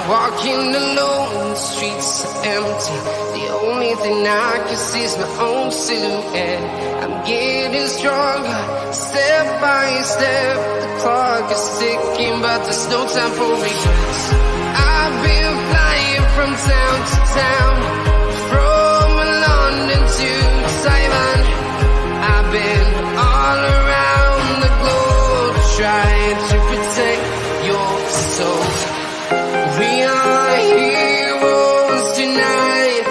Walking alone, the streets are empty. The only thing I can see is my own silhouette. I'm getting stronger, step by step. The clock is ticking, but there's no time for regrets. I've been flying from town to town, from London to Taiwan. I've been all around the globe, trying to protect your soul. We are heroes tonight.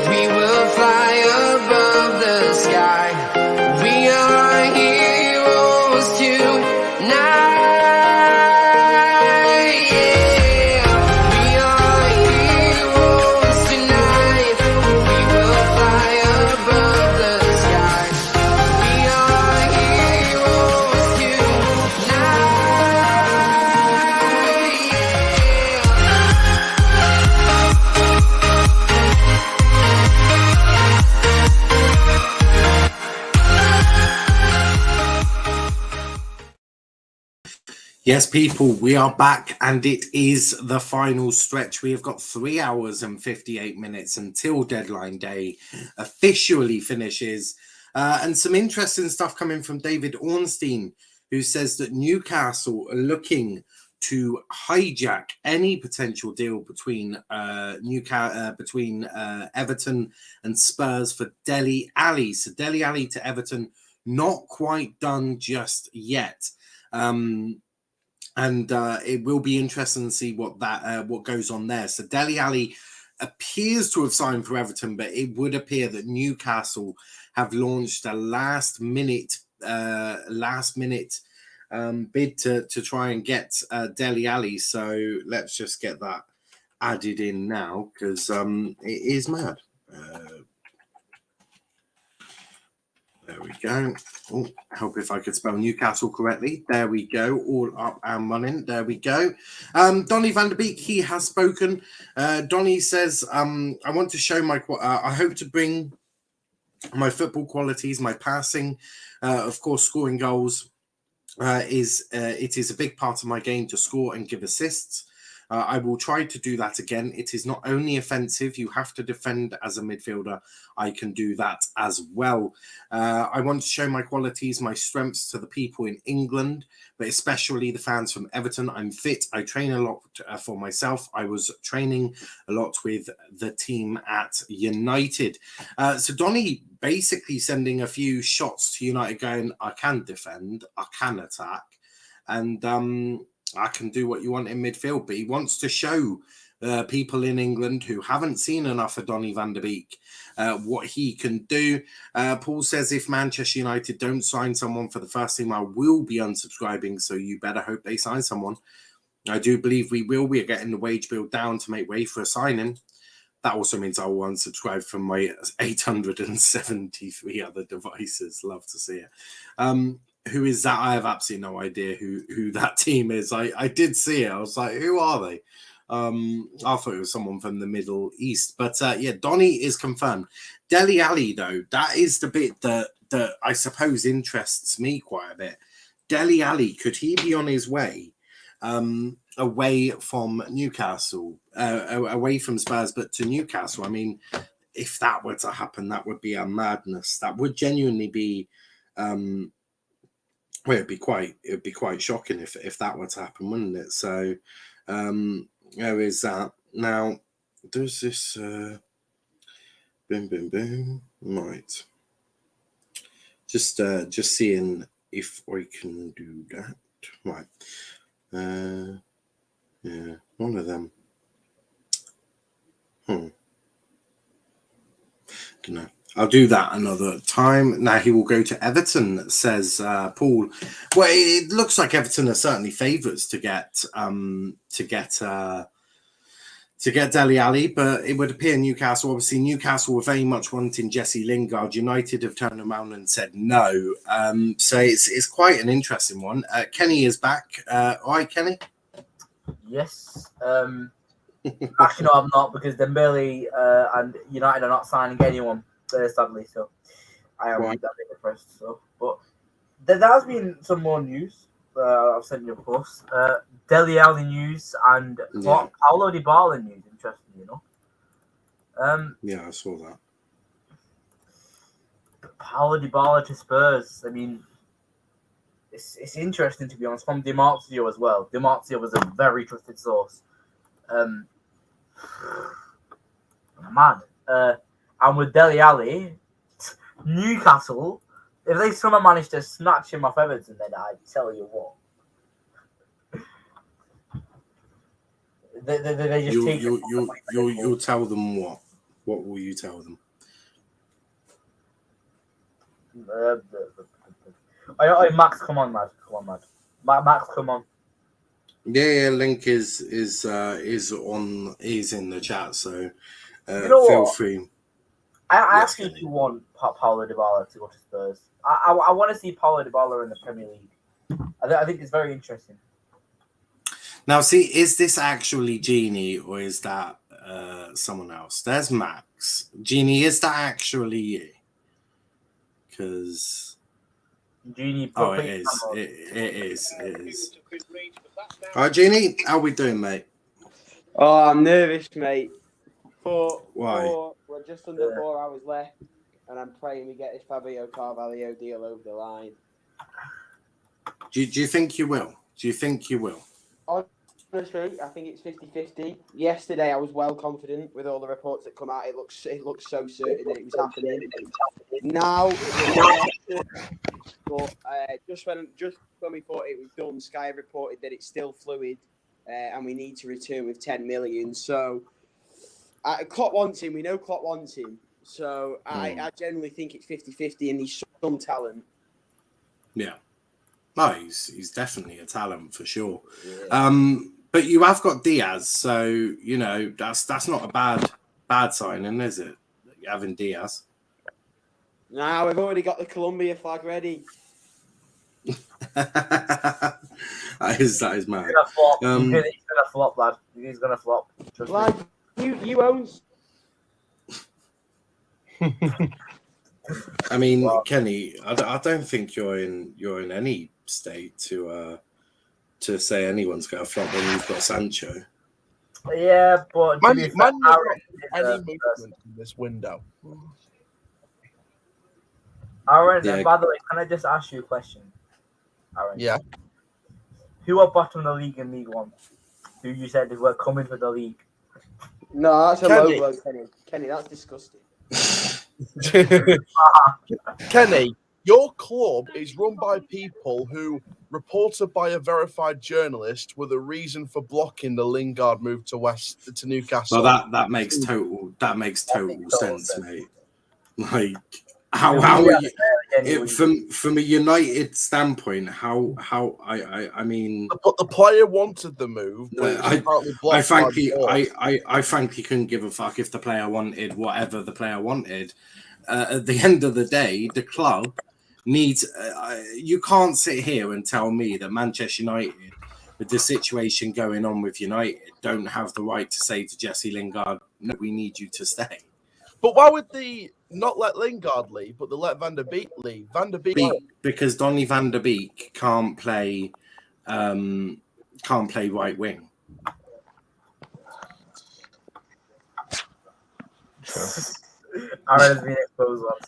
We will fly above the sky. We are heroes tonight. Yeah. We are heroes tonight. We will fly above the sky. We are heroes tonight. Yes, people, we are back, and it is the final stretch. We have got 3 hours and 58 minutes until deadline day officially finishes. And some interesting stuff coming from David Ornstein, who says that Newcastle are looking to hijack any potential deal between Everton and Spurs for Dele Alli. So Dele Alli to Everton, not quite done just yet. And it will be interesting to see what goes on there. So Dele Alli appears to have signed for Everton, but it would appear that Newcastle have launched a last minute bid to try and get Dele Alli. So let's just get that added in now, because it is mad. There we go. Oh, help if I could spell Newcastle correctly. There we go. All up and running. There we go. Donny van der Beek, he has spoken. Donny says, I want to show I hope to bring my football qualities, my passing, of course, scoring goals it is a big part of my game to score and give assists. I will try to do that again. It is not only offensive, you have to defend as a midfielder. I can do that as well. I want to show my qualities, my strengths to the people in England, but especially the fans from Everton. I'm fit. I train a lot for myself. I was training a lot with the team at United. So Donny basically sending a few shots to United going, I can defend, I can attack, and I can do what you want in midfield. But he wants to show people in England who haven't seen enough of Donny van der Beek what he can do. Paul says, if Manchester United don't sign someone for the first team, I will be unsubscribing, so you better hope they sign someone. I do believe we will. We are getting the wage bill down to make way for a signing. That also means I will unsubscribe from my 873 other devices. Love to see it. Who is that? I have absolutely no idea who that team is. I did see it. I was like, who are they? I thought it was someone from the Middle East. But yeah, Donny is confirmed. Dele Alli, though, that is the bit that I suppose interests me quite a bit. Dele Alli, could he be on his way away from Newcastle, away from Spurs, but to Newcastle? I mean, if that were to happen, that would be a madness. That would genuinely be... well, it'd be quite shocking if that were to happen, wouldn't it? So, there is that. Now, does this boom, boom, boom? Right. Just seeing if I can do that. Right. Yeah, one of them. Don't know. I'll do that another time. Now he will go to Everton, says Paul. Well, it looks like Everton are certainly favourites to get Dele Alli, but it would appear Newcastle. Obviously, Newcastle were very much wanting Jesse Lingard. United have turned around and said no. So it's quite an interesting one. Kenny is back. All right, Kenny. Yes. Actually, no, I'm not, because Dembele and United are not signing anyone. Sadly, so I am that bit depressed. So, but there has been some more news I've sent you a post. Dele Alli news and Yeah. Paulo Dybala news. Interesting, you know. Yeah, I saw that. Paulo Dybala to Spurs. I mean, it's interesting to be honest. From Di Marzio as well. Di Marzio was a very trusted source. Mad. And with Dele Alli, Newcastle, if they somehow manage to snatch him off Everton, then I tell you what. They just take you'll tell them what? What will you tell them? Max, come on, Max, Max, come on. Yeah, link is in the chat, so You know feel what? free. I Yes, actually Kenny. do want Paulo Dybala to go to Spurs. I want to see Paulo Dybala in the Premier League. I think it's very interesting. Now, see, is this actually Genie or is that someone else? There's Max. Genie, is that actually you? Because Genie, it is. It is. All right, Genie, how we doing, mate? Oh, I'm nervous, mate. Why? We're just under 4 hours left, and I'm praying we get this Fabio Carvalho deal over the line. Do you think you will? Do you think you will? Honestly, I think it's 50-50. Yesterday, I was well confident with all the reports that come out. It looks so certain that it was happening. Now, but just when we thought it was done, Sky reported that it's still fluid, and we need to return with 10 million. So, Klopp wants him. We know Klopp wants him. So, I generally think it's 50-50, and he's some talent. Yeah. No, he's definitely a talent for sure. Yeah. But you have got Diaz, so you know that's not a bad signing, is it? Having Diaz. Now we've already got the Colombia flag ready. that is mad. He's gonna flop. He's gonna flop, lad. He's gonna flop. Like you own. I mean, Kenny, I don't think you're in any state to say anyone's going to flop when you've got Sancho. Yeah, but Man, any movement in this window. Aaron, Yeah. by the way, can I just ask you a question? Aaron. Yeah. Who are bottom of the league in League One? Who you said they were coming for the league? No, that's a low blow, Kenny. Kenny, that's disgusting. Kenny, your club is run by people who, reported by a verified journalist, were the reason for blocking the Lingard move to Newcastle. Well, that makes total sense, mate. Like how are you from a United standpoint? I mean, but the player wanted the move. But I frankly couldn't give a fuck if the player wanted whatever the player wanted. At the end of the day, the club needs. You can't sit here and tell me that Manchester United, with the situation going on with United, don't have the right to say to Jesse Lingard, "No, we need you to stay." But why would they not let Lingard leave, but they let Van der Beek leave? Van der Beek because Donny Van der Beek can't play right wing. Aaron has been exposed once.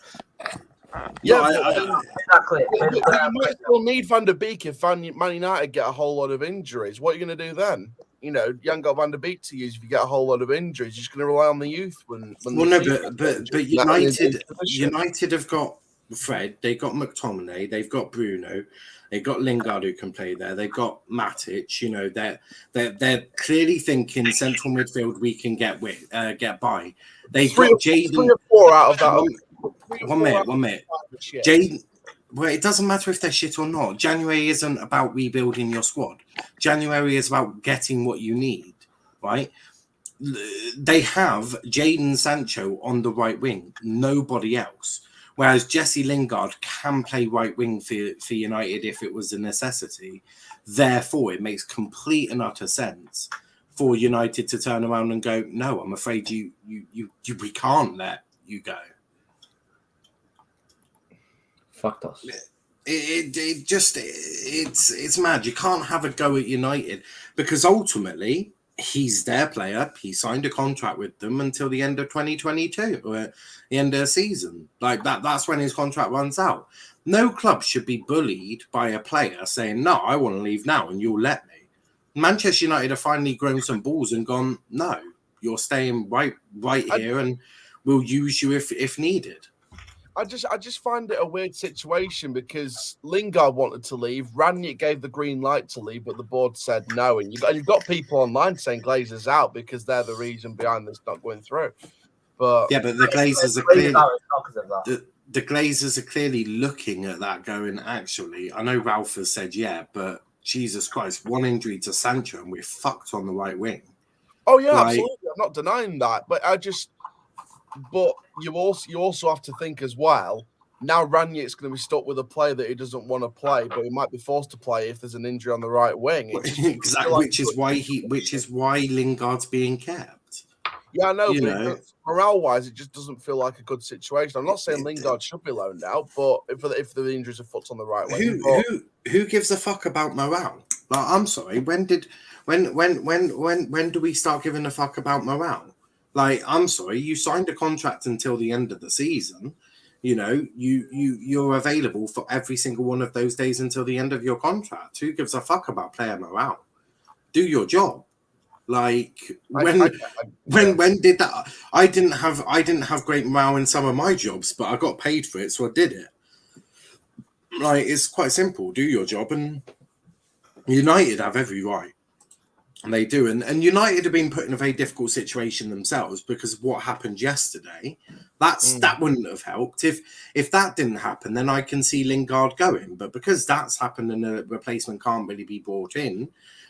Yeah, exactly. You might still need Van der Beek if Man United get a whole lot of injuries. What are you going to do then? You know, you haven't got Van der Beek to use if you get a whole lot of injuries. You're just going to rely on the youth. But United have got Fred, they've got McTominay, they've got Bruno, they've got Lingard who can play there, they've got Matic. You know, they're clearly thinking central midfield we can get by. They've got Jaden. 3 or 4 out of that. One minute. Jaden. Well, it doesn't matter if they're shit or not. January isn't about rebuilding your squad. January is about getting what you need, right? They have Jadon Sancho on the right wing, nobody else. Whereas Jesse Lingard can play right wing for United if it was a necessity. Therefore, it makes complete and utter sense for United to turn around and go, no, I'm afraid we can't let you go. Fucked us. it's mad. You can't have a go at United because ultimately he's their player. He signed a contract with them until the end of 2022 or the end of the season. Like that's when his contract runs out. No club should be bullied by a player saying, "No, I want to leave now, and you'll let me." Manchester United have finally grown some balls and gone, "No, you're staying right here, and we'll use you if needed." I just find it a weird situation because Lingard wanted to leave, Ranić gave the green light to leave, but the board said no. And you've got people online saying Glazer's out because they're the reason behind this not going through. But yeah, but the Glazers are clearly the Glazers are clearly looking at that, going, actually, I know Ralph has said yeah, but Jesus Christ, one injury to Sancho and we're fucked on the right wing. Oh yeah, absolutely. I'm not denying that, but you also have to think as well. Now Ranić's going to be stuck with a player that he doesn't want to play, but he might be forced to play if there's an injury on the right wing. Exactly, which is why Lingard's being kept. Yeah, I know, but morale-wise, it just doesn't feel like a good situation. I'm not saying Lingard should be loaned out, but if the injuries are foot on the right wing, who gives a fuck about morale? Like, I'm sorry, when do we start giving a fuck about morale? Like, I'm sorry, you signed a contract until the end of the season. You know, you're available for every single one of those days until the end of your contract. Who gives a fuck about player morale? Do your job. Like when did that? I didn't have great morale in some of my jobs, but I got paid for it, so I did it. Like, it's quite simple. Do your job, and United have every right. And they do. And United have been put in a very difficult situation themselves because of what happened yesterday. That wouldn't have helped. If that didn't happen, then I can see Lingard going. But because that's happened and a replacement can't really be brought in,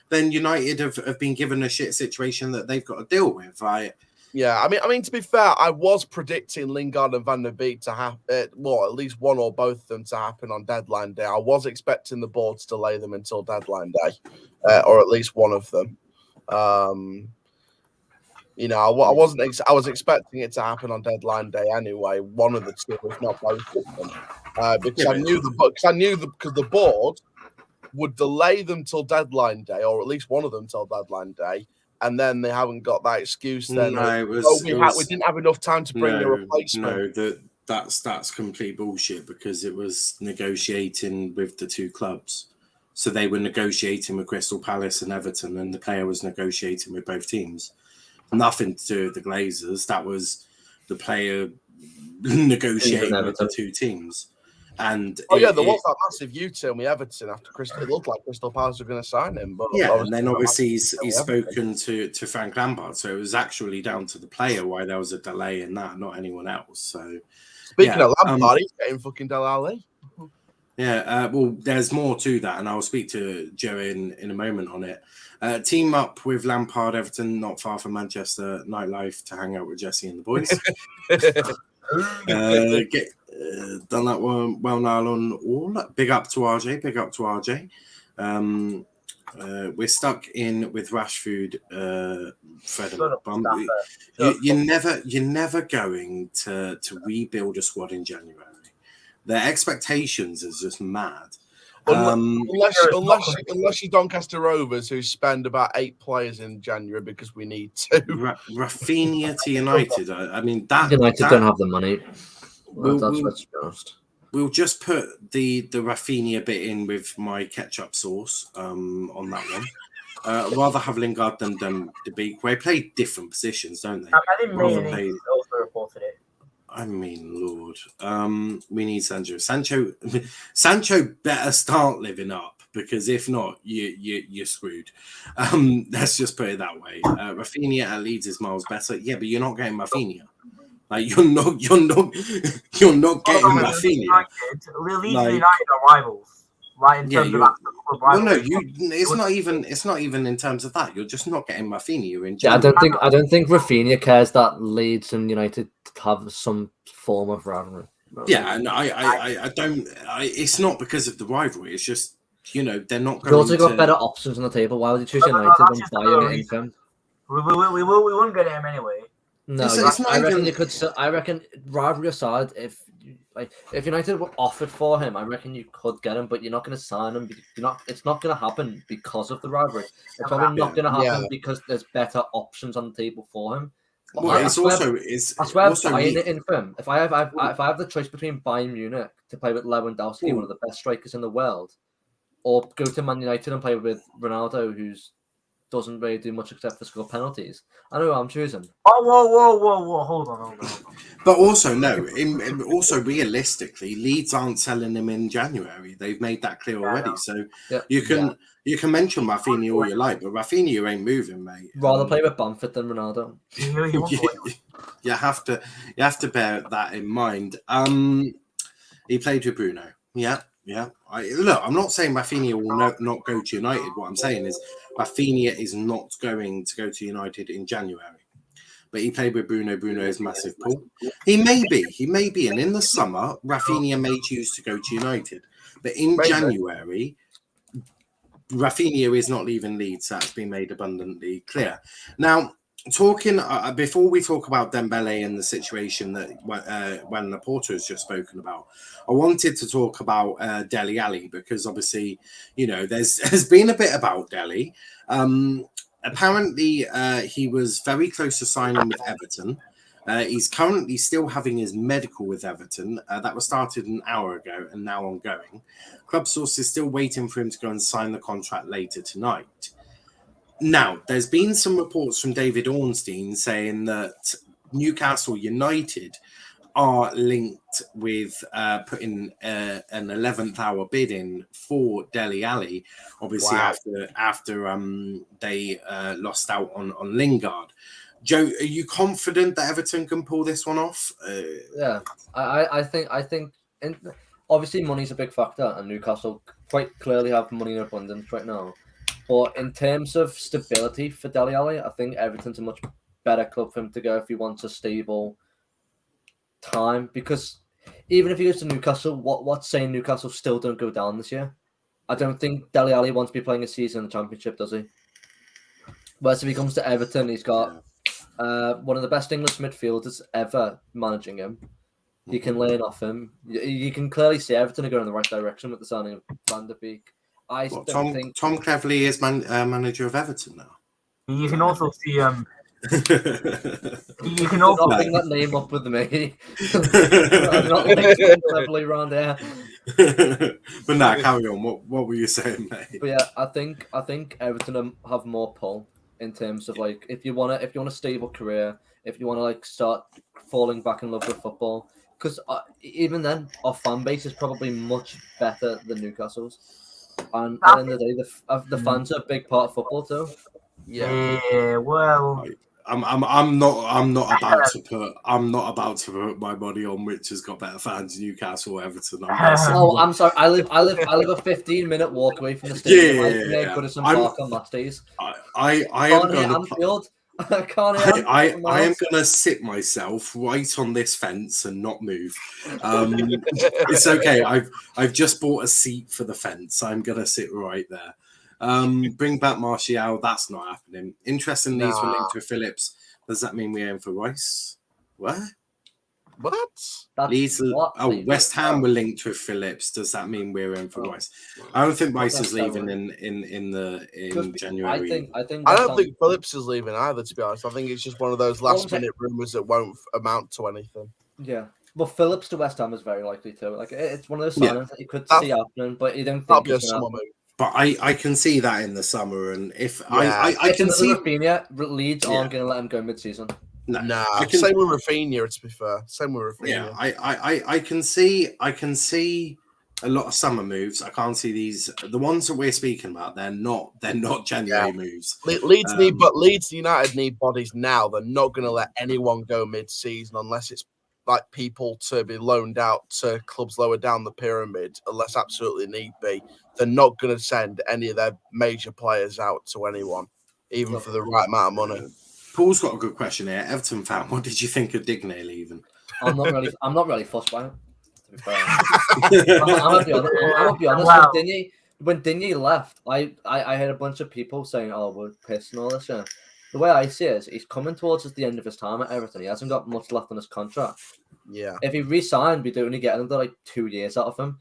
then United have been given a shit situation that they've got to deal with. Yeah, I mean, to be fair, I was predicting Lingard and Van der Beek to happen, at least one or both of them to happen on deadline day. I was expecting the board to delay them until deadline day, or at least one of them. I was expecting it to happen on deadline day anyway. One of the two, if not both of them, because the board would delay them till deadline day, or at least one of them till deadline day, and then they haven't got that excuse. Then we didn't have enough time to bring the replacement. No, that's complete bullshit because it was negotiating with the two clubs. So they were negotiating with Crystal Palace and Everton, and the player was negotiating with both teams. Nothing to do with the Glazers. That was the player negotiating with the two teams. And there was that massive U-turn with Everton after Crystal. It looked like Crystal Palace were going to sign him, but and then obviously he's spoken to Frank Lampard, so it was actually down to the player why there was a delay in that, not anyone else. So speaking of Lampard, he's getting fucking Del Ali. Yeah, well, there's more to that, and I'll speak to Joe in a moment on it. Team up with Lampard, Everton, not far from Manchester, nightlife to hang out with Jesse and the boys. Done that one well, Niall, on all. Big up to RJ. We're stuck in with Rashford, Fred and Bum. You're never going to rebuild a squad in January. Their expectations is just mad. Unless you Doncaster Rovers, who spend about 8 players in January because we need to. Rafinha to United. I mean, United don't have the money. We'll just put the Rafinha bit in with my ketchup sauce on that one. Rather have Lingard than the Beak. They play different positions, don't they? I think Maine also reported it. I mean, Lord, we need Sancho. Sancho better start living up because if not, you're screwed. Let's just put it that way. Rafinha at Leeds is miles better. Yeah, but you're not getting Rafinha. Like you're not getting Rafinha. Leeds and United are rivals, right? In terms of club rivals. Well, no, it's not even in terms of that. You're just not getting Rafinha in. Yeah, I don't think Rafinha cares that Leeds and United have some form of rivalry. Yeah, and I don't. It's not because of the rivalry. It's just they're not. You've also got better options on the table. Why would you choose United than buying income? We wouldn't get him anyway. No, I reckon you could. I reckon rivalry aside, if like if United were offered for him, I reckon you could get him, but you're not going to sign him. You're not. It's not going to happen because of the rivalry. It's probably not going to happen because there's better options on the table for him. Well, I it's swear, also it's I swear also buying it in for him. If I have the choice between Bayern Munich to play with Lewandowski, one of the best strikers in the world, or go to Man United and play with Ronaldo, who's doesn't really do much except for score penalties. I know who I'm choosing. Oh, whoa! Hold on. But also, no. Also, realistically, Leeds aren't selling him in January. They've made that clear already. So you can mention Rafinha all you like, but Rafinha ain't moving, mate. Rather play with Bamford than Ronaldo. You have to bear that in mind. He played with Bruno. Yeah. Look, I'm not saying Rafinha will not go to United. What I'm saying is Rafinha is not going to go to United in January. But he played with Bruno. Bruno is massive pull. He may be. And in the summer, Rafinha may choose to go to United. But in January, Rafinha is not leaving Leeds. That's been made abundantly clear. Now, talking before we talk about Dembele and the situation that when Laporta has just spoken about, I wanted to talk about Dele Alli because obviously, there's been a bit about Dele. Apparently, he was very close to signing with Everton. He's currently still having his medical with Everton. That was started an hour ago and now ongoing. Club sources still waiting for him to go and sign the contract later tonight. Now, there's been some reports from David Ornstein saying that Newcastle United are linked with putting an 11th hour bid in for Dele Alli, obviously after they lost out on Lingard. Joe, are you confident that Everton can pull this one off? Yeah, I think obviously money's a big factor, and Newcastle quite clearly have money in abundance right now. But in terms of stability for Dele Alli, I think Everton's a much better club for him to go if he wants a stable time. Because even if he goes to Newcastle, what's saying Newcastle still don't go down this year? I don't think Dele Alli wants to be playing a season in the Championship, does he? Whereas if he comes to Everton, he's got one of the best English midfielders ever managing him. He can learn off him. You can clearly see Everton are going in the right direction with the signing of Van der Beek. Tom Cleverley is manager of Everton now. You can also see you can also bring that name up with me. I'm not like Tom Cleverley around here. But now, carry on. What were you saying, mate? But yeah, I think Everton have more pull in terms of like if you want a stable career, if you want to like start falling back in love with football, because even then our fan base is probably much better than Newcastle's. And at the end of the day, the fans are a big part of football too. Yeah, well, I'm not about to put my money on which has got better fans, Newcastle or Everton. I'm sorry. I live a 15-minute walk away from the stadium. I can hear Goodison Park on match days. I am going to Anfield. I am going to sit myself right on this fence and not move. It's okay. I've just bought a seat for the fence. I'm going to sit right there. Bring back Martial. That's not happening. Interesting. These were linked with Phillips. Does that mean we're in for Rice? What? West Ham were linked with Phillips. Does that mean we're in for Rice? I don't think Rice is leaving in January. I don't think Phillips is leaving either. To be honest, I think it's just one of those last-minute rumours that won't amount to anything. Yeah, but Phillips to West Ham is very likely to. Like it's one of those signings that you could see happening, but you don't think it's going to happen. But I can see that in the summer, and if I can see Rafinha, Leeds aren't going to let him go mid-season. Same with Rafinha. To be fair, same with Rafinha. Yeah, I can see a lot of summer moves. I can't see the ones that we're speaking about. They're not January moves. Leeds United need bodies now. They're not going to let anyone go mid-season unless it's like people to be loaned out to clubs lower down the pyramid, unless absolutely need be. They're not going to send any of their major players out to anyone, even for the right amount of money. Paul's got a good question here. Everton fan, what did you think of Digne leaving? I'm not really fussed by it. To be fair, I'm gonna be honest. When Digne left, I heard a bunch of people saying, "Oh, we're pissed and all this." The way I see it is, he's coming towards the end of his time at Everton. He hasn't got much left on his contract. Yeah. If he re-signed, we'd only get another like 2 years out of him.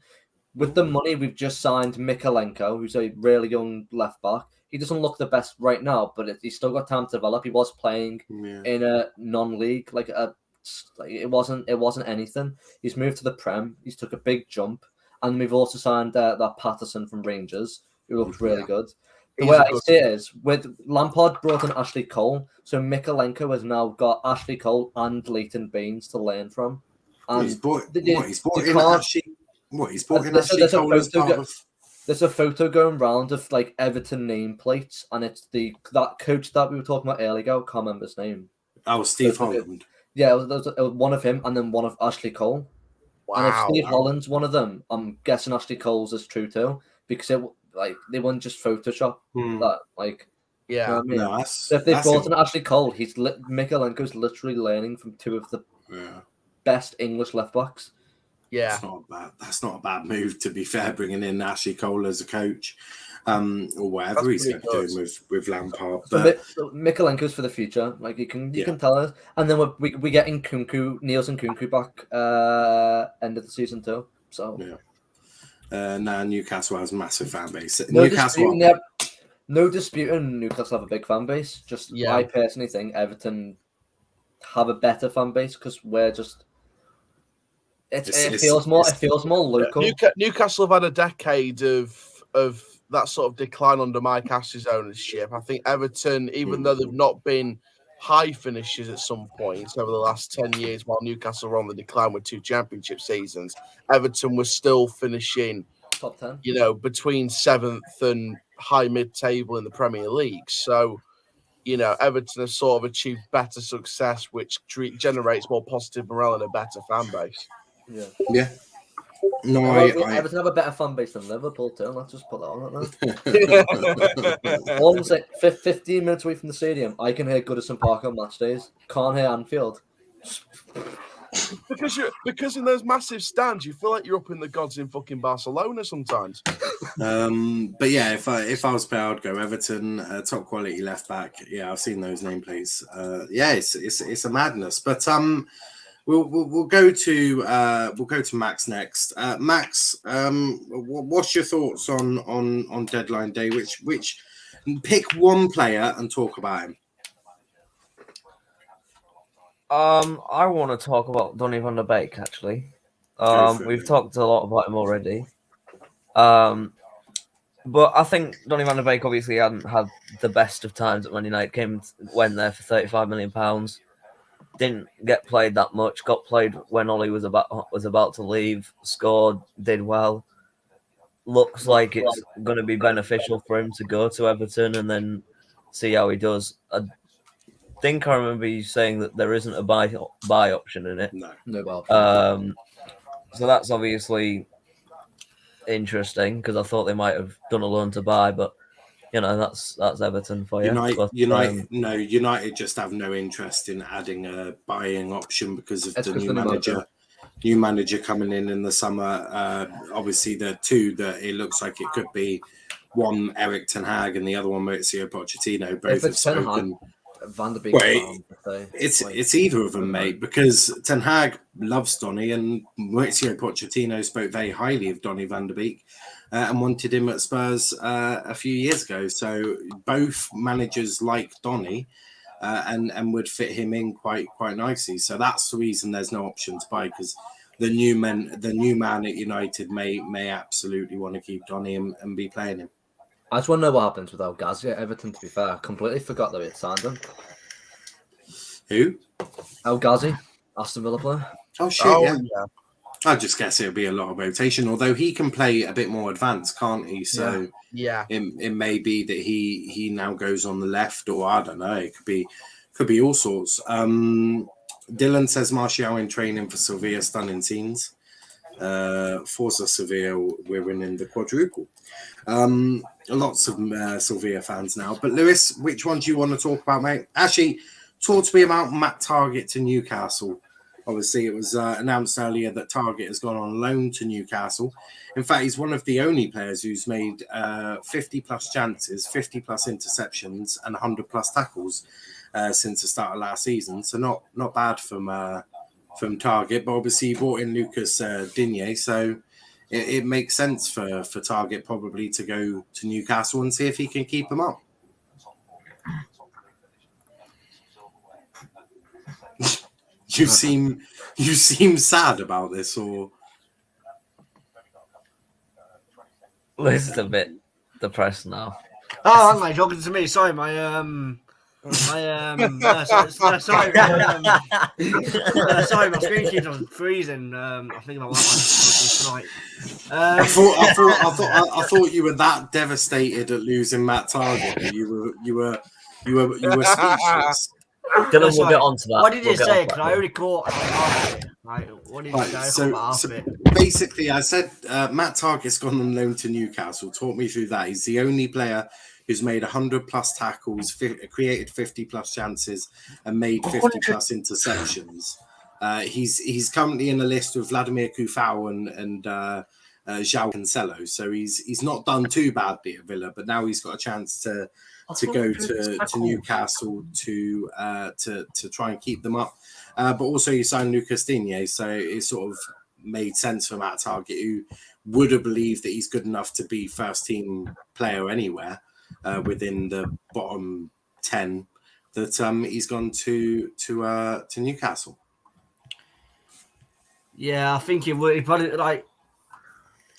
With the money we've just signed Mikalenko, who's a really young left back. He doesn't look the best right now, but he's still got time to develop. He was playing in a non-league, like it wasn't anything. He's moved to the Prem. He's took a big jump, and we've also signed that Patterson from Rangers, who looks really good. The way I see it is, with Lampard brought in Ashley Cole, so Mikalenko has now got Ashley Cole and Leighton Baines to learn from. And he's brought in Ashley Cole as part of... There's a photo going round of like Everton nameplates, and it's that coach that we were talking about earlier. I can't remember his name. Oh, Steve Holland. Yeah, it was one of him, and then one of Ashley Cole. Wow. And if Steve Holland's one of them, I'm guessing Ashley Cole's is true too, because they wouldn't just Photoshop that. Like, yeah, you know what I mean? So if they brought in Ashley Cole, Mikalenko's literally learning from two of the best English left backs. Yeah, that's not a bad move, to be fair, bringing in Ashley Cole as a coach, or whatever he's going to do with Lampard. But Mikalenko's for the future, like you can tell us. And then we getting Niels and Kunku back end of the season too. So now Newcastle has a massive fan base. No disputing Newcastle have a big fan base. I personally think Everton have a better fan base because we're just. It feels more local. Newcastle have had a decade of that sort of decline under Mike Ashley's ownership. I think Everton, even though they've not been high finishers at some points over the last 10 years, while Newcastle were on the decline with 2 championship seasons, Everton was still finishing top 10. Between 7th and high mid-table in the Premier League. So, Everton has sort of achieved better success, which generates more positive morale and a better fan base. Yeah. No, Everton have a better fan base than Liverpool too. Let's just put that on there. Almost like 15 minutes away from the stadium, I can hear Goodison Park on match days. Can't hear Anfield. Because in those massive stands, you feel like you're up in the gods in fucking Barcelona sometimes. But yeah, if I was playing, I'd go Everton, top quality left back. Yeah, I've seen those nameplates. It's a madness. But we'll go to Max next. Max, what's your thoughts on deadline day? Which pick one player and talk about him. I want to talk about Donny van der Beek, actually. We've talked a lot about him already. But I think Donny van der Beek obviously hadn't had the best of times at Man United. Went there for £35 million. Didn't get played that much. Got played when Ollie was about to leave. Scored. Did well. Looks like it's going to be beneficial for him to go to Everton and then see how he does. I think I remember you saying that there isn't a buy option in it. No buy option. So that's obviously interesting because I thought they might have done a loan to buy, but that's Everton for you. United just have no interest in adding a buying option because of the new manager. New manager coming in the summer. Obviously, the two that it looks like it could be, one Eric Ten Hag and the other one Mauricio Pochettino. Both have spoken. Van der Beek. It's either of them, mate, because Ten Hag loves Donny and Mauricio Pochettino spoke very highly of Donny van der Beek and wanted him at Spurs a few years ago. So both managers like Donny and would fit him in quite nicely. So that's the reason there's no option to buy, because the new man at United may absolutely want to keep Donny and be playing him. I just want to know what happens with El Ghazi at Everton, to be fair. I completely forgot that we had signed him. Who? El Ghazi, Aston Villa player. Oh, shit, yeah. I just guess it'll be a lot of rotation, although he can play a bit more advanced, can't he? So it may be that he now goes on the left, or I don't know. It could be all sorts. Dylan says Martial in training for Sevilla, stunning scenes. Forza Sevilla, we're winning the quadruple. Lots of Sevilla fans now. But Lewis, which one do you want to talk about, mate? Actually, talk to me about Matt Targett to Newcastle. Obviously, it was announced earlier that Targett has gone on loan to Newcastle. In fact, he's one of the only players who's made 50-plus chances, 50-plus interceptions, and 100-plus tackles since the start of last season. So not bad from from Target, but obviously he brought in Lucas Digne, so it makes sense for Target probably to go to Newcastle and see if he can keep him up. You seem sad about this, or Liz is a bit depressed now. Oh, I'm like talking to me. Sorry, sorry, my screen keeps on freezing. I think my wife tonight. I thought you were that devastated at losing Matt Target that you were speechless. Dylan, we'll get onto that. What did you We'll get say? onto Because that. I already caught half of it. Like, what did you say? I caught half of it. Basically, I said Matt Target's gone on loan to Newcastle. Talk me through that. He's the only player who's made 100 plus tackles, created 50 plus chances, and made 50 plus interceptions. He's currently in a list with Vladimir Kufau and João Cancelo. So he's not done too badly at Villa, but now he's got a chance to go to Newcastle to try and keep them up. But also you signed Lucas Digne, so it sort of made sense for Matt Target, who would have believed that he's good enough to be first team player anywhere within the bottom 10, that he's gone to Newcastle. Yeah, I think it would. He probably like.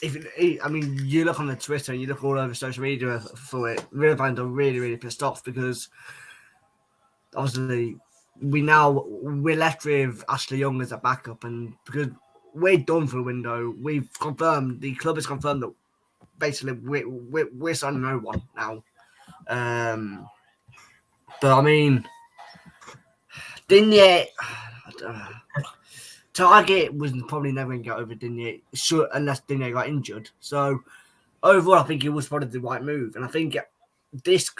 I mean, you look on the Twitter and you look all over social media for it. Villa fans are really, really pissed off because obviously we're left with Ashley Young as a backup, and because we're done for the window, the club has confirmed that basically we're signing no one now. But I mean, Digne. Target was probably never going to get over Digne, unless Digne got injured. So overall, I think it was probably the right move, and I think this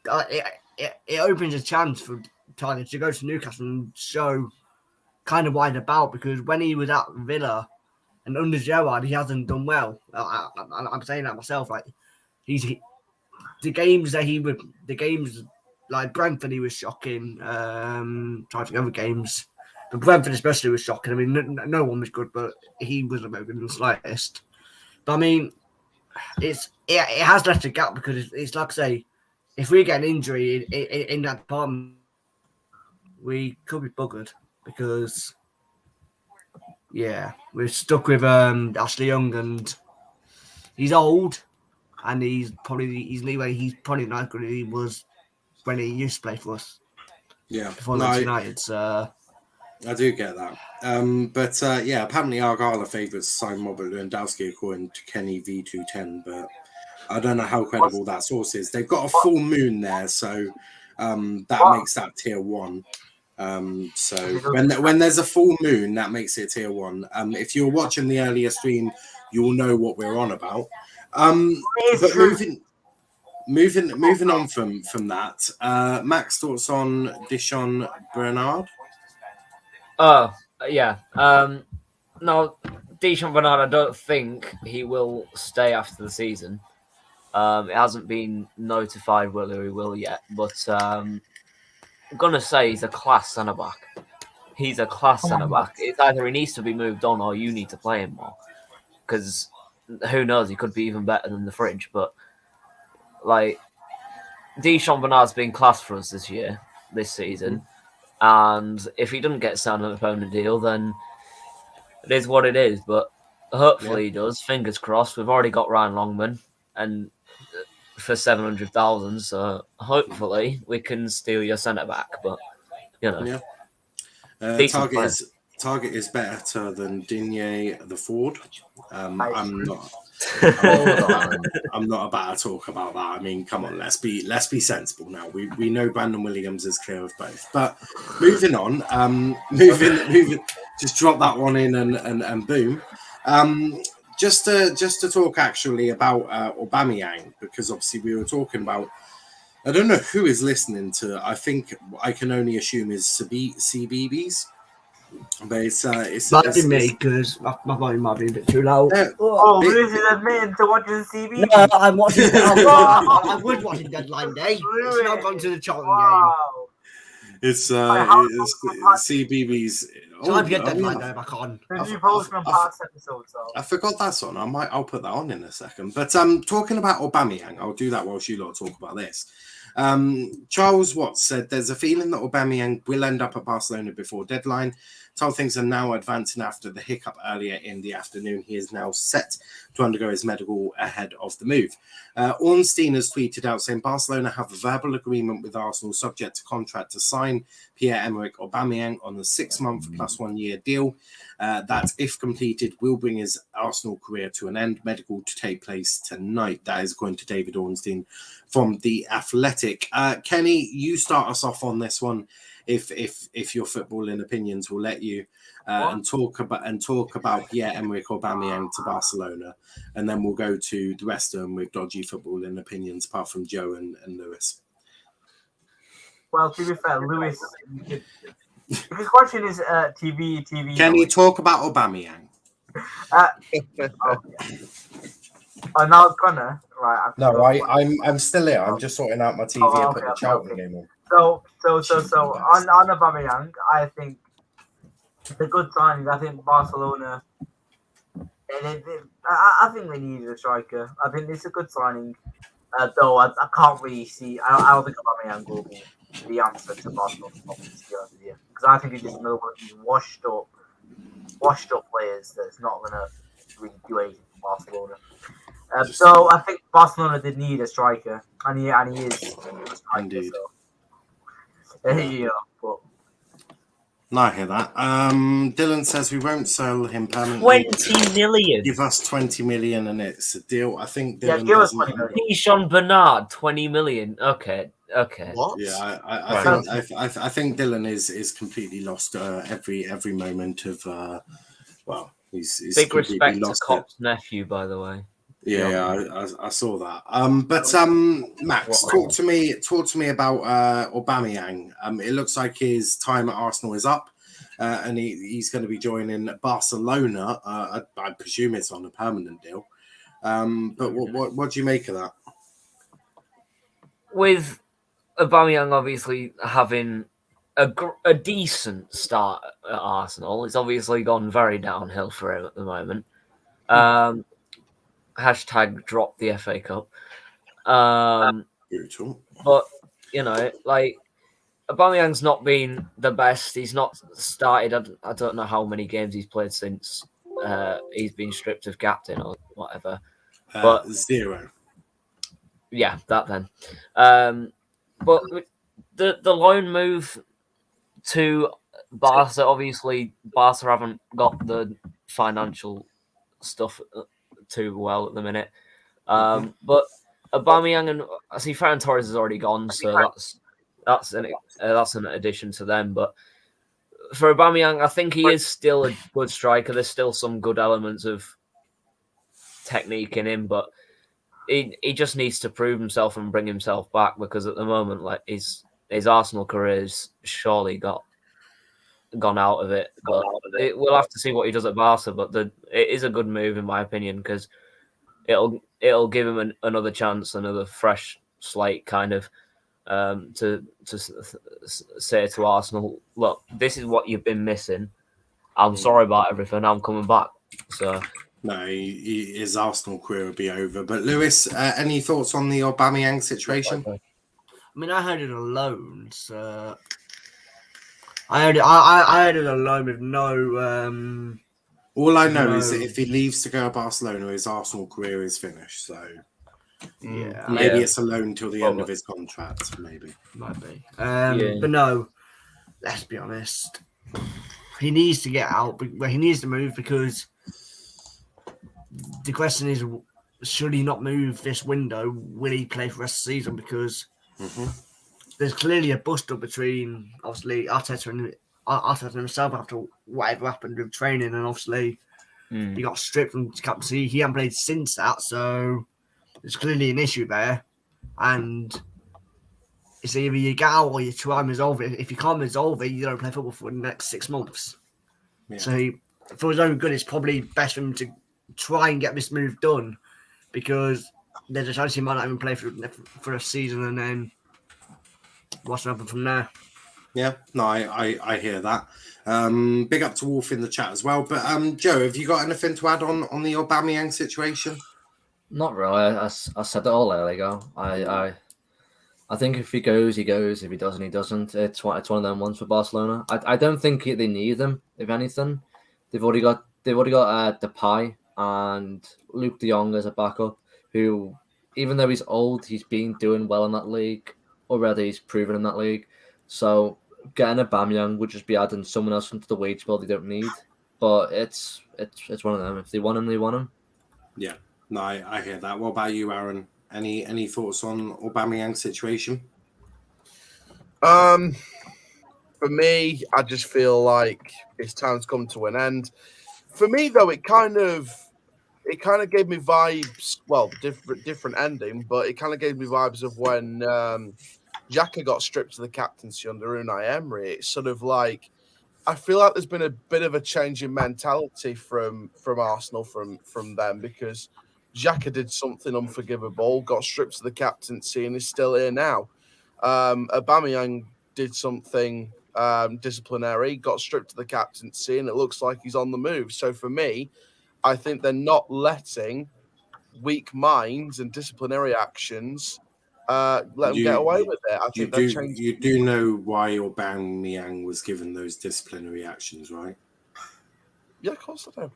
it opens a chance for Target to go to Newcastle and show kind of why they're about, because when he was at Villa and under Gerrard, he hasn't done well. I'm saying that myself. Like the games like Brentford, he was shocking. Trying to think of other games. But Brentford especially was shocking. I mean, no one was good, but he wasn't very good in the slightest. But I mean, it has left a gap, because it's like I say, if we get an injury in that department, we could be buggered, because we're stuck with Ashley Young, and he's old, and he's probably not as good as he was when he used to play for us. Yeah, before United. So I do get that. But apparently Argyle are favourites to sign Robert Lewandowski according to Kenny V210, but I don't know how credible that source is. They've got a full moon there, so that makes that tier 1. So when there's a full moon, that makes it tier 1. If you're watching the earlier stream, you'll know what we're on about. But moving on from that, Max, thoughts on Dishon Bernard? Yeah. No, Deschamps Bernard, I don't think he will stay after the season. It hasn't been notified whether he will yet, but I'm gonna say he's a class centre back. He's a class centre back. It's either he needs to be moved on or you need to play him more, because who knows, he could be even better than the fridge. But like, Deschamps Bernard's been class for us this season. And if he doesn't get signed on an opponent deal, then it is what it is. But hopefully he does. Fingers crossed. We've already got Ryan Longman, and for 700,000. So hopefully we can steal your centre back. But Target is better than Digne the Ford. I'm not about to talk about that. I mean, come on, let's be sensible now. We know Brandon Williams is clear of both. But moving on, moving, just drop that one in and boom. Just to talk actually about Aubameyang, because obviously we were talking about. I don't know who is listening to. I think I can only assume is CBBS. But it's might be me, because my volume might be a bit too loud. This is admitting to watching CB. No, I'm watching. I was watching Deadline Day. It's not gone to the Charlton game. It's CBBS. Time to get Deadline Day back on. The new Postman Parks episode, so. I forgot that's on. I'll put that on in a second. But talking about Aubameyang, I'll do that whilst you lot talk about this. Charles Watts said there's a feeling that Aubameyang will end up at Barcelona before deadline. Told things are now advancing after the hiccup earlier in the afternoon. He is now set to undergo his medical ahead of the move. Ornstein has tweeted out saying Barcelona have a verbal agreement with Arsenal subject to contract to sign Pierre-Emerick Aubameyang on the 6-month plus 1 year deal. That, if completed, will bring his Arsenal career to an end. Medical to take place tonight. That is according to David Ornstein from The Athletic. Kenny, you start us off on this one. If your footballing opinions will let you, and talk about Pierre-Emerick Aubameyang to Barcelona, and then we'll go to the rest of them with dodgy footballing opinions, apart from Joe and Lewis. Well, to be fair, Lewis, if his question is TV. Can you talk about Aubameyang? I'm not gonna. Right. No, I'm still here. I'm just sorting out my TV and putting the Charlton game on. So on Aubameyang, I think it's a good signing. I think Barcelona, I think they needed a striker. I think it's a good signing. Though I can't really see. I don't think Aubameyang will be the answer to Barcelona's problems, to be honest with you, because I think it's just another one of these washed up players that's not gonna really do anything for Barcelona. So I think Barcelona did need a striker, and he is a striker. Indeed. So, yeah, but No, I hear that. Dylan says we won't sell him permanently. 20 million. Give us 20 million and it's a deal. I think Dylan give us doesn't 20 million. Sean Bernard, 20 million. Okay. What? Yeah, I think Dylan is completely lost every moment of he's Big completely respect to lost it. Cop's nephew, by the way. Yeah, I saw that. But Max, talk to me about Aubameyang. It looks like his time at Arsenal is up, and he's going to be joining Barcelona. I presume it's on a permanent deal. But what do you make of that? With Aubameyang obviously having a decent start at Arsenal, it's obviously gone very downhill for him at the moment. Hashtag drop the FA Cup. Brutal. But, Aubameyang's not been the best. He's not started. I don't know how many games he's played since he's been stripped of captain or whatever. But 0. Yeah, that then. But the loan move to Barca, obviously, Barca haven't got the financial stuff too well at the minute. But Aubameyang and I see Ferran Torres has already gone, so that's an addition to them. But for Aubameyang, I think he is still a good striker. There's still some good elements of technique in him, but he just needs to prove himself and bring himself back, because at the moment, like his Arsenal career's surely gone out of it. But we'll have to see what he does at Barca. But it is a good move in my opinion, because it'll give him another chance, another fresh slate, kind of to say to Arsenal, look, this is what you've been missing. I'm sorry about everything. I'm coming back. So. No, his Arsenal career will be over. But Lewis, any thoughts on the Aubameyang situation? I mean, I heard it alone, so I heard it alone with no. All I know is that if he leaves to go to Barcelona, his Arsenal career is finished. So maybe it's a loan till the end of his contract. Maybe might be. But no, let's be honest. He needs to get out. But he needs to move, because the question is, should he not move this window? Will he play for the rest of the season? Because there's clearly a bust-up between, obviously, Arteta and himself after whatever happened with training, and obviously he got stripped from captaincy. He hasn't played since that, so there's clearly an issue there. And it's either you get out or you try and resolve it. If you can't resolve it, you don't play football for the next 6 months. Yeah. So for his own good, it's probably best for him to try and get this move done, because there's a chance he might not even play for a season, and then what's going to happen from there. Yeah, no, I hear that. Big up to Wolf in the chat as well. But Joe, have you got anything to add on the Aubameyang situation? Not really. I said it all earlier. I think if he goes, he goes. If he doesn't, he doesn't. It's one of them ones for Barcelona. I don't think they need him. If anything, they've already got Depay and Luke De Jong as a backup. Who, even though he's old, he's been doing well in that league already. He's proven in that league. So getting a Aubameyang would just be adding someone else into the wage bill they don't need. But it's one of them. If they want him, they want him. Yeah, no, I hear that. What about you, Aaron? Any thoughts on Aubameyang's situation? For me, I just feel like his time's come to an end. For me, though, it kind of gave me vibes. Well, different ending, but it kind of gave me vibes of when Xhaka got stripped to the captaincy under Unai Emery. It's sort of like I feel like there's been a bit of a change in mentality from Arsenal from them because Xhaka did something unforgivable, got stripped to the captaincy, and is still here now. Aubameyang did something disciplinary, got stripped to the captaincy, and it looks like he's on the move. So for me, I think they're not letting weak minds and disciplinary actions let them get away with it. I think they're changing. You do know why Aubameyang was given those disciplinary actions, right? Yeah, of course I do.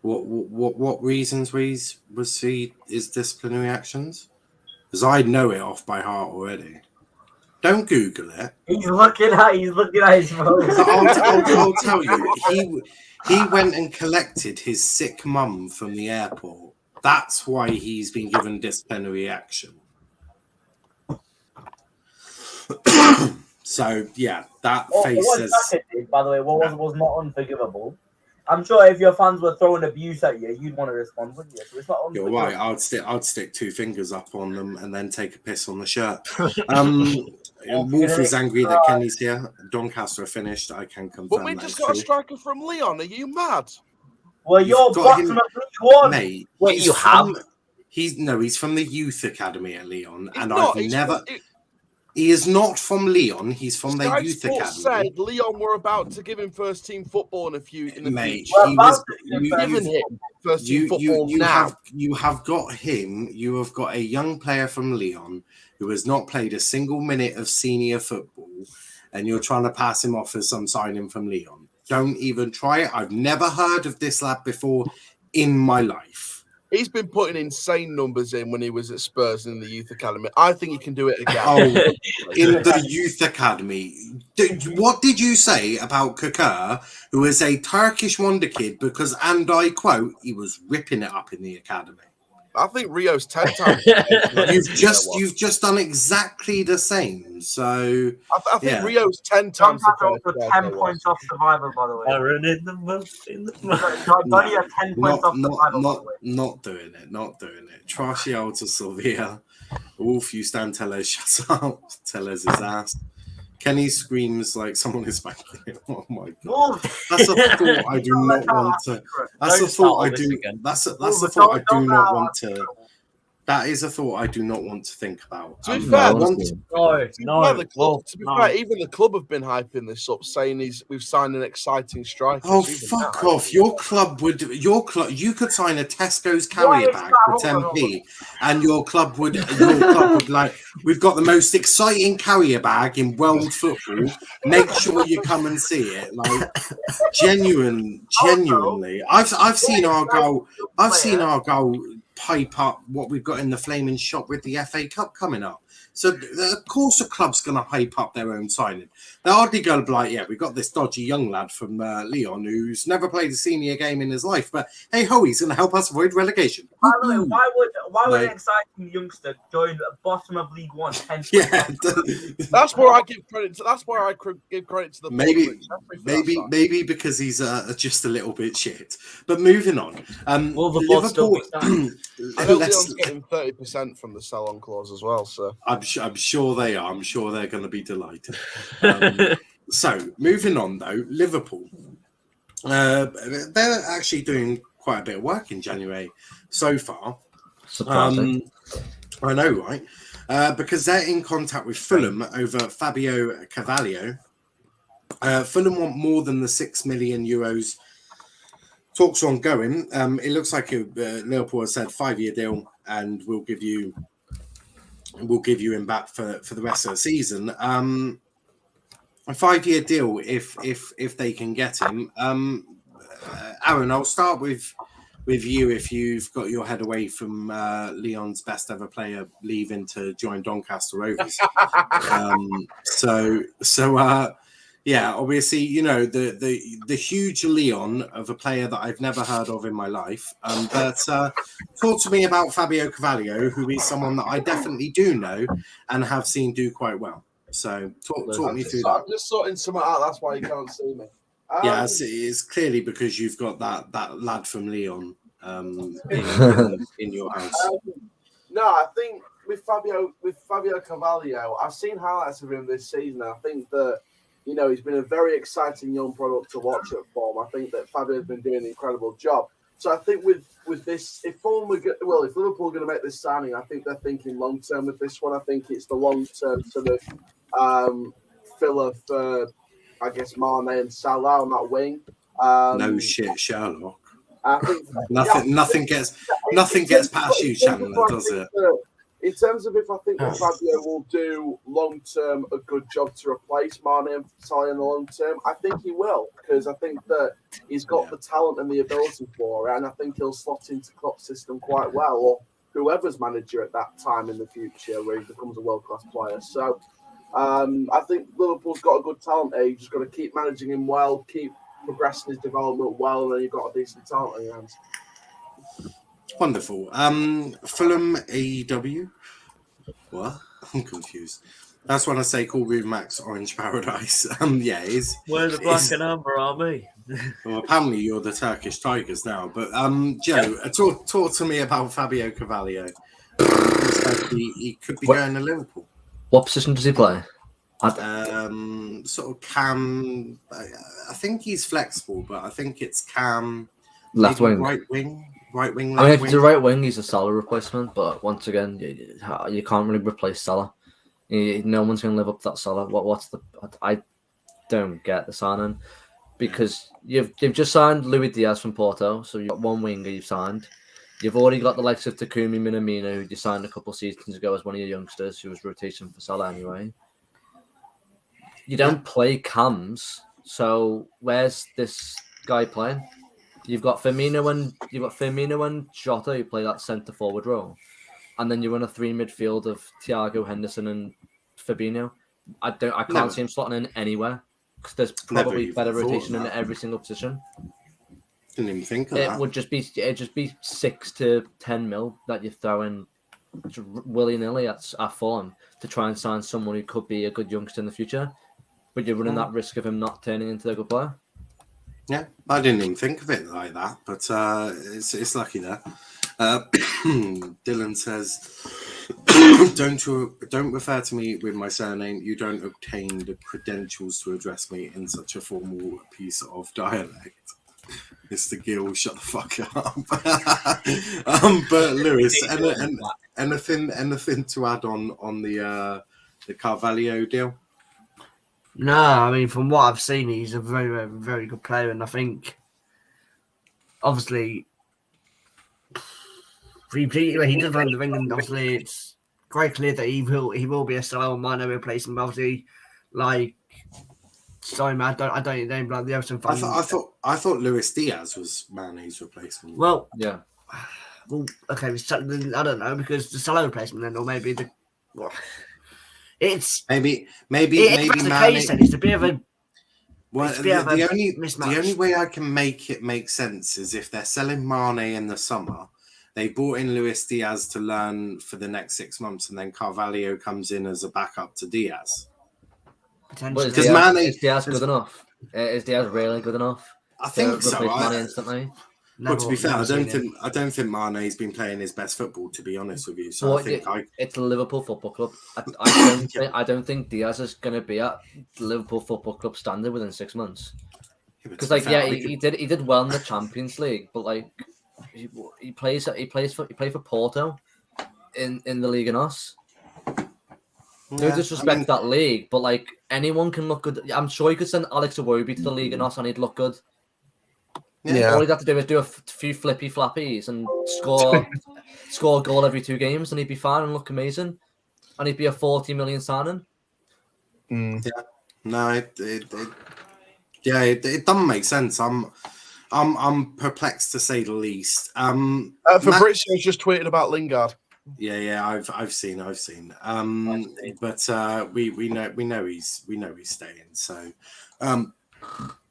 What reasons was his disciplinary actions? Because I know it off by heart already. Don't Google it. He's looking at his phone. I'll tell you. He went and collected his sick mum from the airport. That's why he's been given disciplinary action. So yeah, that face what says. Xhaka did, by the way, was not unforgivable. I'm sure if your fans were throwing abuse at you, you'd want to respond, wouldn't you? So it's not unforgivable. You're right. I'd stick two fingers up on them and then take a piss on the shirt. Wolf is angry that Kenny's here. Doncaster are finished. I can confirm. But we just got a striker from Leon. Are you mad? Well, you're bottom of League One. Mate, Wait, you have? He's from the youth academy at Leon, He's and not, I've he's never. from- He is not from Leon. He's from Sky their youth Sports academy. said Leon were about to give him first team football in the future. Mate, We're he about was. to give him Given him first team football now. You have got him. You have got a young player from Leon who has not played a single minute of senior football, and you're trying to pass him off as some signing from Leon. Don't even try it. I've never heard of this lad before in my life. He's been putting insane numbers in when he was at Spurs in the youth academy. I think he can do it again. Oh, in the youth academy. What did you say about Kaka, who is a Turkish wonder kid? Because, and I quote, he was ripping it up in the academy. I think Rio's 10 times. You've just done exactly the same. So I think Rio's 10 times. Also 10 points off survival, by the way. Aaron in the mud. Donny had 10 points off survival, by the way. Not doing it. Trashy out to Sylvia. Wolf, you stand Tellez, shut up. Tellez his ass. Kenny screams like someone is spanking him. Oh my god. That's a thought I do not want to. That's a thought I do. That's a thought I do not want to. That is a thought I do not want to think about. To be fair, no. To be fair, even the club have been hyping this up, saying we've signed an exciting striker. Oh, fuck off! You could sign a Tesco's carrier bag for 10p, and your club would like, we've got the most exciting carrier bag in world football. Make sure you come and see it. Like, genuinely, I've seen our goal. I've seen our goal pipe up what we've got in the flaming shop with the FA Cup coming up. So, of course, the club's going to hype up their own signing. They're hardly going to be like, yeah, we've got this dodgy young lad from Leon who's never played a senior game in his life, but hey ho, he's going to help us avoid relegation. By the way, why would an exciting youngster join the bottom of League One? Yeah, that's where I give credit to. That's where I give credit to the maybe because he's just a little bit shit. But moving on, Will the board still be I know Leon's getting 30% from the sell-on clause as well, so I'm sure they are. I'm sure they're going to be delighted. So, moving on though, Liverpool. They're actually doing quite a bit of work in January so far. Surprising. I know, right? because they're in contact with Fulham over Fabio Carvalho. Fulham want more than the €6 million. Talks are ongoing. It looks like Liverpool has said 5-year deal, and we'll give you him back for the rest of the season. A 5-year deal if they can get him. Aaron, I'll start with you if you've got your head away from Leon's best ever player leaving to join Doncaster Rovers. Yeah, obviously, you know, the huge Leon of a player that I've never heard of in my life. But talk to me about Fabio Carvalho, who is someone that I definitely do know and have seen do quite well. So talk me through that. I'm just sorting something out. That's why you can't see me. Yeah, it's clearly because you've got that lad from Leon in your house. No, I think with Fabio Carvalho, I've seen highlights of him this season. I think that, you know, he's been a very exciting young product to watch at form. I think that Fabio's been doing an incredible job. So I think with this, if Liverpool are going to make this signing, I think they're thinking long term with this one. I think it's the long term sort of filler for, I guess, Mane and Salah on that wing. No shit, Sherlock. I think nothing gets past you, Chandler, does it? In terms of if I think that Fabio will do long term a good job to replace Mane and Salah in the long term, I think he will, because I think that he's got the talent and the ability for it, and I think he'll slot into Klopp's system quite well, or whoever's manager at that time in the future where he becomes a world class player. So I think Liverpool's got a good talent there. You've just got to keep managing him well, keep progressing his development well, and then you've got a decent talent in your hands. Wonderful. Fulham AEW. What? I'm confused. That's when I say call Room Max Orange Paradise. Yeah, it's Where the black and amber are me? Well, apparently you're the Turkish Tigers now. But Joe, talk to me about Fabio Carvalho. He could be going to Liverpool. What position does he play? Sort of cam. I think he's flexible, but I think it's cam. Left wing. Right wing. Right wing. I mean, if he's a right wing, he's a Salah replacement. But once again, you can't really replace Salah. No one's going to live up to that Salah. What's the? I don't get the signing because you've just signed Luis Diaz from Porto, so you've got one winger you've signed. You've already got the likes of Takumi Minamino, who you signed a couple of seasons ago as one of your youngsters, who was rotation for Salah anyway. You don't play cams, so where's this guy playing? You've got Firmino and Jota who play that centre forward role, and then you run a 3 midfield of Thiago, Henderson, and Fabinho. I can't see him slotting in anywhere because there's probably better rotation in every single position. Didn't even think of that. It'd just be 6 to 10 mil that you throw in willy nilly at Fulham to try and sign someone who could be a good youngster in the future, but you're running that risk of him not turning into a good player. Yeah, I didn't even think of it like that, but it's lucky there. Dylan says, "Don't refer to me with my surname. You don't obtain the credentials to address me in such a formal piece of dialect." Mr. Gill, shut the fuck up. But Lewis, anything to add on the Carvalho deal? No, I mean, from what I've seen, he's a very, very, very good player, and I think, obviously, he does run the ring, and obviously, it's quite clear that he will be a Salah Mane replacement. Obviously, like, sorry, man, I don't know, like the Everton fans. I thought Luis Diaz was Mane's replacement. Well, yeah. Well, okay, I don't know because the Salah replacement then, or maybe the. Well, it's maybe the Mane. case, then it's a bit of a. Well, mismatch. The only way I can make it make sense is if they're selling Mane in the summer, they brought in Luis Diaz to learn for the next 6 months, and then Carvalho comes in as a backup to Diaz. Potentially, because is Diaz good enough? Is Diaz really good enough? I think so. Mane instantly. But to be fair, I don't think Mane's been playing his best football, to be honest with you. So it's Liverpool Football Club. I don't think Diaz is going to be at Liverpool Football Club standard within 6 months. Because he did well in the Champions League, but like he played for Porto in the Liga NOS. No disrespect that league, but like anyone can look good. I'm sure you could send Alex Iwobi to the league and us, and he'd look good. Yeah. All he'd have to do is do a few flippy flappies and score a goal every 2 games, and he'd be fine and look amazing, and he'd be a 40 million signing. Mm. Yeah, no, it doesn't make sense. I'm perplexed to say the least. Fabrizio's just tweeted about Lingard. Yeah, I've seen. But we know he's staying. So,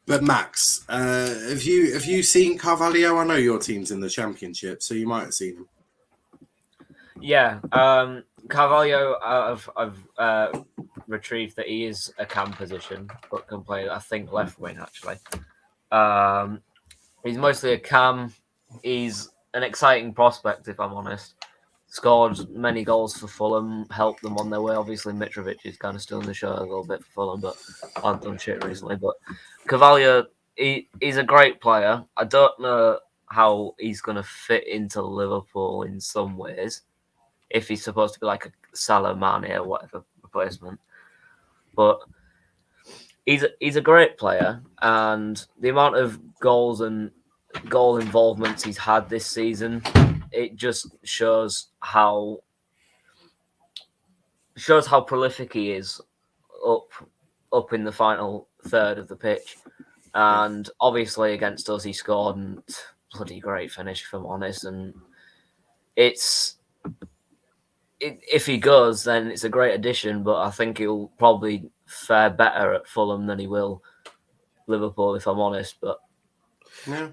but Max, have you seen Carvalho? I know your team's in the Championship, so you might have seen him. Yeah, Carvalho, I've retrieved that he is a cam position, but can play, I think, left wing actually. He's mostly a cam. He's an exciting prospect, if I'm honest. Scored many goals for Fulham, helped them on their way. Obviously, Mitrovic is kind of still in the show a little bit for Fulham, but I've done shit recently. But Carvalho, he's a great player. I don't know how he's going to fit into Liverpool in some ways, if he's supposed to be like a Salah, Mane or whatever replacement. But he's a great player, and the amount of goals and goal involvements he's had this season, it just shows how prolific he is up in the final third of the pitch. And obviously against us he scored, and bloody great finish, if I'm honest. And if he goes, then it's a great addition, but I think he'll probably fare better at Fulham than he will Liverpool, if I'm honest. But yeah,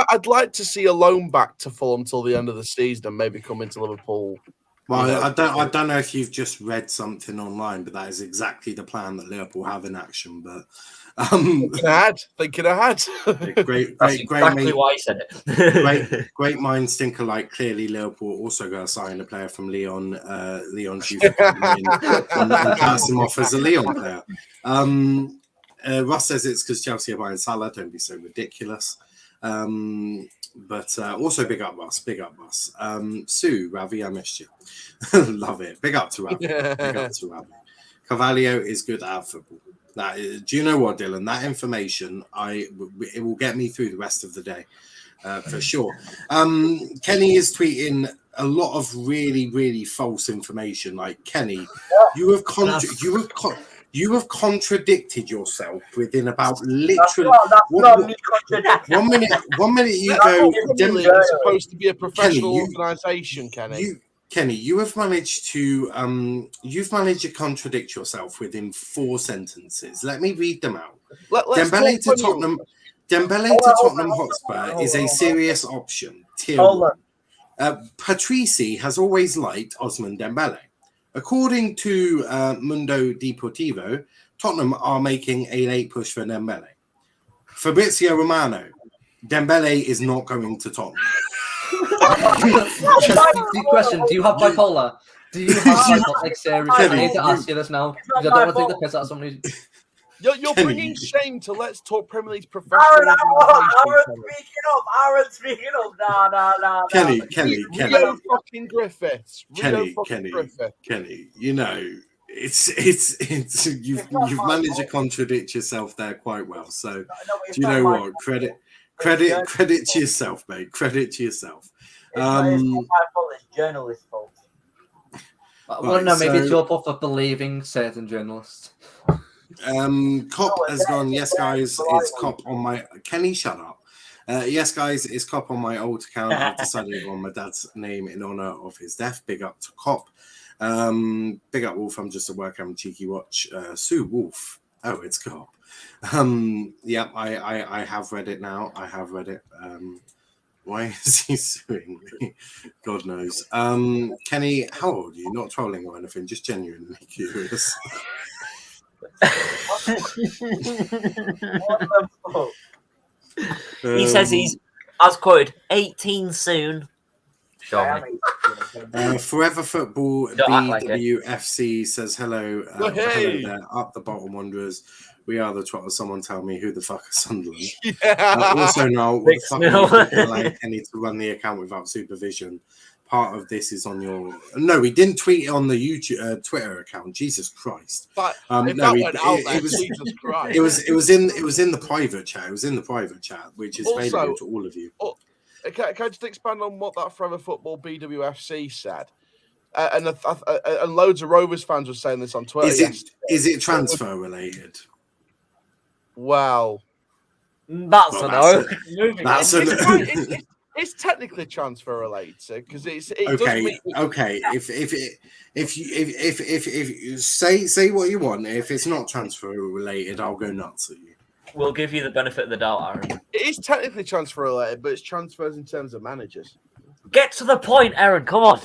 I'd like to see a loan back to Fulham till the end of the season and maybe come into Liverpool. Well, I don't know if you've just read something online, but that is exactly the plan that Liverpool have in action. But thinking ahead. Great, exactly why I said it. great minds think alike. Clearly, Liverpool also going to sign a player from Lyon's youth academy and pass him off as a Lyon player. Ross says it's because Chelsea are buying Salah. Don't be so ridiculous. But also big up Ross. Sue, Ravi, I missed you. Love it. Big up to Ravi. Carvalho is good at football. Do you know what, Dylan? That information, it will get me through the rest of the day, for sure. Kenny is tweeting a lot of really, really false information. Like, Kenny, you have contradicted yourself within about literally not me contradicting. One minute you go. It's supposed to be a professional organisation, Kenny. Kenny, you have managed to contradict yourself within 4 sentences. Let me read them out. Dembele to Tottenham Hotspur is a serious option. Tier 1. Patrici has always liked Ousmane Dembele. According to Mundo Deportivo, Tottenham are making a late push for Dembele. Fabrizio Romano, Dembele is not going to Tottenham. Deep question: do you have bipolar? Like, seriously, I need to ask you this now because I don't want to take the piss out of somebody. You're bringing shame to Let's Talk Premier League's professional. Aaron speaking up. No. Kenny. Rio fucking Griffiths. Kenny. You know, it's you've managed to contradict yourself there quite well. So do you know what? Credit to yourself, mate. Credit to yourself. It's not my fault. It's journalists' fault. Well, no, maybe it's your fault for believing certain journalists. Cop has gone. Yes, guys, it's Cop on my. Kenny, shut up. Yes, guys, it's Cop on my old account. I've decided on my dad's name in honor of his death. Big up to Cop. Big up Wolf. I'm just at work. I'm cheeky watch. Sue Wolf. Oh, it's Cop. Yeah, I have read it now. I have read it. Why is he suing me? God knows. Kenny, how old are you? Not trolling or anything, just genuinely curious. He says he's, as quoted, 18 soon. Forever Football BWFC says hello. Hello there, up the bottom wanderers. We are the trotters. Someone tell me who the fuck is Sunderland. Also, Niall, what the fuck are you allowing Kenny to run the account without supervision? part of this is on your. No, he didn't tweet it on the YouTube Twitter account. Jesus Christ! But No, if that it- went out it- there, it was- Jesus Christ. It was in the private chat. It was in the private chat, which is Also- available to all of you. Can I just expand on what that Forever Football BWFC said? And loads of Rovers fans were saying this on Twitter. Is it transfer related? Well, That's Well, a that's no. Moving That's on. a it's technically transfer related because it okay. does mean Okay, if you say what you want, if it's not transfer related, I'll go nuts at you. We'll give you the benefit of the doubt, Aaron. it is technically transfer related, but it's transfers in terms of managers. Get to the point, Aaron. Come on.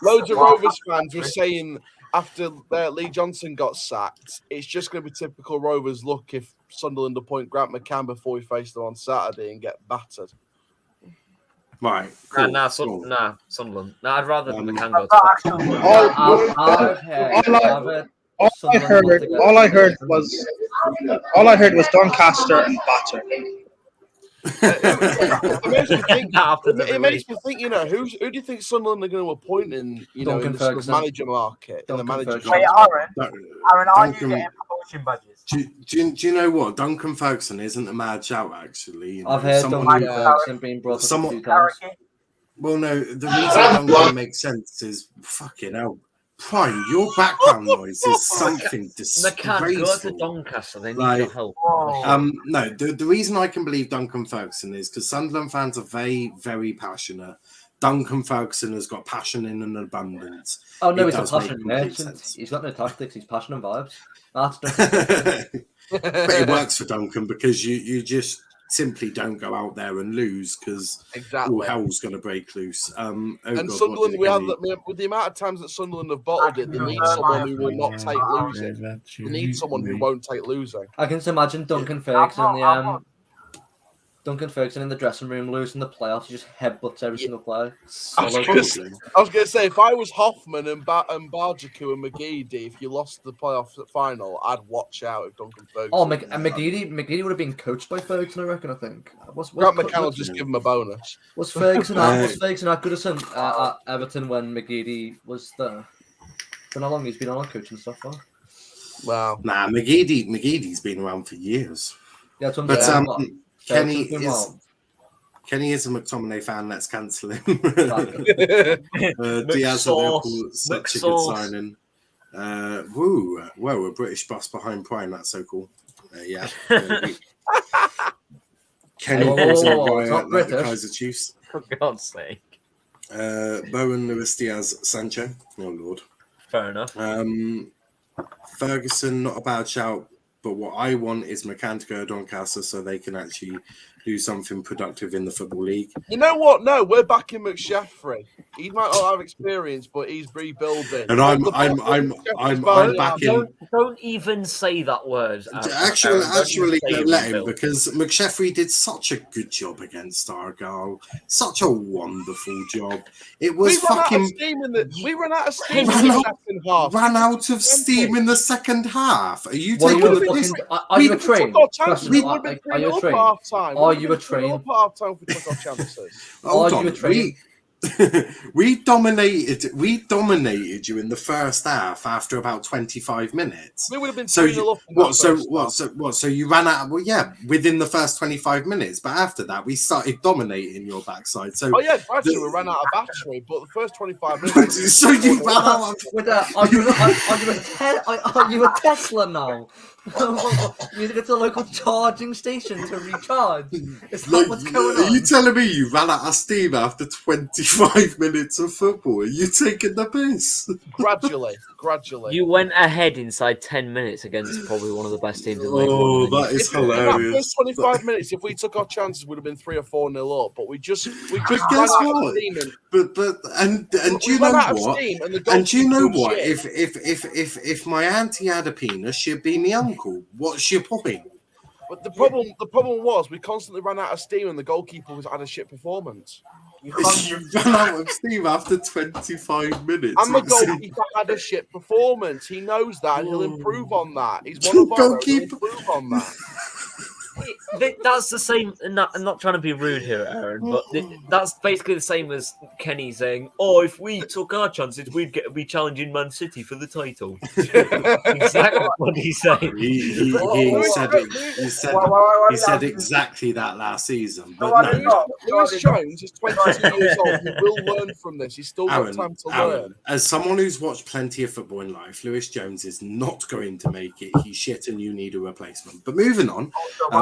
Loads of Rovers fans were saying after Lee Johnson got sacked, it's just going to be typical Rovers look if Sunderland appoint Grant McCann before we face them on Saturday and get battered. Right. Cool, cool. Sunderland. No, I'd rather McCann go to All I heard was Doncaster and batter. It makes me think, who do you think Sunderland are going to appoint in, in the sort of manager market? In the manager Wait, Aaron, are you getting promotion badges? Do you know what? Duncan Ferguson isn't a mad shout, actually. I've heard Duncan Ferguson being brought up a few times. Well, no, the reason Duncan makes sense is fucking hell. Prime, your background noise is something disgraceful. McCann, go to Doncaster. They need your help. No, the reason I can believe Duncan Ferguson is because Sunderland fans are very, very passionate. Duncan Ferguson has got passion in an abundance. Oh no, he's a does make passionate complete merchant. sense. He's got no tactics. He's passion and vibes. That's But it works for Duncan because you just simply don't go out there and lose because all hell's going to break loose. And Sunderland, with the amount of times that Sunderland have bottled it, they need someone who will not take losing. They need someone who won't take losing. I can just imagine Duncan Ferguson in the dressing room losing the playoffs. He just headbutts every single play. I was going to say, if I was Hoffman and Barjaku and McGeady, if you lost the playoff final, I'd watch out if Duncan Ferguson. Oh, McGeady would have been coached by Ferguson, I reckon. I think. Grant McCann will just give him a bonus. Was Ferguson at Goodison at Everton when McGeady was there? Been how long he's been on coaching stuff for? Wow. Nah, McGeady's been around for years. Yeah, Kenny is a McTominay fan. Let's cancel him. Diaz at Liverpool, such a good signing. Whoa, a British bus behind Prime. That's so cool. Yeah. Kenny was a riot like the Kaiser Chiefs. For God's sake. Bowen, Luis Diaz, Sancho. Oh Lord. Fair enough. Ferguson, not a bad shout. But what I want is McCann to go to Doncaster so they can actually do something productive in the Football League. You know what? No, we're back in McSheffrey. He might not have experience, but he's rebuilding. And I'm back in. Don't even say that word. Actually, don't let him because McSheffrey did such a good job against Argyle. Such a wonderful job. It was we ran out of steam in the second half. Ran out of steam in the second half. Are you taking Are you a train? Are you a train? Half-time we took our chances. Hold on. We dominated you in the first half after about 25 minutes. We would have been so you ran out within the first 25 minutes, but after that we started dominating your backside. So we ran out of battery, but the first 25 minutes so you ran out are you a Tesla now? You need to go to the local charging station to recharge. Is that what's going on? Are you telling me you ran out of steam after 25 minutes of football? Are you taking the piss? Gradually. You went ahead inside 10 minutes against probably one of the best teams in the league. Oh, that is hilarious. In that first 25 minutes, if we took our chances, would have been 3 or 4-0 up. But we just guess what? But do you know what? And do you know what? If my auntie had a penis, she'd be my uncle. What's your point? But the problem was we constantly ran out of steam, and the goalkeeper had a shit performance. You ran out of steam after 25 minutes. And the goalkeeper had a shit performance. He knows that, and he'll improve on that. He's one of our. He'll improve on that. that's the same. And I'm not trying to be rude here, Aaron, but that's basically the same as Kenny saying, "Oh, if we took our chances, we'd be challenging Man City for the title." Exactly what he's saying. He said exactly that last season. But no, Lewis Jones is 22 years old. He will learn from this. He's still got time to learn. As someone who's watched plenty of football in life, Lewis Jones is not going to make it. He's shit and you need a replacement. But moving on,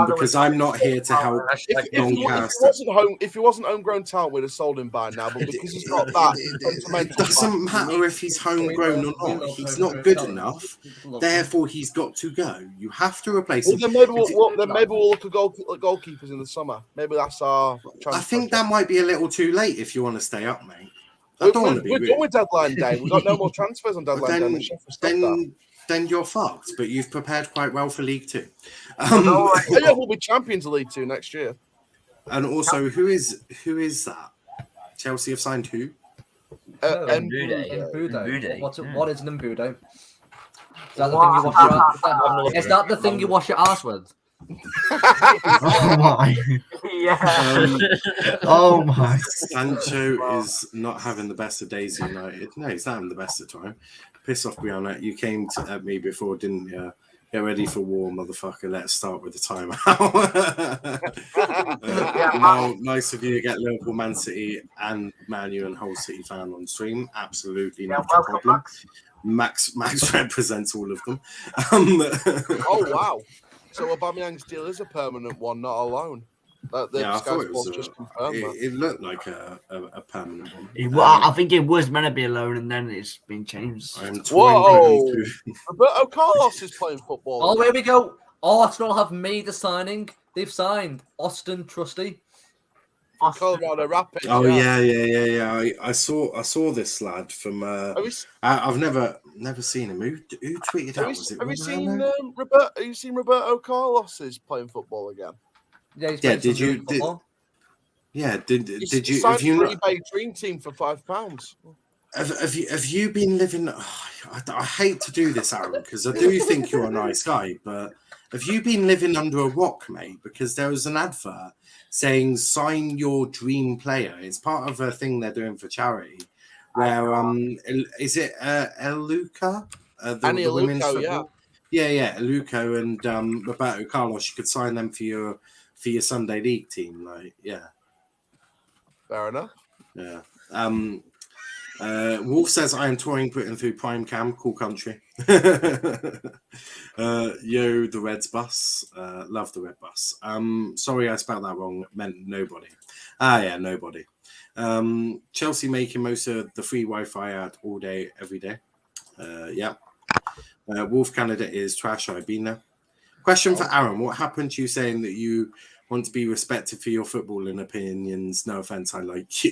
because I'm not here to help if he wasn't homegrown talent, we'd have sold him by now. But because he's got that, it doesn't matter if he's homegrown or not. He's not good enough. Therefore, he's got to go. You have to replace him. Then maybe we'll look at goalkeepers in the summer. Maybe that's our. I think that might be a little too late if you want to stay up, mate. I don't want to be. We're done with deadline day. We've got no more transfers on deadline day. Then you're fucked. But you've prepared quite well for League Two. We'll be champions of League Two next year. And also, who is that? Chelsea have signed who? Mbude. What is an Mbude? Is that the thing you wash your ass with? Oh my! Oh my! Sancho is not having the best of days at United. No, he's not having the best of time. Piss off, Brianna. You came at me before, didn't you? Get ready for war, motherfucker. Let's start with the timeout. Nice of you to get Liverpool, Man City, and Man U and Hull City fan on stream. Absolutely not a problem. Max represents all of them. Oh wow! So Aubameyang's deal is a permanent one, not a loan. I thought it was just confirmed. It looked like a permanent one. I think it was meant to be a loan, and then it's been changed. Whoa! Roberto Carlos is playing football. Oh, here we go. Arsenal have made a signing. They've signed Austin Trusty. Colorado Rapids. Oh yeah. I saw this lad from. I've never seen him. Who tweeted out? Have you seen Roberto Carlos is playing football again? Yeah. Did you? Have you not? eBay Dream Team for £5. Have you been living? I hate to do this, Aaron, because I do think you're a nice guy, but have you been living under a rock, mate? Because there was an advert saying sign your dream player. It's part of a thing they're doing for charity. Where is it Eluka? Annie Eluko, yeah, Eluko and Roberto Carlos. You could sign them for your Sunday League team, like fair enough. Yeah. Wolf says I am touring Britain through Prime Cam, cool country. Yo, the Reds bus. Love the red bus. Sorry I spelled that wrong. It meant nobody. Nobody. Chelsea making most of the free Wi-Fi out all day, every day. Yeah. Wolf Canada is trash. I've been there. Question for Aaron. What happened to you saying that you want to be respected for your footballing opinions? No offense, I like you.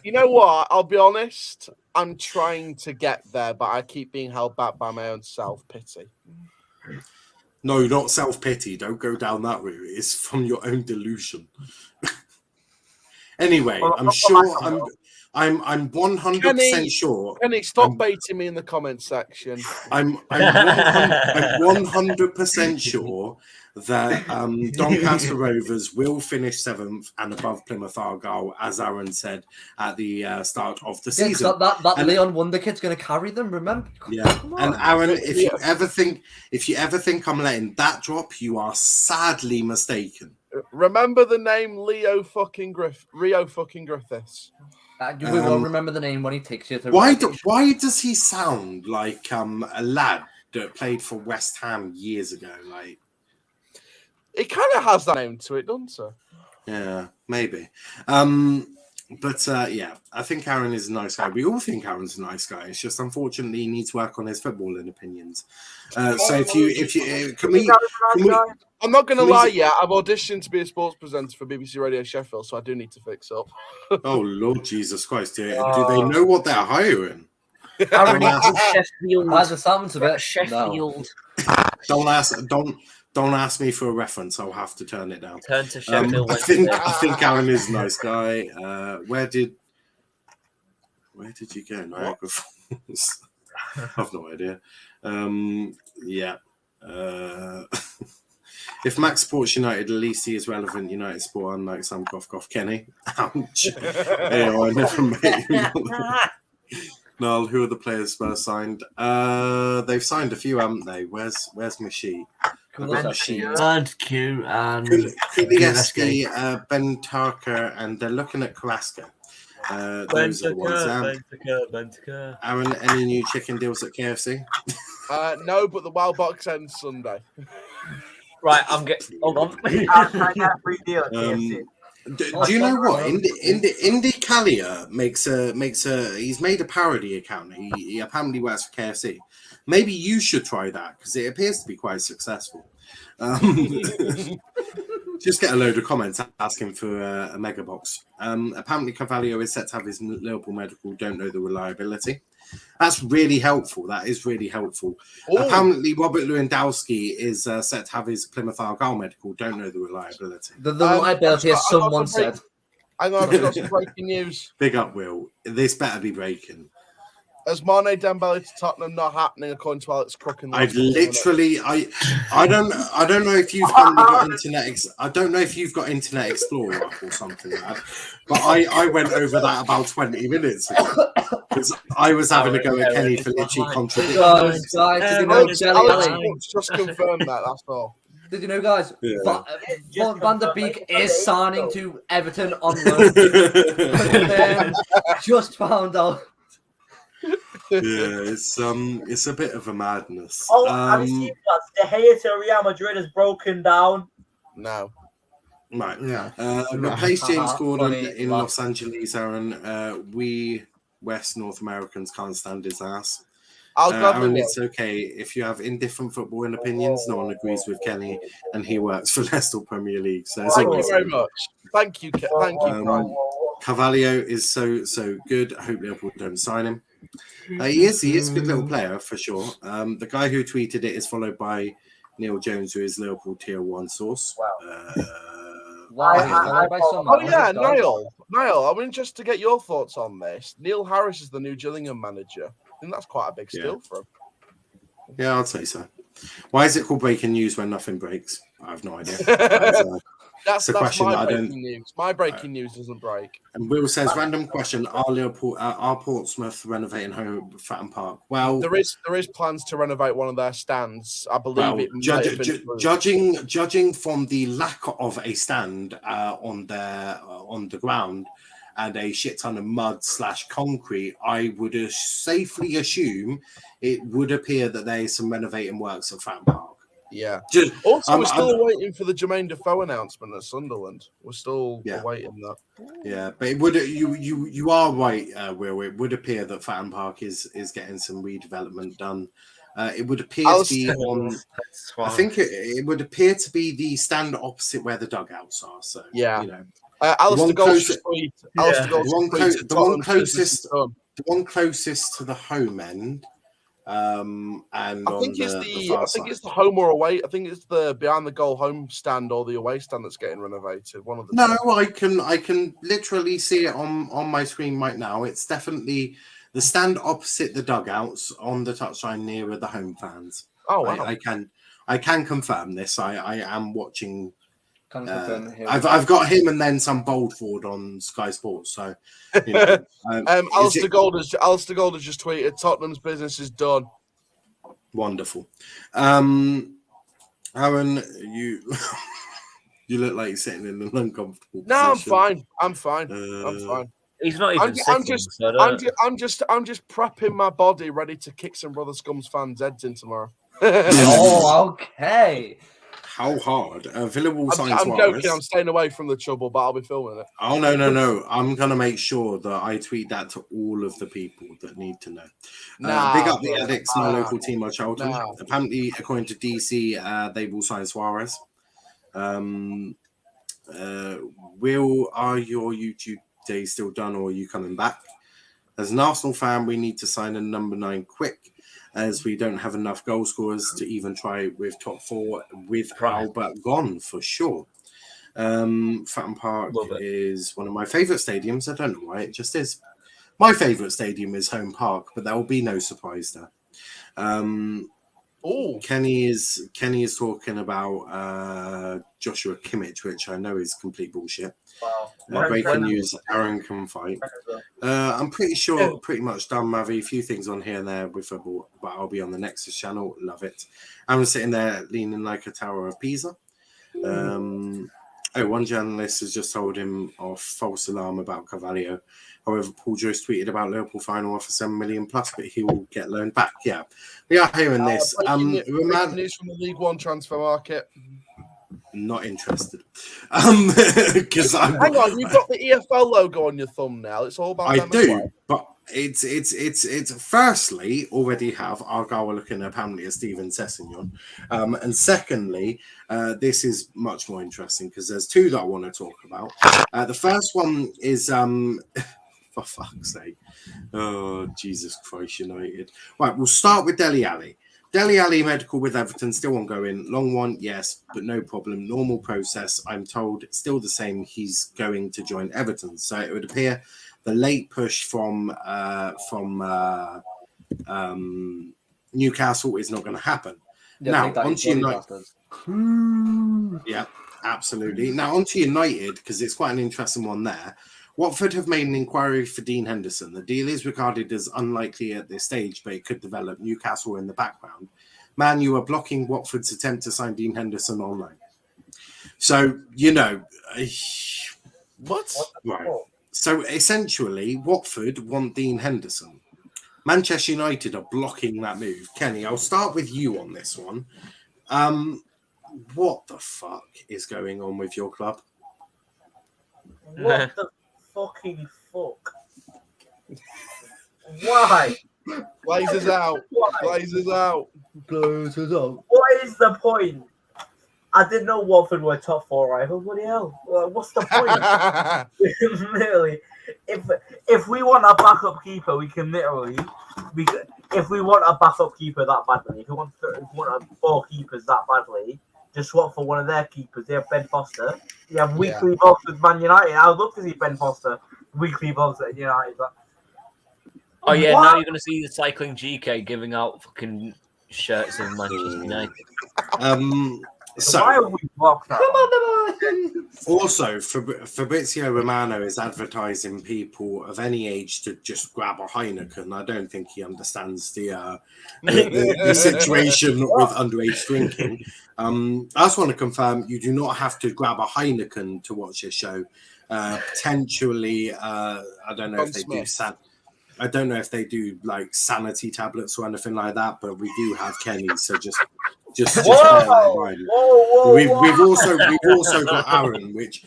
You know what? I'll be honest. I'm trying to get there, but I keep being held back by my own self-pity. No, not self-pity. Don't go down that route. It's from your own delusion. Anyway, I'm sure I'm 100% sure. Kenny, stop baiting me in the comment section. I'm 100% sure that Doncaster Rovers will finish 7th and above Plymouth Argyle, as Aaron said at the start of the season. That Leon Wonder kid's going to carry them. Remember? Yeah. And Aaron, if you ever think I'm letting that drop, you are sadly mistaken. Remember the name Rio fucking Griffiths. You will remember the name when he takes you through. Why does he sound like a lad that played for West Ham years ago? Like, it kind of has that name to it, doesn't it? Yeah, maybe. But yeah, I think Aaron is a nice guy. We all think Aaron's a nice guy. It's just unfortunately he needs to work on his footballing opinions. So if you can we I'm not going to lie yet. I've auditioned to be a sports presenter for BBC Radio Sheffield, so I do need to fix up. Oh, Lord Jesus Christ. Do they know what they're hiring? Sheffield. As a sounds of it, Sheffield. No. Don't ask me for a reference. I'll have to turn it down. Turn to Sheffield. I think Aaron is a nice guy. Where did you go? Niagara Falls. I've no idea. Yeah. If Max supports United, at least he is relevant United sport, unlike some Goff Kenny. Ouch. Yeah, I never met him. Niall, who are the players Spurs signed? They've signed a few, haven't they? Where's my sheet? Bird, Q, and Kulievski, Bentaka, and they're looking at Carrasco. Those are the ones. Aaron, any new chicken deals at KFC? No, but the Wild Box ends Sunday. Right, I'm getting. Hold on. I got a free deal at KFC. Do you know what? Indy Callier makes a. He's made a parody account. He apparently works for KFC. Maybe you should try that because it appears to be quite successful. Just get a load of comments asking for a mega box. Apparently, Carvalho is set to have his Liverpool medical. Don't know the reliability. That's really helpful. That is really helpful. Ooh. Apparently, Robert Lewandowski is set to have his Plymouth Argyle medical. Don't know the reliability. The reliability, as someone said. Hang on, I've got some breaking news. Big up, Will. This better be breaking. As Mane Dembele to Tottenham not happening according to Alex Crook and I don't know if you've got internet. I don't know if you've got Internet Explorer up or something like that. But I went over that about 20 minutes ago because I was having a go at Kenny for literally contradicting. Alex just confirmed that. That's all. Did you know, guys? Yeah. Van der Beek is signing to Everton on loan. Just found out. Yeah, it's a bit of a madness. Oh, have you seen that? De Gea to Real Madrid has broken down. No. Right. Yeah. Replace James Gordon in Los Angeles, Aaron. We West North Americans can't stand his ass. Aaron, it's okay if you have indifferent footballing opinions. No one agrees with Kenny, and he works for Leicester Premier League. So thank you very much. Thank you. Thank you. Carvalho is so good. I hope Liverpool don't sign him. He is a good little player for sure. The guy who tweeted it is followed by Neil Jones, who is Liverpool tier 1 source. Niall. I'm interested to get your thoughts on this. Neil Harris is the new Gillingham manager. I think that's quite a big steal for him. Yeah, I'd say so. Why is it called breaking news when nothing breaks? I have no idea. That's my breaking news. My breaking news doesn't break. And Will says, random question: Are Portsmouth renovating home Fratton Park? Well, there is plans to renovate one of their stands. I believe judging from the lack of a stand on the ground and a shit ton of mud / concrete, I would safely assume it would appear that there is some renovating works at Fratton Park. Yeah. We're still waiting for the Jermaine Defoe announcement at Sunderland. We're still awaiting that. Yeah, but it would you are right, Will. It would appear that Fratton Park is getting some redevelopment done. It would appear to be on. I think it would appeer to be the stand opposite where the dugouts are. So yeah, you know, the one closest to the home end. And I think it's the home or away. I think it's the behind the goal home stand or the away stand that's getting renovated. One of the No, I can literally see it on my screen right now. It's definitely the stand opposite the dugouts on the touchline nearer the home fans. Oh wow! I can confirm this. I am watching. I've got him and then some Boldford on Sky Sports. So, you know, Alistair Gold has just tweeted Tottenham's business is done. Wonderful. Aaron, you look like you're sitting in an uncomfortable position. I'm fine. He's not even I'm just prepping my body ready to kick some Brother Scum's fans' heads in tomorrow. Oh, okay. How hard? Villa will sign I'm Suarez. joking. I'm staying away from the trouble, but I'll be filming it. Oh, no. I'm going to make sure that I tweet that to all of the people that need to know. Big up the Addicts, my local team of Charlton. Apparently, according to DC, they will sign Suarez. Will, are your YouTube days still done or are you coming back? As an Arsenal fan, we need to sign a number 9 quick, as we don't have enough goal scorers to even try with top 4 with Albert gone for sure. Fratton Park is one of my favourite stadiums. I don't know why, it just is. My favourite stadium is Home Park, but there will be no surprise there. Oh, Kenny is talking about Joshua Kimmich, which I know is complete bullshit. Wow. Breaking news: Aaron can fight. I'm pretty sure, pretty much done, Mavi. A few things on here and there with football, but I'll be on the Nexus channel. Love it. I'm sitting there leaning like a tower of Pisa. One journalist has just told him of false alarm about Carvalho. However, Paul Joyce tweeted about Liverpool final offer 7 million plus, but he will get loaned back. Yeah, we are hearing this. Breaking news from the League One transfer market. Not interested. Because hang on, you've got the EFL logo on your thumbnail. It's all about. I do, but it's firstly already have Argyle looking apparently at Steven Sessegnon, and secondly, this is much more interesting because there's two that I want to talk about. The first one is for fuck's sake, oh Jesus Christ, United. Right, we'll start with Dele Alli. Dele Alli medical with Everton still ongoing. Long one, yes, but no problem. Normal process. I'm told still the same. He's going to join Everton. So it would appear the late push from Newcastle is not going to happen. Now onto United. Yeah, absolutely. Now onto United because it's quite an interesting one there. Watford have made an inquiry for Dean Henderson. The deal is regarded as unlikely at this stage, but it could develop. Newcastle in the background. Man, you are blocking Watford's attempt to sign Dean Henderson online. So, what? Right. So, essentially, Watford want Dean Henderson. Manchester United are blocking that move. Kenny, I'll start with you on this one. What the fuck is going on with your club? What the fucking fuck? Why? Blazers out. Why? Blazers out. Blazers out. What is the point? I didn't know Watford were top four rivals. Bloody hell! What's the point? Literally, if we want a backup keeper, we can literally. If we want a backup keeper that badly, if we want 4 keepers that badly, just swap for one of their keepers. They have Ben Foster. You have weekly vlogs with Man United. I would love to see Ben Foster weekly vlogs at United. But oh yeah, now you're going to see the cycling GK giving out fucking shirts in Manchester United. So, why are we blocked that? Come on, the also, Fabrizio Romano is advertising people of any age to just grab a Heineken. I don't think he understands the situation with underage drinking. I just want to confirm you do not have to grab a Heineken to watch this show. Potentially, I don't know if they do. I don't know if they do like sanity tablets or anything like that, but we do have Kenny, so just bear that in mind. We've also got Aaron, which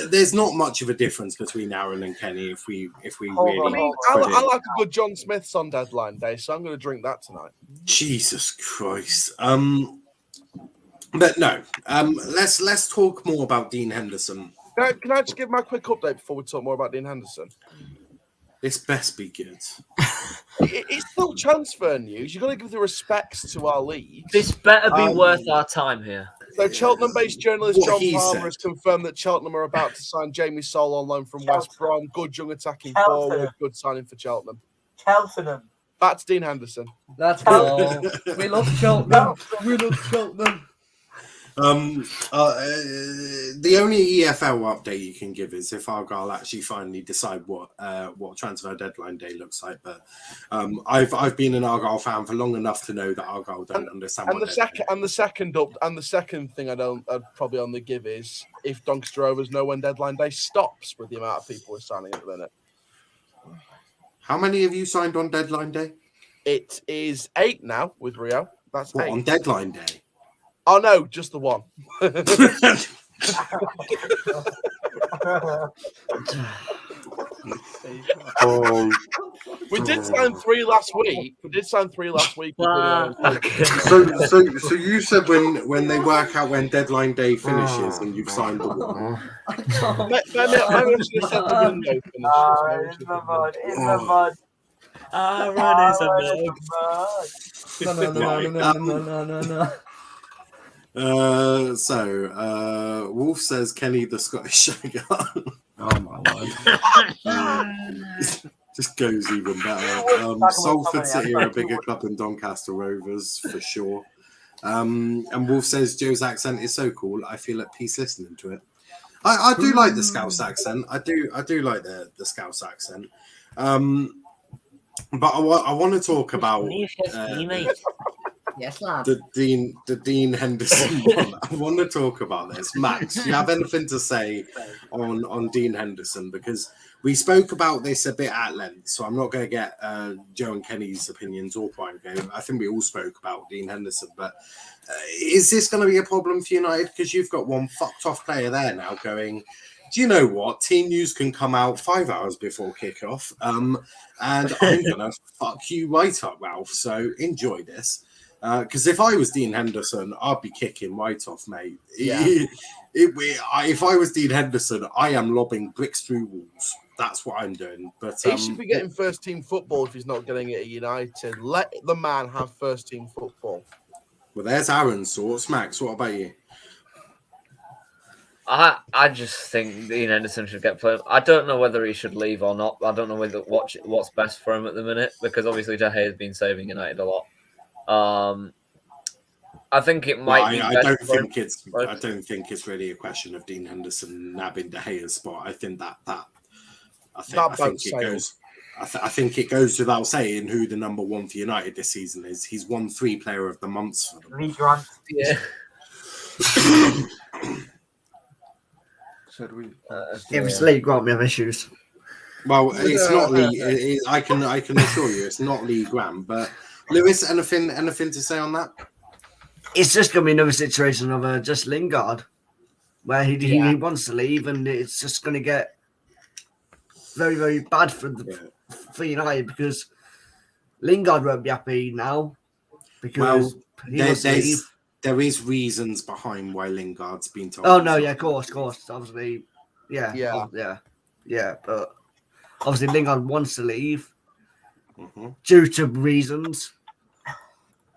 there's not much of a difference between Aaron and Kenny if we really. I like a good John Smith's on deadline day, so I'm going to drink that tonight. Jesus Christ. But no. Let's talk more about Dean Henderson. Can I just give my quick update before we talk more about Dean Henderson? This best be good. It's still transfer news. You've got to give the respects to our league. This better be worth our time here. So Cheltenham-based journalist John Palmer has confirmed that Cheltenham are about to sign Jamie Soule on loan from West Brom. Good young attacking forward. Good signing for Cheltenham. Cheltenham. Back to Dean Henderson. Let's go. We love Cheltenham. We love Cheltenham. The only EFL update you can give is if Argyle actually finally decide what transfer deadline day looks like. But I've been an Argyle fan for long enough to know that Argyle don't understand. The second thing I'd probably only give is if Doncaster Rovers know when deadline day stops with the amount of people we're signing at the minute. How many of you signed on deadline day? It is 8 now with Rio. That's 8 on deadline day. Oh no, just the one. We did sign 3 last week. So you said when they work out when deadline day finishes and you've signed the one. Wolf says Kenny the Scottish Shagger. Oh my word. Just goes even better. Salford City are a bigger club than Doncaster Rovers for sure. And Wolf says Joe's accent is so cool. I feel at peace listening to it. I do like the Scouse accent. I do like the Scouse accent. But I want to talk about Yes, lad. the Dean Henderson one. I want to talk about this. Max, do you have anything to say on Dean Henderson? Because we spoke about this a bit at length, so I'm not going to get Joe and Kenny's opinions or Prime Game. I think we all spoke about Dean Henderson, but is this going to be a problem for United? Because you've got one fucked off player there now going, do you know what? Team news can come out 5 hours before kickoff, and I'm going to fuck you right up, Ralph. So enjoy this. Because if I was Dean Henderson, I'd be kicking right off, mate. Yeah. If I was Dean Henderson, I am lobbing bricks through walls. That's what I'm doing. But he should be getting first team football if he's not getting it at United. Let the man have first team football. Well, there's Aaron's thoughts. Max, what about you? I just think Dean Henderson should get played. I don't know whether he should leave or not. I don't know what's best for him at the minute, because obviously De Gea has been saving United a lot. I think it might be. I don't think it's really a question of Dean Henderson nabbing De Gea's spot. I think I think it goes without saying who the number one for United this season is. He's won 3 Player of the Months for them. Lee Grant. Yeah. Should we? If it's Lee Grant, we have issues. Well, it's not Lee. I can assure you, it's not Lee Graham. But Lewis, anything to say on that? It's just going to be another situation of just Lingard, where he wants to leave, and it's just going to get very, very bad for United, because Lingard won't be happy now because he wants to leave. There is reasons behind why Lingard's been told. Oh no, yeah, of course, obviously, yeah. But obviously Lingard wants to leave due to reasons.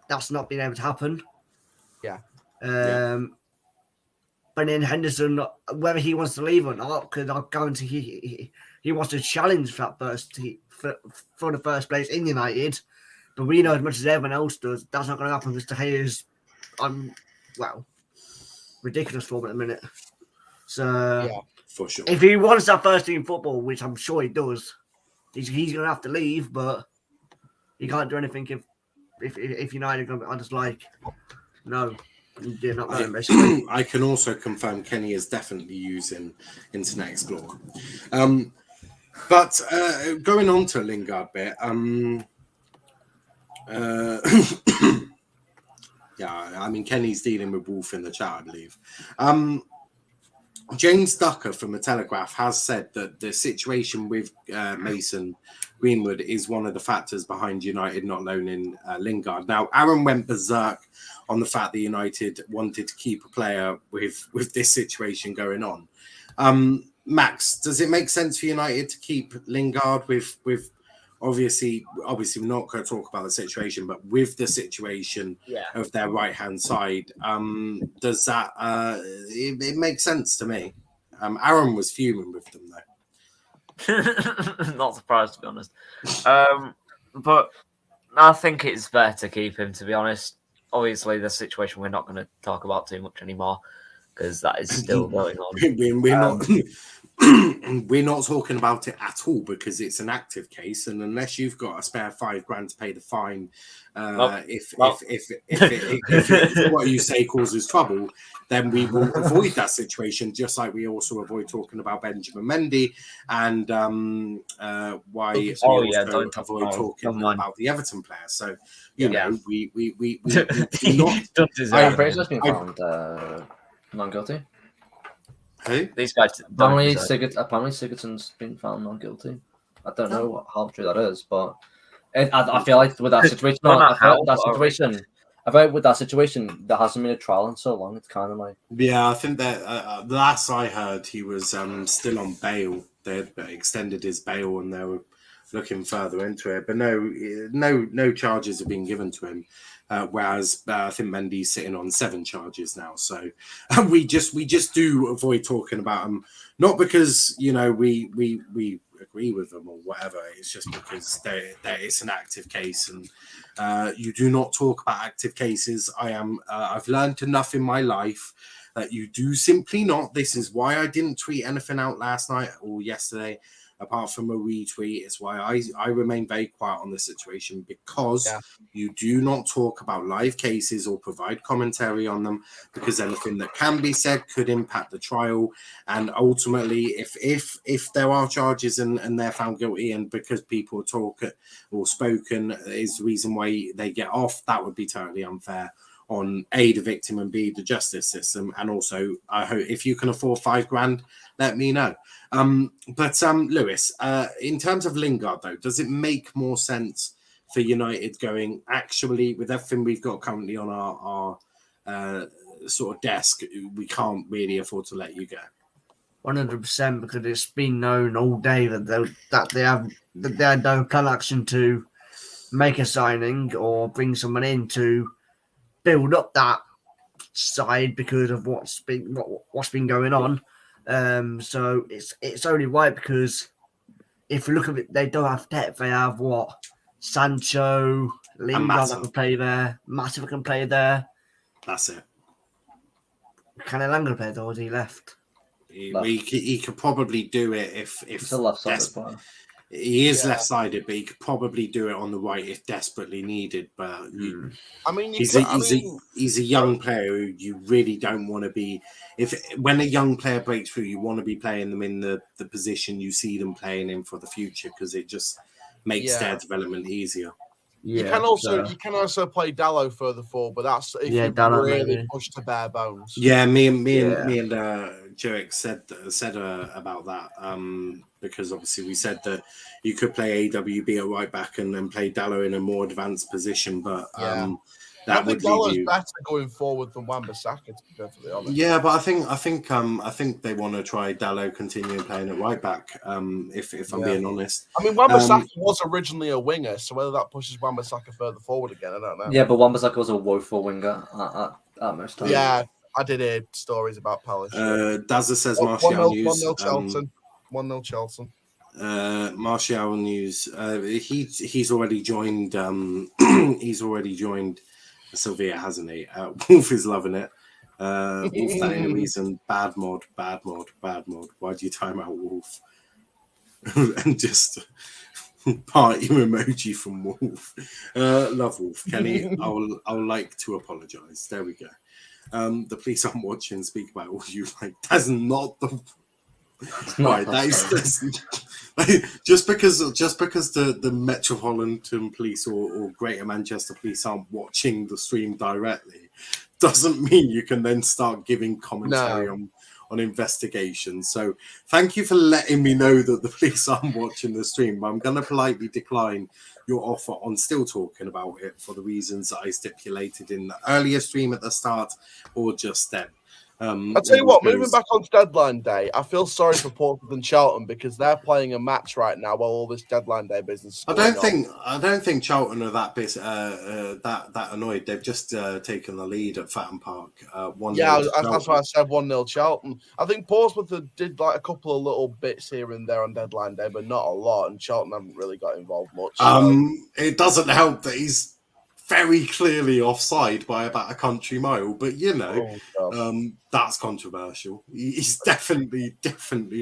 That's not been able to happen. Yeah. But then Henderson, whether he wants to leave or not, because I guarantee he wants to challenge for that for the first place in United. But we know as much as everyone else does, that's not going to happen because De Gea is ridiculous form at the minute. So for sure. If he wants that first team football, which I'm sure he does, he's going to have to leave. But he can't do anything if United are going to be just like, no, you're not going, basically. I can also confirm Kenny is definitely using Internet Explorer. But going on to Lingard bit, yeah, I mean, Kenny's dealing with Wolf in the chat, I believe. James Ducker from The Telegraph has said that the situation with Mason Greenwood is one of the factors behind United not loaning Lingard. Now, Aaron went berserk on the fact that United wanted to keep a player with this situation going on. Max, does it make sense for United to keep Lingard with obviously we're not going to talk about the situation, but with the situation of their right-hand side, does that it makes sense to me. Aaron was fuming with them though. Not surprised, to be honest. But I think it's better to keep him, to be honest. Obviously, the situation we're not going to talk about too much anymore because that is still going on. We're not talking about it at all because it's an active case, and unless you've got a spare £5,000 to pay the fine, if what you say causes trouble, then we will avoid that situation. Just like we also avoid talking about Benjamin Mendy and why we also avoid talking about the Everton player. So you know, we not. Fraser's been found non-guilty. Who? These guys apparently Sigurdsson's been found not guilty. I don't know how true that is, but I feel like with that situation, with that situation, there hasn't been a trial in so long. It's kind of like I think that the last I heard, he was still on bail. They had extended his bail, and they were looking further into it. But no charges have been given to him. whereas I think Mendy's sitting on 7 charges now. So we just do avoid talking about them, not because we agree with them or whatever. It's just because it's an active case, and you do not talk about active cases. I've learned enough in my life that you do simply not. This is why I didn't tweet anything out last night or yesterday, apart from a retweet. It's why I remain very quiet on the situation, because you do not talk about live cases or provide commentary on them, because anything that can be said could impact the trial. And ultimately, if there are charges and they're found guilty, and because people talk or spoken is the reason why they get off, that would be totally unfair on A, the victim, and B, the justice system. And also, I hope if you can afford $5,000, let me know. But Lewis, in terms of Lingard, though, does it make more sense for United going, actually, with everything we've got currently on our sort of desk, we can't really afford to let you go? 100%, because it's been known all day that they had no plan action to make a signing or bring someone in to build up that side because of what's been going on. So it's only right, because if you look at it, they don't have depth. They have Sancho, Lingard that can play there, Massive can play there. That's it. Can Elanga play there, or has he left? He could probably do it if it's a left-sided player. He is left-sided, but he could probably do it on the right if desperately needed. But he's a young player who you really don't want to be. When a young player breaks through, you want to be playing them in the position you see them playing in for the future, because it just makes their development easier. You can also play Dallo further forward, but that's if you Dallo really maybe push to bare bones. Yeah, me and Jurek said about that, because obviously we said that you could play AWB at right back and then play Dallo in a more advanced position, but that would leave you better going forward than Wan-Bissaka, to be perfectly honest. Yeah, but I think they want to try Dallo continuing playing at right back. If I'm being honest, I mean, Wan-Bissaka was originally a winger, so whether that pushes Wan-Bissaka further forward again, I don't know. Yeah, but Wan-Bissaka was a woeful winger at most times. Yeah, I did hear stories about Palace. Dazza says Martial news. 1-0 Charlton. 1-0 Charlton. Martial news. He's already joined. He's already joined Sevilla, hasn't he? Wolf is loving it. Wolf, that ain't a reason. Bad mod. Why do you time out Wolf? And just party emoji from Wolf. Love Wolf. Kenny, I'll like to apologise. There we go. The police aren't watching. Speak about all you like. That's not the right. That is just because the Metropolitan Police or Greater Manchester Police aren't watching the stream directly, doesn't mean you can then start giving commentary on investigations. So thank you for letting me know that the police aren't watching the stream. I'm going to politely decline your offer on still talking about it for the reasons that I stipulated in the earlier stream at the start or just then. I'll tell you what, moving back on to deadline day, I feel sorry for Portsmouth and Charlton because they're playing a match right now while all this deadline day business is going on. I don't think Charlton are that that annoyed. They've just taken the lead at Fatton Park. That's why I said 1-0 Charlton. I think Portsmouth did like a couple of little bits here and there on deadline day, but not a lot, and Charlton haven't really got involved much. It doesn't help that he's very clearly offside by about a country mile, but that's controversial. He's definitely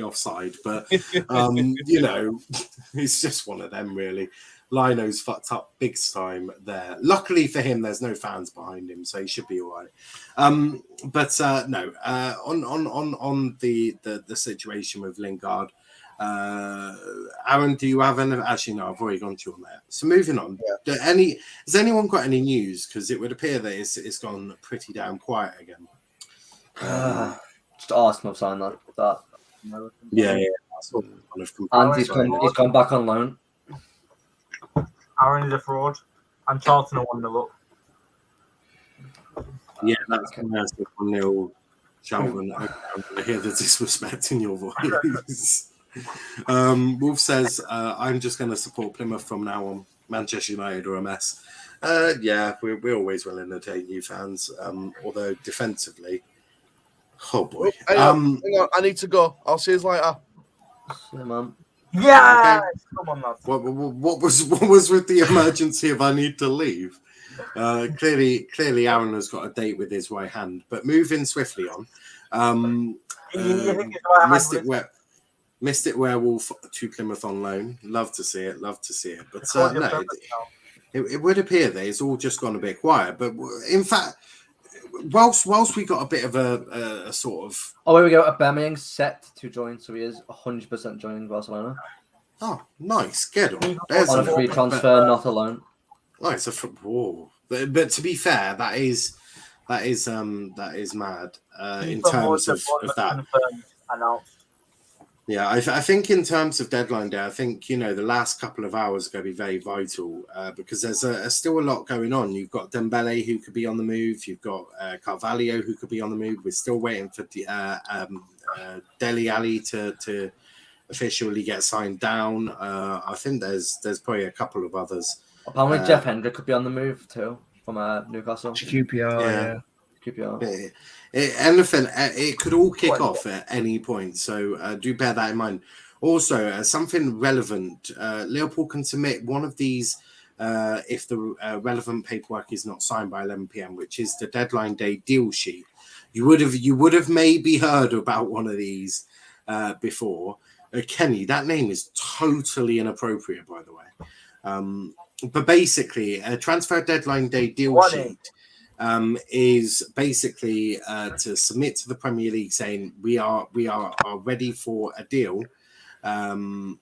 offside, but it's just one of them really. Lino's fucked up big time there. Luckily for him, there's no fans behind him, so he should be all right. On the situation with Lingard. Aaron, do you have any? Actually, no, I've already gone to you on that. So moving on. Yeah. Has anyone got any news? Because it would appear that it's gone pretty damn quiet again. Just Arsenal signed that. Yeah. And he's gone back on loan. Aaron is a fraud, and Charlton are 1-0 up. Yeah, that's 1-0 Charlton. I hear the disrespect in your voice. Wolf says, I'm just going to support Plymouth from now on. Manchester United are a mess. Yeah, we're always willing to take new fans. Although defensively, oh boy. Hang on, I need to go. I'll see you later. Yeah, man. Yes! Okay. Come on, lads. What was with the emergency of I need to leave? Clearly, Aaron has got a date with his right hand. But moving swiftly on, You think it's right hand with Mystic Werewolf to Plymouth on loan. Love to see it. But Record your no, purpose now. it would appear that it's all just gone a bit quiet. But in fact, whilst we got a bit of a sort of Oh, here we go. Aubameyang set to join, so he is 100% joining Barcelona nice, get on. on a free transfer, not a loan. Oh, it's a football. But to be fair, that is mad in terms of that. Confirmed, announced. Yeah, I think in terms of deadline day, I think the last couple of hours are going to be very vital because there's still a lot going on. You've got Dembele who could be on the move. You've got Carvalho who could be on the move. We're still waiting for Dele Alli to officially get signed down. I think there's probably a couple of others. Apparently, Jeff Hendrick could be on the move too from Newcastle. QPR, yeah. QPR. It could all kick off at any point, so do bear that in mind. Also, something relevant: Liverpool can submit one of these if the relevant paperwork is not signed by 11 p.m., which is the deadline day deal sheet. You would have maybe heard about one of these before. Kenny, that name is totally inappropriate, by the way. But basically, a transfer deadline day deal sheet is basically to submit to the Premier League saying we are ready for a deal, but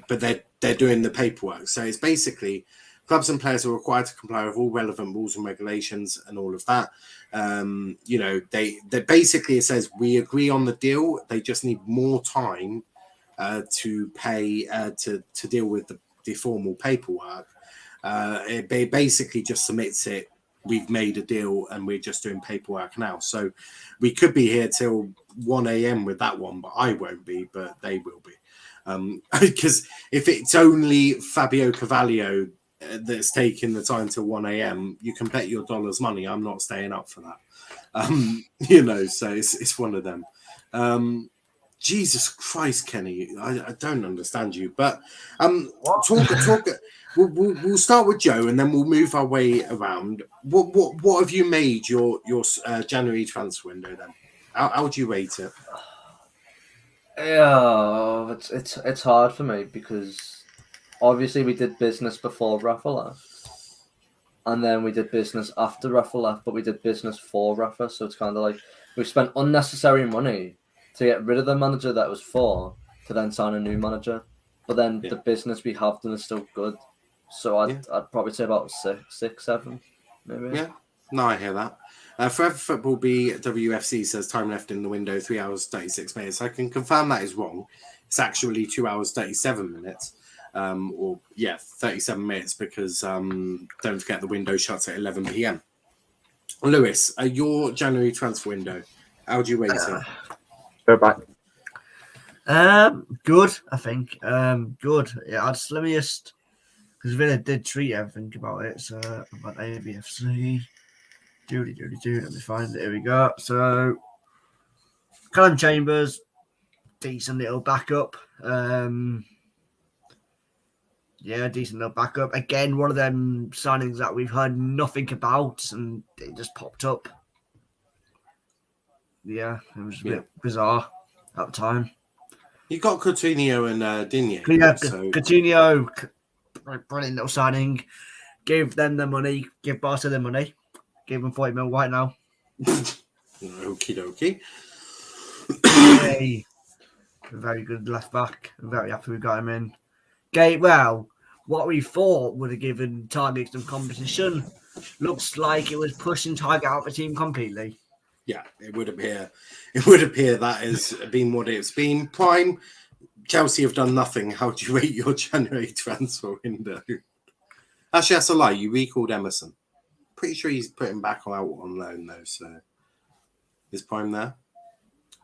they're doing the paperwork. So it's basically clubs and players are required to comply with all relevant rules and regulations and all of that. They basically, it says we agree on the deal. They just need more time to pay to deal with the formal paperwork. It basically just submits it. We've made a deal and we're just doing paperwork now. So we could be here till 1 a.m. with that one, but I won't be, but they will be. Because if it's only Fabio Carvalho that's taking the time till 1 a.m., you can bet your dollars money I'm not staying up for that. So it's one of them. Jesus Christ, Kenny, I don't understand you. But talk. We'll start with Joe, and then we'll move our way around. What have you made your January transfer window then? How would you rate it? Yeah, it's hard for me because obviously we did business before Rafa left, and then we did business after Rafa left, but we did business for Rafa, so it's kind of like we spent unnecessary money to get rid of the manager that was for, to then sign a new manager. But then the business we have done is still good. So I'd probably say about 6, 7, maybe. Yeah, no, I hear that. Forever Football BWFC says time left in the window 3 hours 36 minutes. I can confirm that is wrong. It's actually 2 hours 37 minutes. 37 minutes because don't forget the window shuts at 11 p.m. Lewis, your January transfer window, how do you rate it? Go back. Good, I think. Good. Yeah, let me just because Villa did treat everything about it. So about ABFC. Let me find it. Here we go. So Callum Chambers, decent little backup. Decent little backup. Again, one of them signings that we've heard nothing about, and it just popped up. Yeah, it was a bit bizarre at the time. You got Coutinho and Digne. Coutinho, brilliant little signing. Give them the money. Give Barca the money. Give them 40 mil right now. Okie dokie. Hey, very good left back. I'm very happy we got him in. Well, what we thought would have given Target some competition looks like it was pushing Target out of the team completely. Yeah, it would appear that has been what it's been. Prime, Chelsea have done nothing. How do you rate your January transfer window? Actually, that's a lie. You recalled Emerson. Pretty sure he's putting back out on loan though. So is Prime there?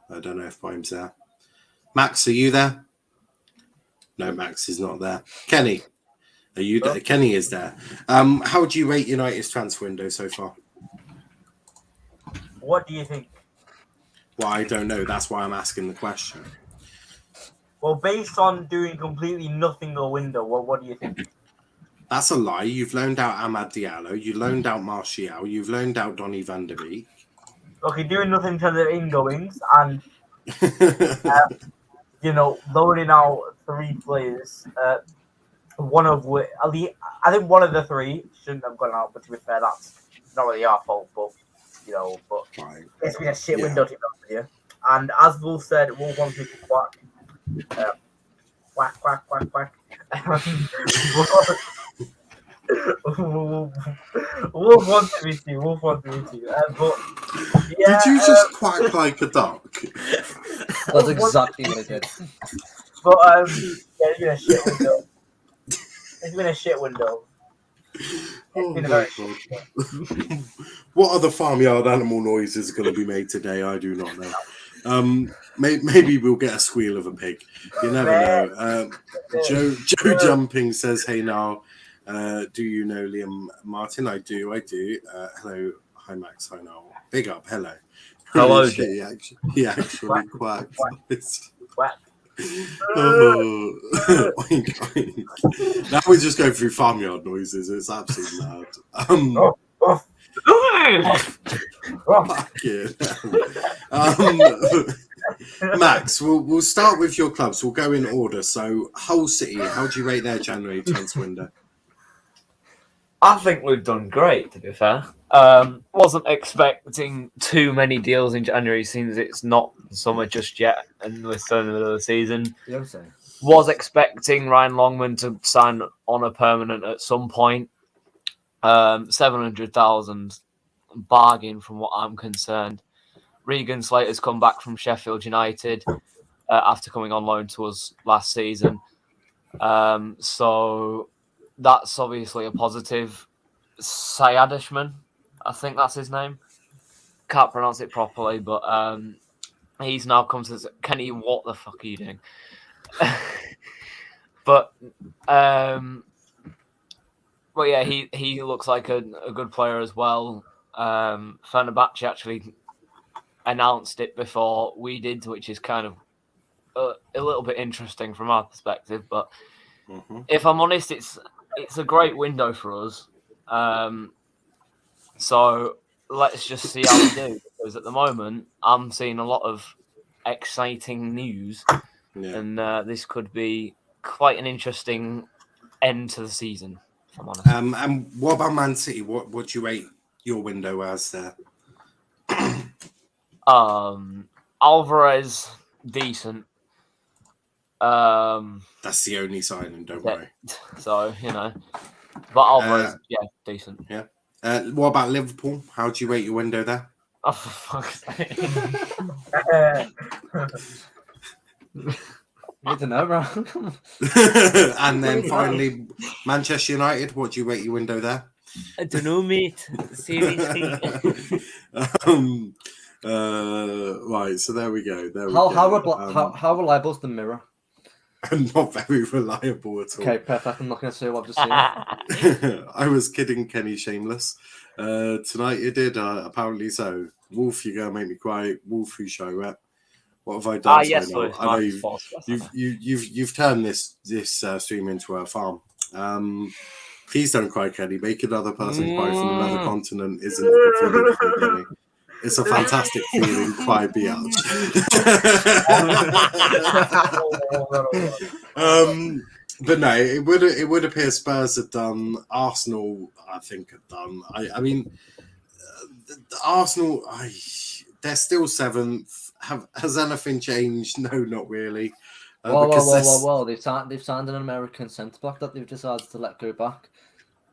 I don't know if Prime's there. Max, are you there? No, Max is not there. Kenny, Are you there? Kenny is there. How do you rate United's transfer window so far? What do you think? Well, I don't know. That's why I'm asking the question. Well, based on doing completely nothing all window, what do you think? That's a lie. You've loaned out Amad Diallo. You loaned out Martial. You've loaned out Donny van der Beek. Okay, doing nothing to the ingoings and loading out 3 players. One of which, I think one of the 3 shouldn't have gone out. But to be fair, that's not really our fault. But Right. it's been a shit window to be honest with you. And as Wolf said, Wolf wants me to quack. Quack, quack, quack, quack. Wolf wants me to. But yeah, did you just quack like a duck? That's exactly what I did. But it's been a shit window. It's been a shit window. Oh my God. What other farmyard animal noises are going to be made today? I do not know. Maybe we'll get a squeal of a pig. You never know. Joe Jumping says, "Hey now, do you know Liam Martin?" I do. Hello, hi Max, hi now. Big up, hello. Hello. He actually quacked. Quack. Oh. Oink, oink. Now we just go through farmyard noises. It's absolutely mad. Max, we'll start with your clubs. We'll go in order. So, Hull City, how do you rate their January transfer window? I think we've done great, to be fair. Wasn't expecting too many deals in January, since it's not summer just yet, and we're still in the middle of the season. Was expecting Ryan Longman to sign on a permanent at some point. 700,000 bargain from what I'm concerned. Regan Slater's come back from Sheffield United after coming on loan to us last season. So that's obviously a positive. Sayadishman, I think that's his name. Can't pronounce it properly, but he's now come to Kenny. What the fuck are you doing? But yeah, he looks like a good player as well. Fenerbahce actually announced it before we did, which is kind of a little bit interesting from our perspective. But if I'm honest, it's a great window for us. So let's just see how we do, because at the moment I'm seeing a lot of exciting news, and this could be quite an interesting end to the season, if I'm honest. And what about Man City? What do you rate your window as there? Alvarez, decent. That's the only signing, don't worry. So, but Alvarez, decent. Yeah. What about Liverpool? How do you rate your window there? Oh, for fuck's sake. Need to know, bro. And then finally, Manchester United. What do you rate your window there? I don't know, mate. Seriously. Right, so there we go. How reliable is the mirror? Not very reliable at all. Okay, perfect. I'm not going to say what I've just seen. I was kidding, Kenny Shameless. Tonight you did, apparently so. Wolf, you're going to make me cry. Wolf, who show rep. What have I done? Yes, I know you've turned this stream into a farm. Please don't cry, Kenny. Make another person cry from another continent isn't a feeling for me, Kenny. It's a fantastic feeling. Cry, biatch. But no, it would appear Spurs have done. Arsenal, I think, have done. I mean, Arsenal, they're still 7th. Has anything changed? No, not really. Well, they've signed an American centre back that they've decided to let go back.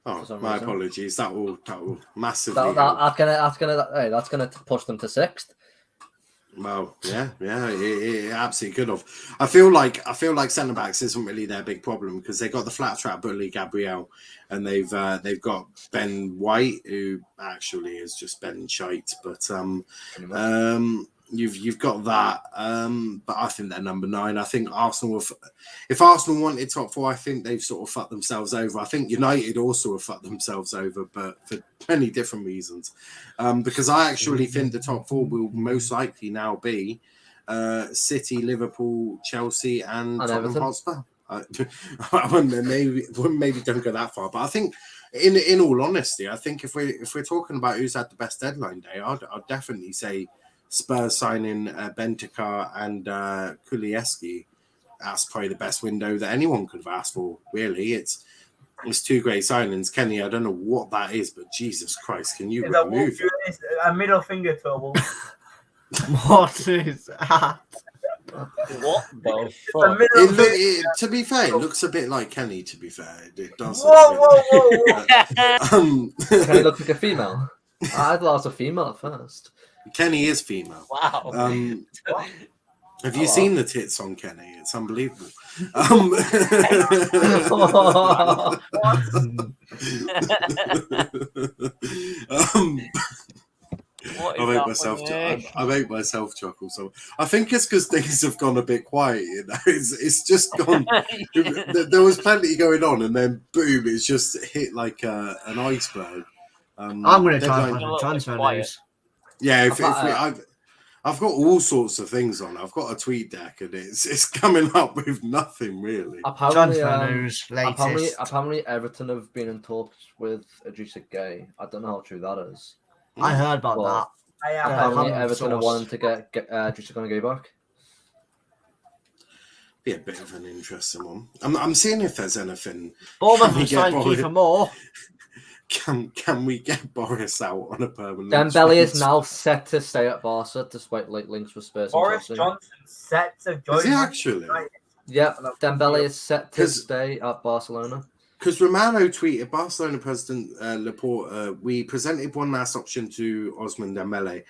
Oh, my apologies. That will massively. That's gonna push them to 6th. Well, yeah, it absolutely could have. I feel like centre backs isn't really their big problem, because they got the flat trap bully Gabriel, and they've got Ben White, who actually is just Ben Shite. But You've got that, but I think they're number 9. I think Arsenal, if Arsenal wanted top 4, I think they've sort of fucked themselves over. I think United also have fucked themselves over, but for many different reasons. Because I actually think the top 4 will most likely now be City, Liverpool, Chelsea, and Tottenham Everton. Hotspur. I wouldn't maybe don't go that far, but I think, in all honesty, I think if we're talking about who's had the best deadline day, I'd definitely say Spurs signing Bentancur and Kulieski. That's probably the best window that anyone could have asked for. Really, it's 2 great signings. Kenny, I don't know what that is, but Jesus Christ, can you remove it? It's a middle finger to a wolf. What is that? What the fuck? To be fair, it looks a bit like Kenny. To be fair, it does. Whoa. Kenny looks like a female. I thought it was a female at first. Kenny is female. Wow. Have you seen the tits on Kenny? It's unbelievable. I make myself chuckle. So I think it's because things have gone a bit quiet. You know, it's just gone. There was plenty going on, and then boom, it's just hit like an iceberg. I'm going to try and a find little transfer bit news. Yeah, I've got all sorts of things on. I've got a tweet deck, and it's coming up with nothing really. Transfer news, latest. Apparently, Everton have been in talks with Idrissa Gueye. I don't know how true that is. I heard about that. Apparently, Everton are wanting to get Idrissa Gueye back. Be a bit of an interesting one. I'm seeing if there's anything. Bournemouth is trying to keep for more. Can we get Boris out on a permanent? Dembele is now set to stay at Barca despite late links with Spurs. Boris Johnson set to join. Is he actually? Yeah, Dembele is set to stay at Barcelona. Because Romano tweeted, Barcelona president Laporta, we presented one last option to Osman Dembele.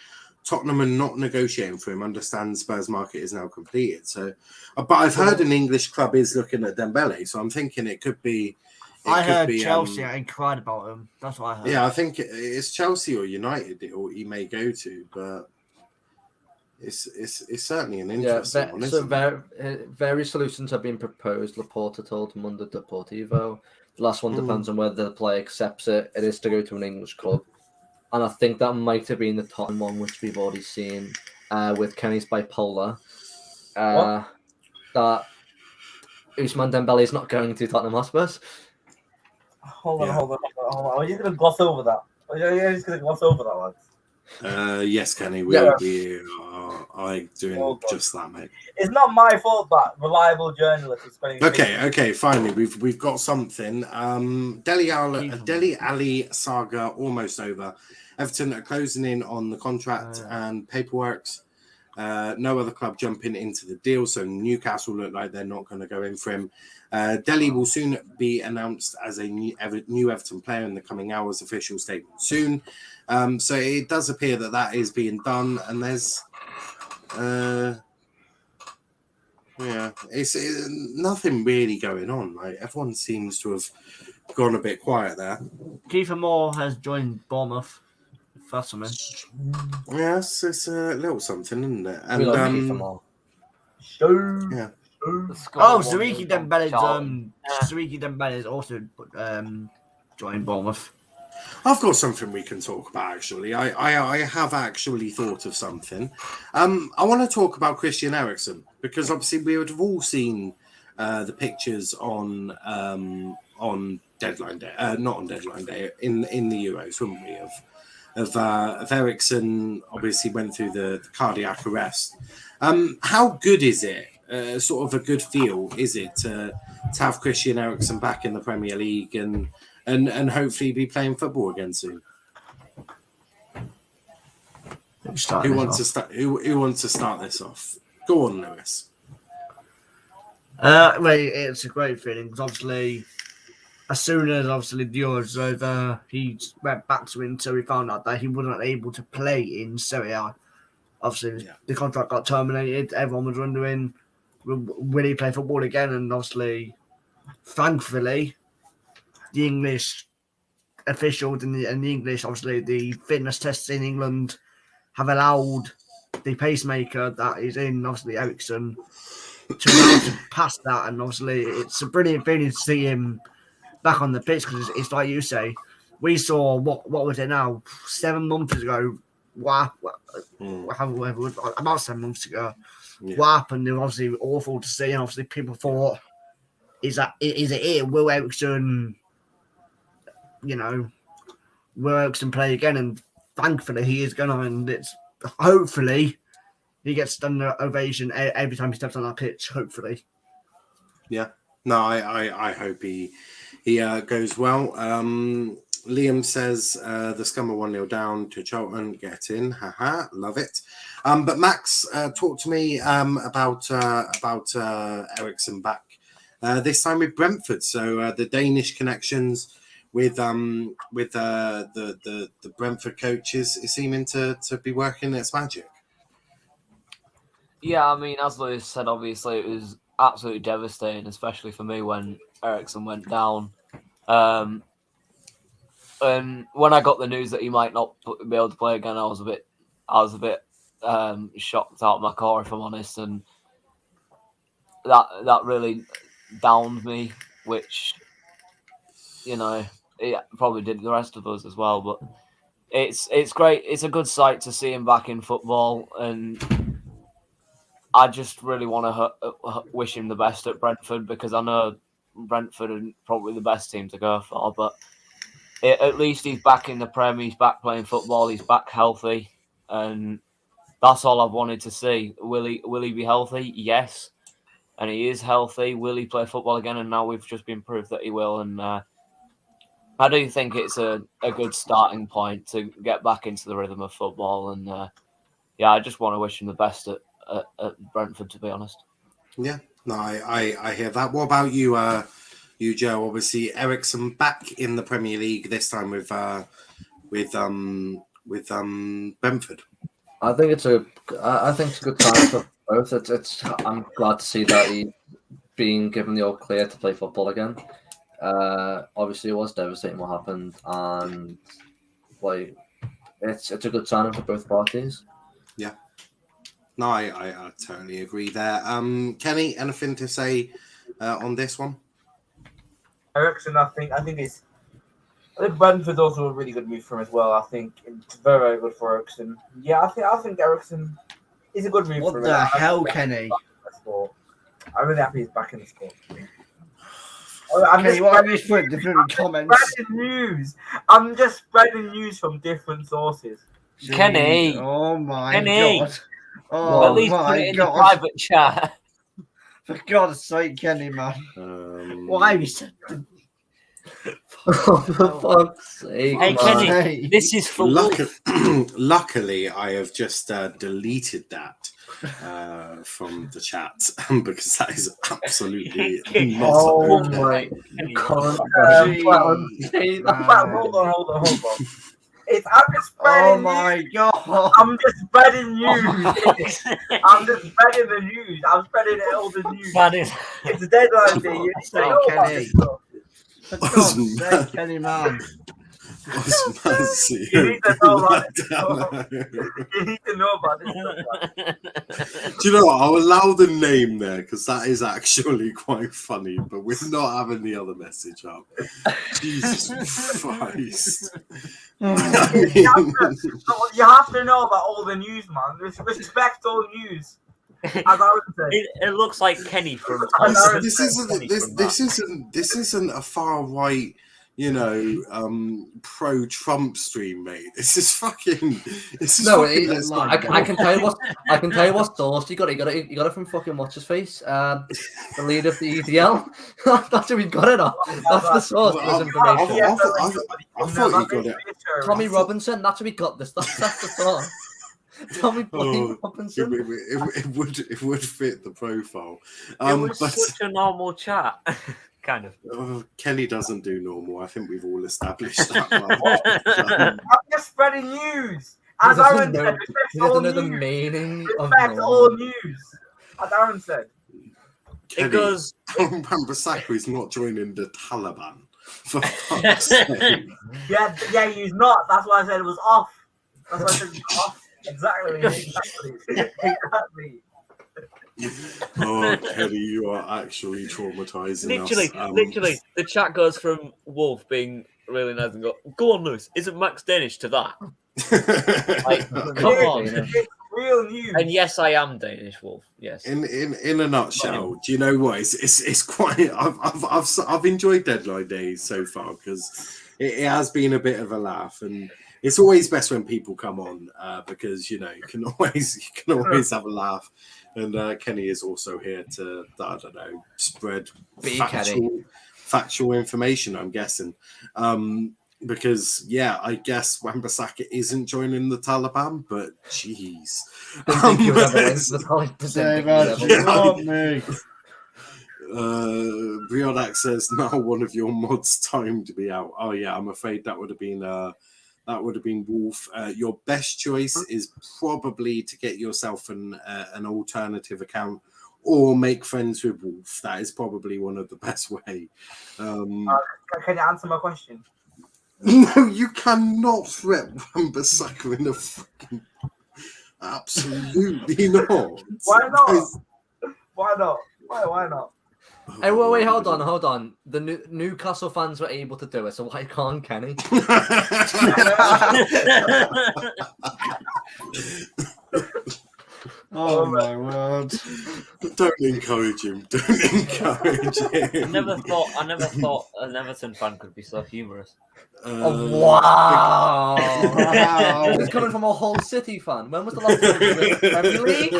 Tottenham are not negotiating for him. Understand Spurs market is now completed. So, but I've heard an English club is looking at Dembele, so I'm thinking it could be. I heard Chelsea inquired about him. That's what I heard. Yeah, I think it's Chelsea or United he may go to, but it's certainly an interesting one. So various solutions have been proposed. Laporta told Mundo Deportivo. The last one depends on whether the player accepts it. It is to go to an English club, and I think that might have been the Tottenham one, which we've already seen with Kenny's bipolar. That Ousmane Dembele is not going to Tottenham Hotspurs. Hold on. Are you going to gloss over that? Are you just going to gloss over that, lads? Yes, Kenny, we are doing just that, mate. It's not my fault that reliable journalists are spending. Okay, finally, we've got something. Dele Alli saga almost over. Everton are closing in on the contract and paperwork. No other club jumping into the deal, so Newcastle look like they're not going to go in for him. Dele will soon be announced as a new Everton player in the coming hours. Official statement soon. So it does appear that is being done, and there's it's nothing really going on. Like everyone seems to have gone a bit quiet there. Kiefer Moore has joined Bournemouth. That's something. Yes, it's a little something, isn't it? And we love Kiefer Moore. Yeah. Sariki Dembele is also joined Bournemouth. I've got something we can talk about, actually. I have actually thought of something. I want to talk about Christian Eriksen, because obviously we would have all seen the pictures on deadline day, not on deadline day, in the Euros, wouldn't we, of Eriksen obviously went through the cardiac arrest. How good is it? Sort of a good feel is it to have Christian Eriksen back in the Premier League and hopefully be playing football again soon? Who wants to start this off? Go on, Lewis. Well, it's a great feeling because obviously, as soon as the Euros was over, he went back to Inter. We found out that he wasn't able to play in Serie A. Obviously, the contract got terminated. Everyone was wondering, will he play football again? And obviously, thankfully, the English officials and the English, obviously, the fitness tests in England have allowed the pacemaker that is in, obviously, Ericsson, to allow to pass that. And obviously, it's a brilliant feeling to see him back on the pitch because it's like you say, we saw what was it now 7 months ago? About 7 months ago. Yeah. What happened? It was obviously awful to see, and obviously people thought, is it here? Will Ericsson, will Ericsson play again? And thankfully he is going to, and it's hopefully he gets done an ovation every time he steps on that pitch. Hopefully, Yeah. No, I hope he goes well. Liam says the Scum are 1-0 down to Charlton. Get in, haha, love it. But Max, talk to me about Ericsson back this time with Brentford. So the Danish connections with the Brentford coaches is seeming to be working its magic. Yeah, I mean, as Lewis said, obviously it was absolutely devastating, especially for me when Ericsson went down. And when I got the news that he might not be able to play again, I was a bit shocked out of my core, if I'm honest, and that really downed me, which it probably did the rest of us as well. But it's great. It's a good sight to see him back in football, and I just really want to wish him the best at Brentford, because I know Brentford are probably the best team to go for, but at least he's back in the Prem, he's back playing football, he's back healthy, and that's all I've wanted to see. Will he be healthy? Yes, and he is healthy. Will he play football again? And now we've just been proved that he will, and I do think it's a good starting point to get back into the rhythm of football, and I just want to wish him the best at Brentford, to be honest. Yeah, no, I hear that. What about you, Joe? Obviously, Ericsson back in the Premier League this time with Brentford. I think it's a good time for both. I'm glad to see that he's being given the all clear to play football again. Obviously, it was devastating what happened, and it's a good sign for both parties. Yeah. No, I totally agree there. Kenny, anything to say on this one? Ericsson, I think Brentford's also a really good move for him as well. I think it's very, very good for Ericsson. Yeah, I think Ericsson is a good move for him. What the hell, Kenny? I'm really happy he's back in the sport. Kenny, what are these for different comments? I'm just spreading news from different sources. Jeez, Kenny! Oh my Kenny. God. Oh, at least put it in the private chat. For God's sake, Kenny, man. Why have you said that? For fuck's sake. Hey, Kenny, this is for Luckily, I have just deleted that from the chat because that is absolutely not. Oh my God. Hold on. I'm just spreading oh my God. I'm just spreading news. I'm just spreading the news. I'm spreading all the news. It's a deadline day. You need to know about this stuff. For God's sake, Kenny, man. You need to know about this stuff. You need to know about this stuff. Do you know what? I'll allow the name there because that is actually quite funny, but we're not having the other message up. Jesus Christ. You have to know about all the news, man. Respect all news. As I would say. It looks like Kenny from. This isn't a far right, pro-Trump stream, mate. This is fucking. I can tell you what source you got. You got it from fucking what's his face, the leader of the EDL. That's who we got it on. That's the source of this information. I thought you got it. Tommy Robinson. That's who we got this. That's the source. Tommy Robinson. It would fit the profile. It was such a normal chat. Kind of. Kenny doesn't do normal. I think we've all established that. I'm just spreading news. As Aaron said, he doesn't know the meaning of all news. As Aaron said. Kenny, because Bissaka is not joining the Taliban. For fuck's sake. Yeah, he's not. That's why I said it was off. That's why I said it was off. Exactly. Oh, Kenny, you are actually traumatizing us. Literally, the chat goes from Wolf being really nice and go on, Lewis. Isn't Max Danish to that? Like, come on. It's real news. And yes, I am Danish, Wolf. Yes. In a nutshell, do you know what? It's quite. I've enjoyed Deadline Days so far because it has been a bit of a laugh, and it's always best when people come on because you can always have a laugh. And Kenny is also here to, I don't know, spread factual information, I'm guessing. Because, I guess Bissaka isn't joining the Taliban, but jeez. Briodak says, now one of your mods time to be out. Oh, yeah, I'm afraid that would have been Wolf. Your best choice is probably to get yourself an alternative account or make friends with Wolf. That is probably one of the best way. Can you answer my question? No, you cannot threat Bissaka in a fucking... Absolutely not. Why not? Why not? Why not? Hey, wait, hold on. The Newcastle fans were able to do it, so why can't Kenny? Oh my word! Don't encourage him. I never thought an Everton fan could be so humorous. Wow! It's coming from a Hull City fan. When was the last time you were in the Premier League?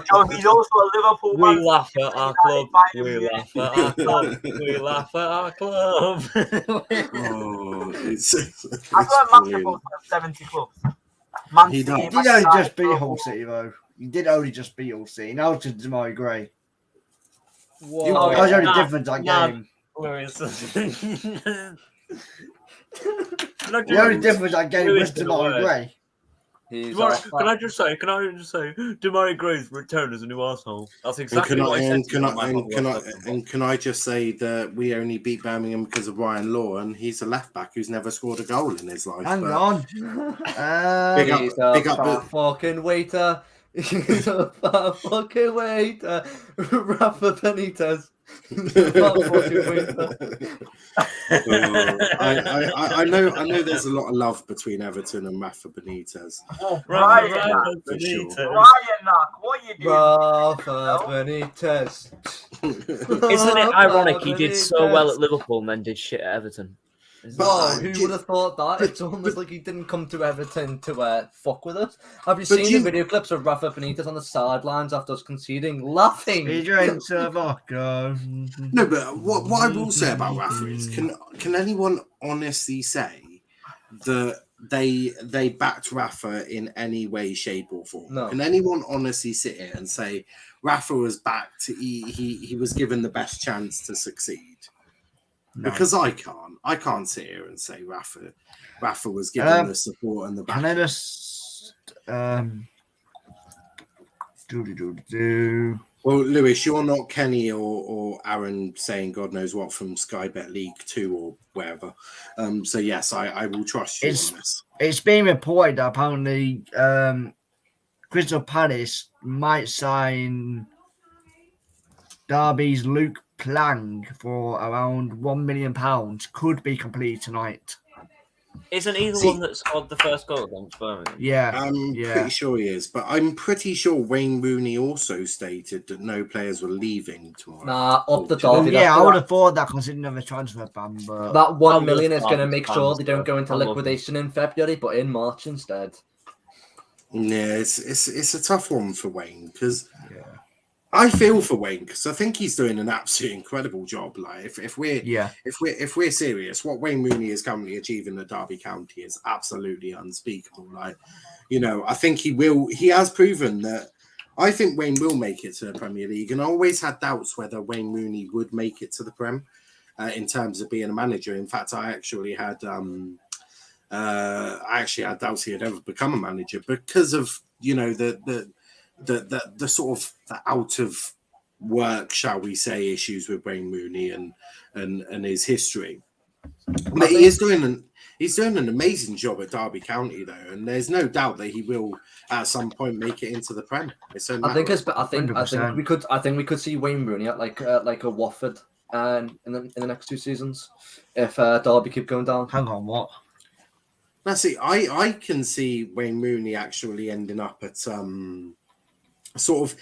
John, he's also a Liverpool We fan. laugh at our club. We laugh at our club. We laugh at our club. I've got a massive 70 clubs. Man He City, did Man only United, just beat Hull City, though. He did only just beat Hull City. Now it's just Damari Gray. Whoa. That was the only difference that game. The only difference that game was Damari Gray. Can I just say, Damari Gray's return as a new Arsenal. That's exactly what I said. Can I just say that we only beat Birmingham because of Ryan Law, and he's a left back who's never scored a goal in his life. Hang on. He's a fucking waiter. He's a fucking waiter. Rafa Benitez. I know there's a lot of love between Everton and Rafa Benitez. Ryan Knock, what are you doing? Rafa Benitez. Isn't it ironic he did so well at Liverpool and then did shit at Everton? Who would have thought that? It's almost like he didn't come to Everton to fuck with us. Have you seen the video clips of Rafa Benitez on the sidelines after us conceding, laughing? He drinks a vodka. No, but what I will say about Rafa is, can anyone honestly say that they backed Rafa in any way, shape, or form? No. Can anyone honestly sit here and say Rafa was backed? He was given the best chance to succeed? No. Because I can't sit here and say Rafa was given the support and the back. Can I just Well, Lewis, you're not Kenny or Aaron saying God knows what from Sky Bet League 2 or wherever. So yes, I will trust you on this. It's been reported that apparently Crystal Palace might sign Derby's Luke Plank for around £1 million. Could be completed tonight. Isn't he the one that scored the first goal against Birmingham? Yeah. I'm pretty sure he is, but I'm pretty sure Wayne Rooney also stated that no players were leaving tomorrow. Nah, up the Derby. Yeah, I would have thought that considering the transfer ban, but that 1 million is going to make sure they don't go into liquidation in February, but in March instead. Yeah, it's a tough one for Wayne because I feel for Wayne because I think he's doing an absolutely incredible job. Like if we're serious, what Wayne Rooney is currently achieving at Derby County is absolutely unspeakable. Like, I think he has proven that. I think Wayne will make it to the Premier League, and I always had doubts whether Wayne Rooney would make it to the Prem in terms of being a manager. In fact, I actually had doubts he'd ever become a manager because of the sort of the out of work, shall we say, issues with Wayne Rooney and his history. But he is doing He's doing an amazing job at Derby County, though, and there's no doubt that he will at some point make it into the Prem. I think we could see Wayne Rooney at like a Watford in the next 2 seasons if Derby keep going down. Hang on, what? Now, see, I can see Wayne Rooney actually ending up at sort of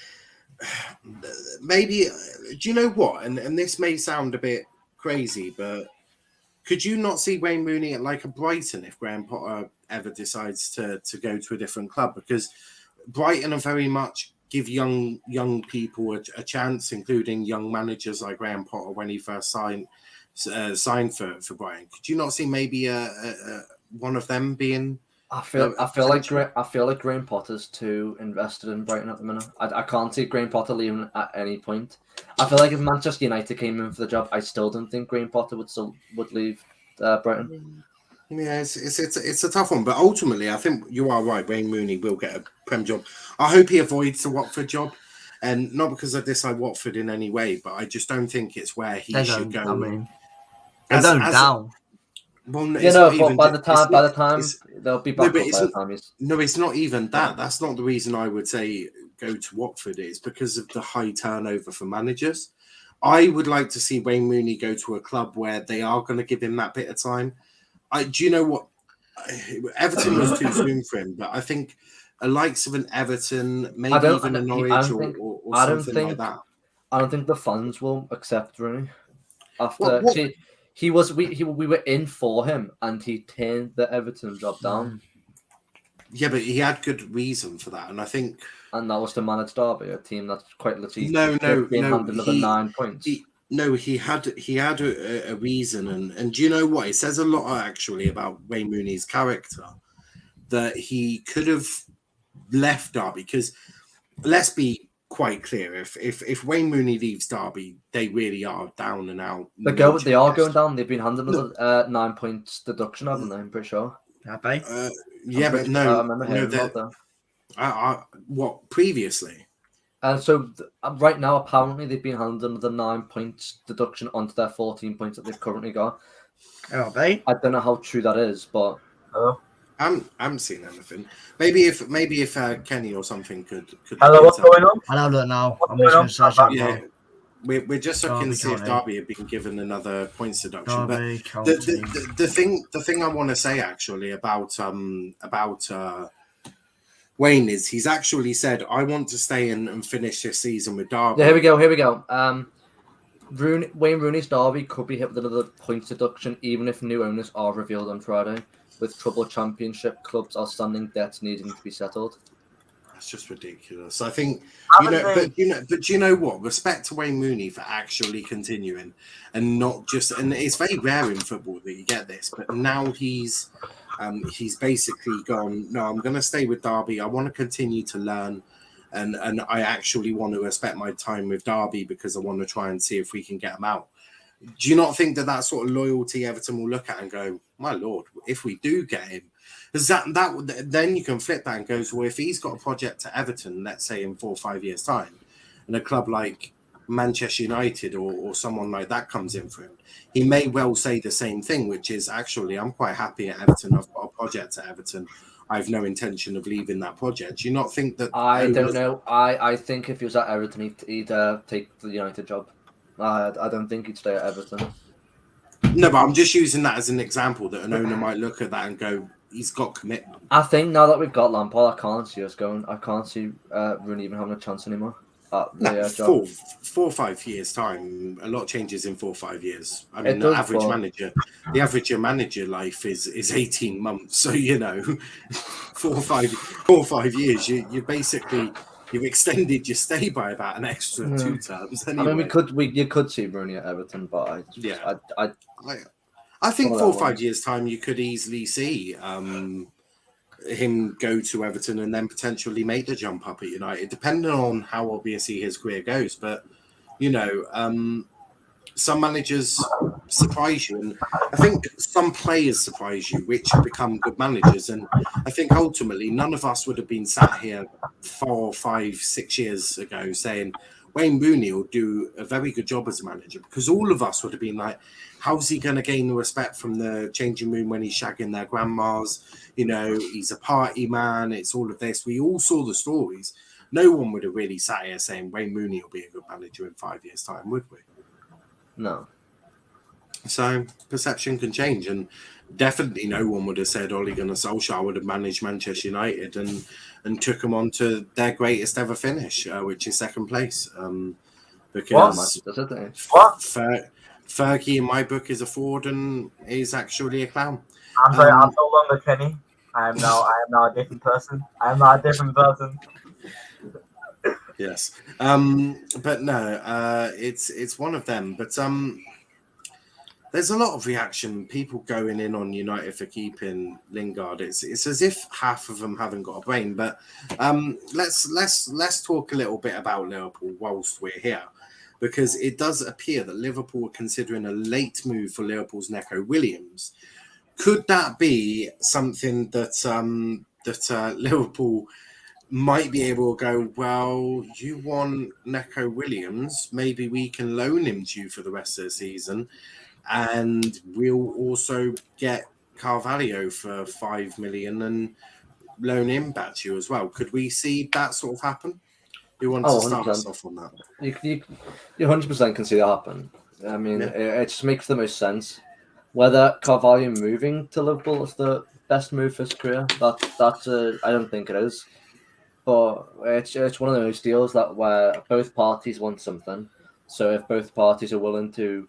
maybe. Do you know what? And this may sound a bit crazy, but could you not see Wayne Rooney at like a Brighton if Graham Potter ever decides to go to a different club? Because Brighton are very much give young people a chance, including young managers like Graham Potter when he first signed for Brighton. Could you not see maybe one of them being? I feel like Graham Potter's too invested in Brighton at the minute. I can't see Graham Potter leaving at any point. I feel like if Manchester United came in for the job, I still don't think Graham Potter would leave Brighton. Yeah, it's a tough one, but ultimately, I think you are right. Wayne Rooney will get a Prem job. I hope he avoids the Watford job, and not because I dislike Watford in any way, but I just don't think it's where he should go. I mean, they're going down. Well, but by the time they'll be back. No, it's not even that. That's not the reason I would say go to Watford. It's because of the high turnover for managers. I would like to see Wayne Rooney go to a club where they are going to give him that bit of time. Do you know what? Everton was too soon for him, but I think a likes of an Everton, maybe even a Norwich or something like that. I don't think the fans will accept Rooney after. We were in for him, and he turned the Everton job down. Yeah, but he had good reason for that, and I think. And that was to manage Derby, a team that's quite literally being handed another 9 points. He had a reason, and do you know what? It says a lot actually about Wayne Rooney's character that he could have left Derby because let's be quite clear, if Wayne Rooney leaves Derby, they really are down and out. They are going down. They've been handed another 9 points deduction, haven't they? I'm pretty sure. Have they? I remember hearing about that. What previously? So right now, apparently they've been handed another 9 points deduction onto their 14 points that they've currently got. Are they? I don't know how true that is, but I haven't seen anything. Maybe if Kenny or something could. Hello, what's going on? I know that now. I'm What's just going on? Yeah, we're just looking to see if Derby have been given another points deduction. But the thing I want to say actually about Wayne is he's actually said I want to stay and finish this season with Derby. Yeah, here we go. Wayne Rooney's Derby could be hit with another points deduction even if new owners are revealed on Friday, with troubled championship clubs outstanding debts needing to be settled. That's just ridiculous. I think but you know what? Respect to Wayne Rooney for actually continuing and not just. And it's very rare in football that you get this, but now he's basically gone. No, I'm going to stay with Derby. I want to continue to learn, and I actually want to respect my time with Derby because I want to try and see if we can get him out. Do you not think that sort of loyalty Everton will look at and go, my lord, if we do get him, because that then you can flip that and goes, well, if he's got a project to Everton, let's say in 4 or 5 years' time, and a club like Manchester United or someone like that comes in for him, he may well say the same thing, which is actually, I'm quite happy at Everton. I've got a project at Everton. I have no intention of leaving that project. Do you not think that? I don't know. I think if he was at Everton, he'd take the United job. I don't think he'd stay at Everton. No, but I'm just using that as an example that an owner might look at that and go, he's got commitment. I think now that we've got Lampard, I can't see us going. I can't see Rooney even having a chance anymore. 4 or 5 years time, a lot changes in 4 or 5 years. I mean, the average manager life is 18 months. So 4 or 5 years, you basically you've extended your stay by about an extra 2 terms. Anyway. I mean, you could see Rooney at Everton, but I think 4 or 5 years time, you could easily see him go to Everton and then potentially make the jump up at United, depending on how obviously his career goes. But some managers surprise you, and I think some players surprise you, which become good managers. And I think ultimately, none of us would have been sat here 4, 5, 6 years ago saying, Wayne Rooney will do a very good job as a manager, because all of us would have been like, how's he going to gain the respect from the changing room when he's shagging their grandmas? You know, he's a party man. It's all of this. We all saw the stories. No one would have really sat here saying Wayne Rooney will be a good manager in 5 years' time, would we? No. So perception can change, and definitely no one would have said Ole Gunnar Solskjaer would have managed Manchester United and took them on to their greatest ever finish, which is second place. Because Fergie in my book is a fraud and is actually a clown. I'm sorry, I'm no longer Kenny. I am now a different person. I am now a different person. Yes. But no, it's one of them. But there's a lot of reaction, people going in on United for keeping Lingard. It's as if half of them haven't got a brain. But let's talk a little bit about Liverpool whilst we're here, because it does appear that Liverpool are considering a late move for Liverpool's Neco Williams. Could that be something that Liverpool might be able to go, well, you want Neco Williams, maybe we can loan him to you for the rest of the season, and we'll also get Carvalho for 5 million and loan him back to you as well. Could we see that sort of happen? Who wants to start us off on that? You 100% can see that happen. I mean, it just makes the most sense. Whether Carvalho moving to Liverpool is the best move for his career, I don't think it is. But it's one of those deals that where both parties want something. So if both parties are willing to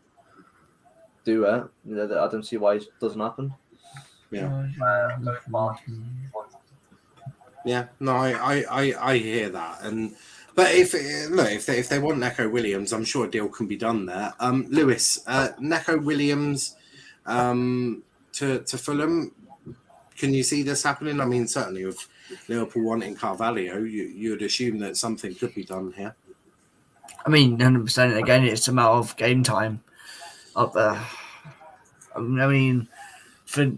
do it, I don't see why it doesn't happen. Yeah. Yeah. No, I hear that, but if they want Neco Williams, I'm sure a deal can be done there. Lewis, Neco Williams to Fulham. Can you see this happening? I mean, certainly with Liverpool wanting Carvalho, you'd assume that something could be done here. I mean, 100%. Again, it's a matter of game time. I mean, for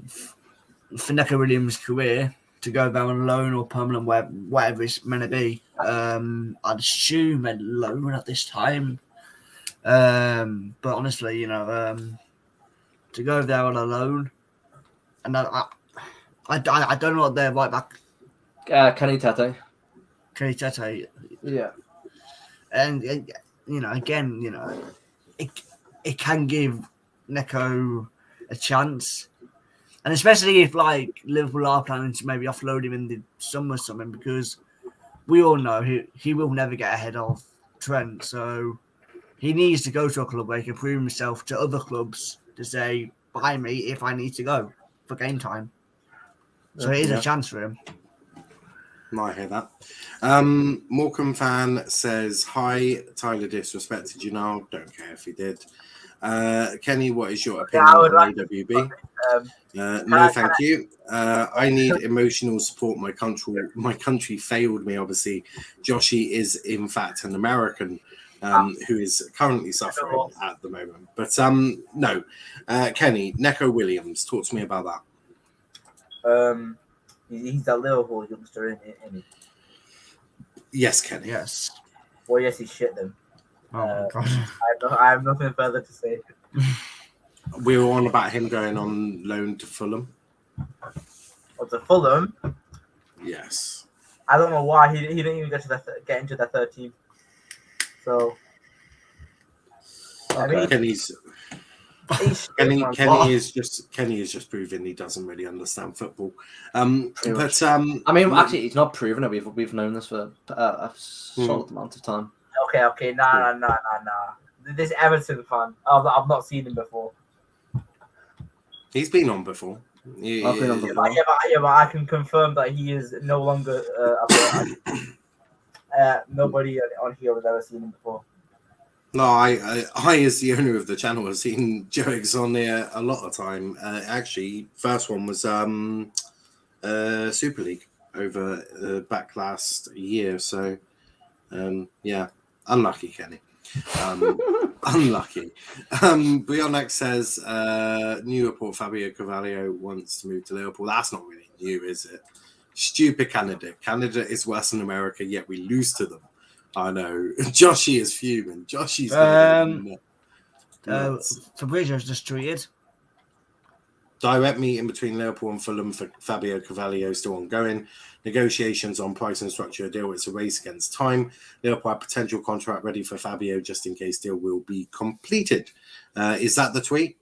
Neco Williams' career to go down on loan or permanent, whatever it's meant to be, I'd assume a loan at this time. But honestly, to go there on a loan, and I don't know what their right back. Kenny Tete. Yeah. And again, it can give Neco a chance, and especially if Liverpool are planning to maybe offload him in the summer or something, because we all know he will never get ahead of Trent, so he needs to go to a club where he can prove himself to other clubs to say, buy me if I need to go for game time. So it is a chance for him. No, I hear that. Morecambe fan says, hi, Tyler disrespected you now. Don't care if he did. Kenny, what is your opinion on AWB? No, thank you. I need emotional support. My country failed me, obviously. Joshi is, in fact, an American who is currently suffering at the moment. But no. Kenny, Neco Williams, talk to me about that. He's a Liverpool youngster, isn't he? Yes, Kenny. Yes. Well, yes, he shit them. Oh my God. I have nothing further to say. We were on about him going on loan to Fulham. Oh, to Fulham? Yes. I don't know why he didn't even get into the third team. So, I mean, Kenny is just proving he doesn't really understand football. I mean, actually, he's not proven it. We've known this for a solid amount of time. Okay, nah. This Everton fan, I've not seen him before. He's been on before. I've been on before. Yeah, but I can confirm that he is no longer. Nobody on here has ever seen him before. No, I as the owner of the channel have seen Joe's on there a lot of time. Actually, first one was Super League over back last year. So, yeah, unlucky, Kenny. Unlucky. Bionek says new report Fabio Carvalho wants to move to Liverpool. That's not really new, is it? Stupid Canada. Canada is worse than America, yet we lose to them. I know. Joshy is fuming. Joshy's Fabrizio's just tweeted. Direct meeting between Liverpool and Fulham for Fabio Carvalho still ongoing. Negotiations on price and structure of deal. It's a race against time. Liverpool have potential contract ready for Fabio just in case deal will be completed. Is that the tweet?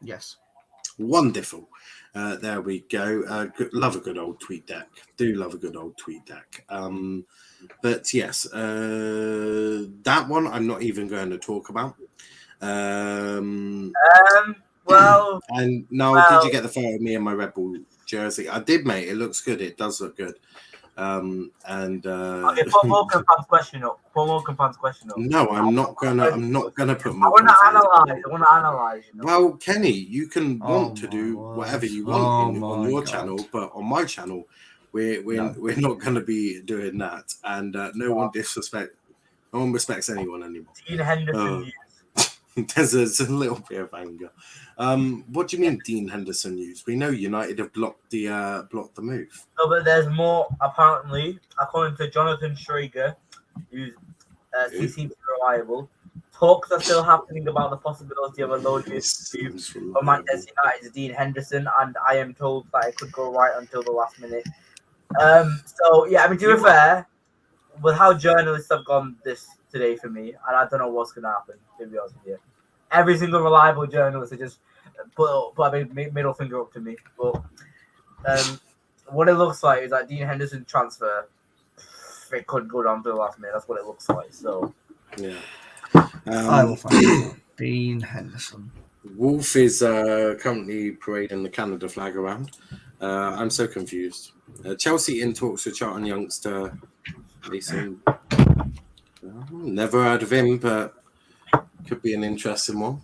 Yes. Wonderful. There we go. Love a good old tweet deck. Do love a good old tweet deck. But yes, that one I'm not even going to talk about. Well, and now, did you get the photo of me in my Red Bull jersey? I did, mate. It looks good. It does look good. Okay, put Morgan Fan's question up. No, I'm not gonna put more. I want to analyze. You know? Well, Kenny, you can want to do whatever you want on your channel, but on my channel, we're not going to be doing that. And no one respects anyone anymore. Dean Henderson. There's a little bit of anger. What do you mean, Dean Henderson news? We know United have blocked the move. No, but there's more. Apparently, according to Jonathan Schrager, who's seems reliable, talks are still happening about the possibility of a loan deal for Manchester United's Dean Henderson, and I am told that it could go right until the last minute. So yeah, I mean, to be fair, with how journalists have gone this today for me, and I don't know what's going to happen, to be honest with you. Every single reliable journalist has just put a middle finger up to me. But what it looks like is that Dean Henderson transfer, it could go down to the last minute. That's what it looks like. So yeah, I will find Dean Henderson. Wolf is currently parading the Canada flag around. I'm so confused. Chelsea in talks with Charlton youngster Mason. Never heard of him, but could be an interesting one.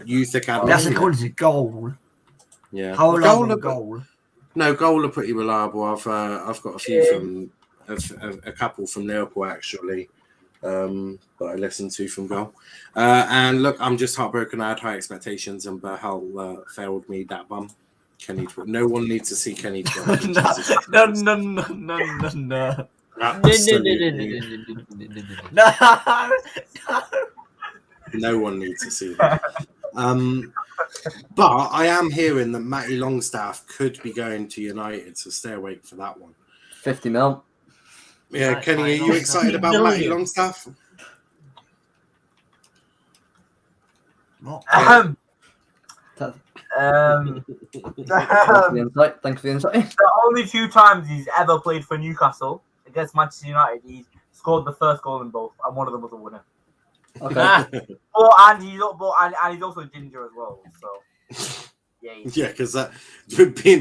Youth Academy. That's according to goal. Yeah. How reliable goal? No, goal are pretty reliable. I've got a few from a couple from Liverpool actually, that I listened to from goal. And look, I'm just heartbroken. I had high expectations, and Bahal failed me that bum. Kenny, no one needs to see Kenny. No. No one needs to see that. But I am hearing that Matty Longstaff could be going to United, so stay awake for that one. 50 mil. Yeah, Kenny, are you excited about Matty Longstaff? Thanks for the insight. The only 2 times he's ever played for Newcastle against Manchester United, he's scored the first goal in both, and one of them was a winner. Okay. and he's also ginger as well. So yeah, because that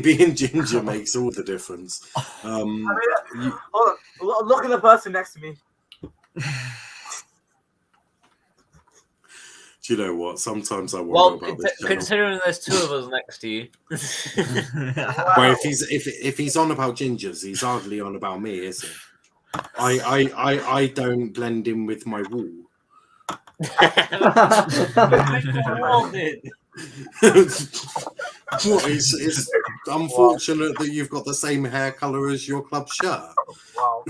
being ginger makes all the difference. Hold on, look at the person next to me. Do you know what? Sometimes I wonder about this. Considering there's 2 of us next to you. Well, if he's on about gingers, he's hardly on about me, is he? I don't blend in with my wall. It's unfortunate that you've got the same hair color as your club shirt. Wow.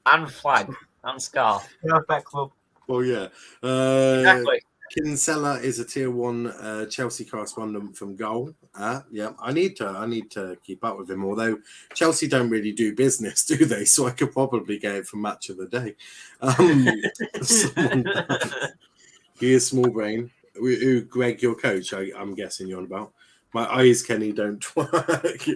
And flag and scarf. Perfect club. Well, yeah. Exactly. Kinsella is a tier 1 Chelsea correspondent from Goal. Yeah, I need to keep up with him. Although Chelsea don't really do business, do they? So I could probably get it from Match of the Day. He is small brain. Greg, your coach, I'm guessing you're on about. My eyes, Kenny, don't work.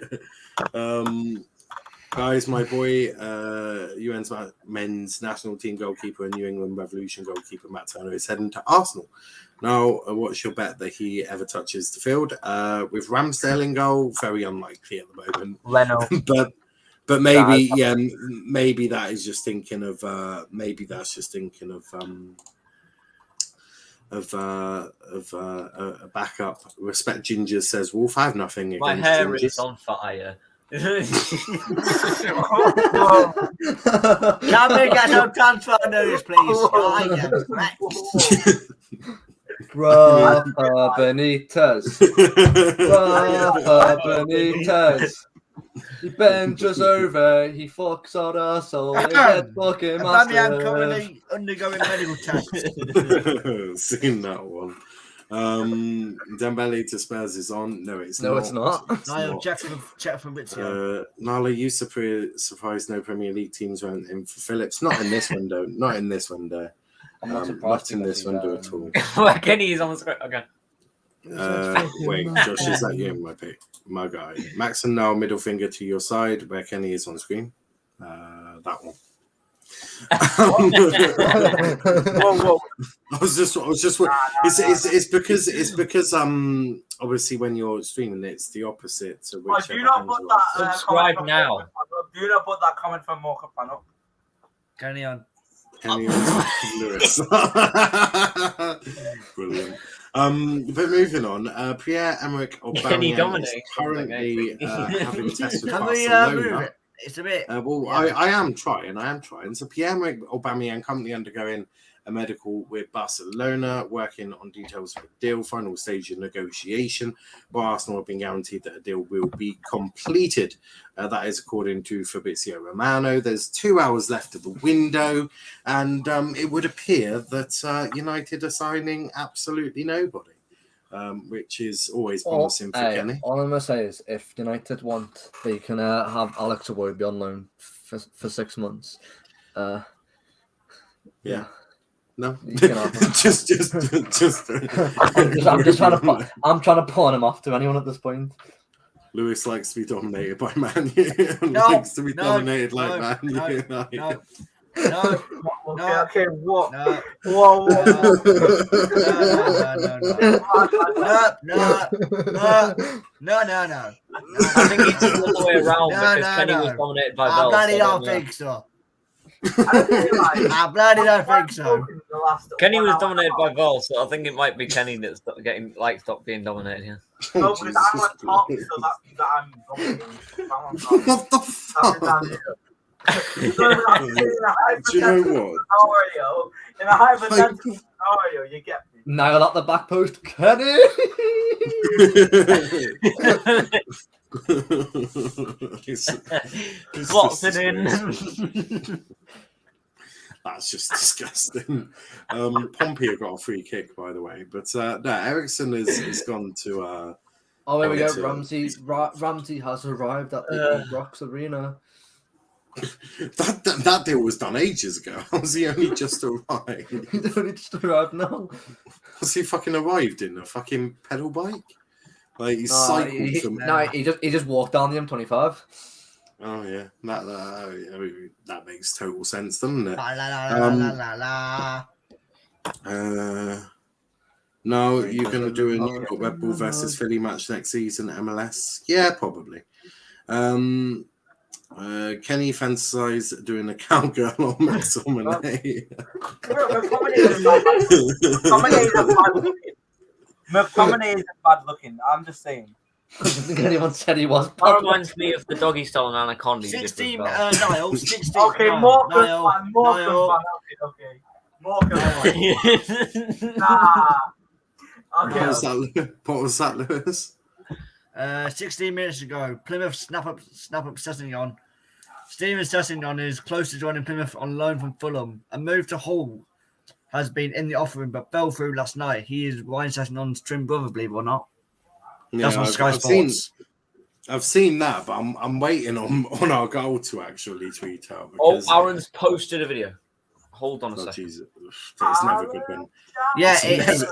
Guys, my boy, UN's men's national team goalkeeper and New England Revolution goalkeeper Matt Turner is heading to Arsenal. Now, what's your bet that he ever touches the field? With Ramsdale in goal, very unlikely at the moment. Leno. but maybe, yeah, maybe that is just thinking of a backup. Respect Ginger says Wolf. I have nothing against my hair Gingers. is on fire. Can we get some transfer news, please? Rafa Benitez. He bends us over, he fucks our arsehole, he gets fucking Aubameyang massive. currently undergoing medical tests. Seen that one. Dembele to Spurs is on. No, it's No, not. it's not. Niall, check for Fabrizio. Niall, are you surprised no Premier League teams went in for Phillips? Not in this window. Not in this window. I'm not surprised. Not in this window at all. Well, Kenny is on the screen. Okay. Wait, Josh, is that you, my pick? My guy. Max and Niall, middle finger to your side, where Kenny is on screen. That one. Whoa. I was just. It's because obviously when you're streaming, it's the opposite. To which Do you not put that Subscribe comment now. Do you not put that comment from Mocha Pan up? Carry on. Kenny Lewis. Brilliant. But moving on, Pierre-Emerick Aubameyang is currently having tests with Can we Barcelona. move it? It's a bit. I am trying. So Pierre-Emerick Aubameyang currently undergoing a medical with Barcelona, working on details of a deal, final stage of negotiation. But Arsenal have been guaranteed that a deal will be completed. That is according to Fabrizio Romano. There's 2 hours left of the window, and it would appear that United are signing absolutely nobody, which is always promising for Kenny. All I'm going to say is if United want, they can have Alex Odoi be on loan for 6 months. Yeah. No, You can have him. just. I'm trying to pawn him off to anyone at this point. Lewis likes to be dominated by Man U. Likes to be dominated like Man U. Okay, what? No. Whoa. No. I think it's the other way around because Kenny was dominated by I Bell. bloody so I don't don't know. think so. I bloody don't think so. Kenny was dominated by Vol, so I think it might be Kenny that's stop being dominated here. No, because I'm on top, so that I'm dominating. What the fuck? Do you know what? In a hypothetical scenario, you get me. Niall at the back post, Kenny. Slots it in. That's just disgusting. Pompey have got a free kick, by the way, but no, Ericsson is gone to. Oh, there we go. to- Ramsey has arrived at the Rocks Arena. That deal was done ages ago. Was he only just arrived? He's only just arrived now. Was he fucking arrived in a fucking pedal bike? Like he cycled from. No, he just walked down the M25. Oh yeah, that makes total sense, doesn't it? No, you're gonna do a New York Red Bull versus Philly match next season, MLS? Yeah, probably. Kenny fantasized doing a cowgirl on McTominay. McTominay isn't bad looking. I'm just saying. I don't think anyone said he was. That reminds me of the doggy style and Anaconda. 16, Niall, 16. Okay, Niall, more Niall. okay. More Nah. Okay. What was that, Lewis? 16 minutes ago, Plymouth snap up Sessegnon. Steven Sessegnon is close to joining Plymouth on loan from Fulham. A move to Hull has been in the offering but fell through last night. He is Ryan Sessegnon's twin brother, believe it or not. Yeah, That's on Sky Sports. I've seen that, but I'm waiting on our goal to actually tweet out. Oh, Because, Aaron's posted a video. Hold on a second. Jesus. It's never good when. Yeah, It's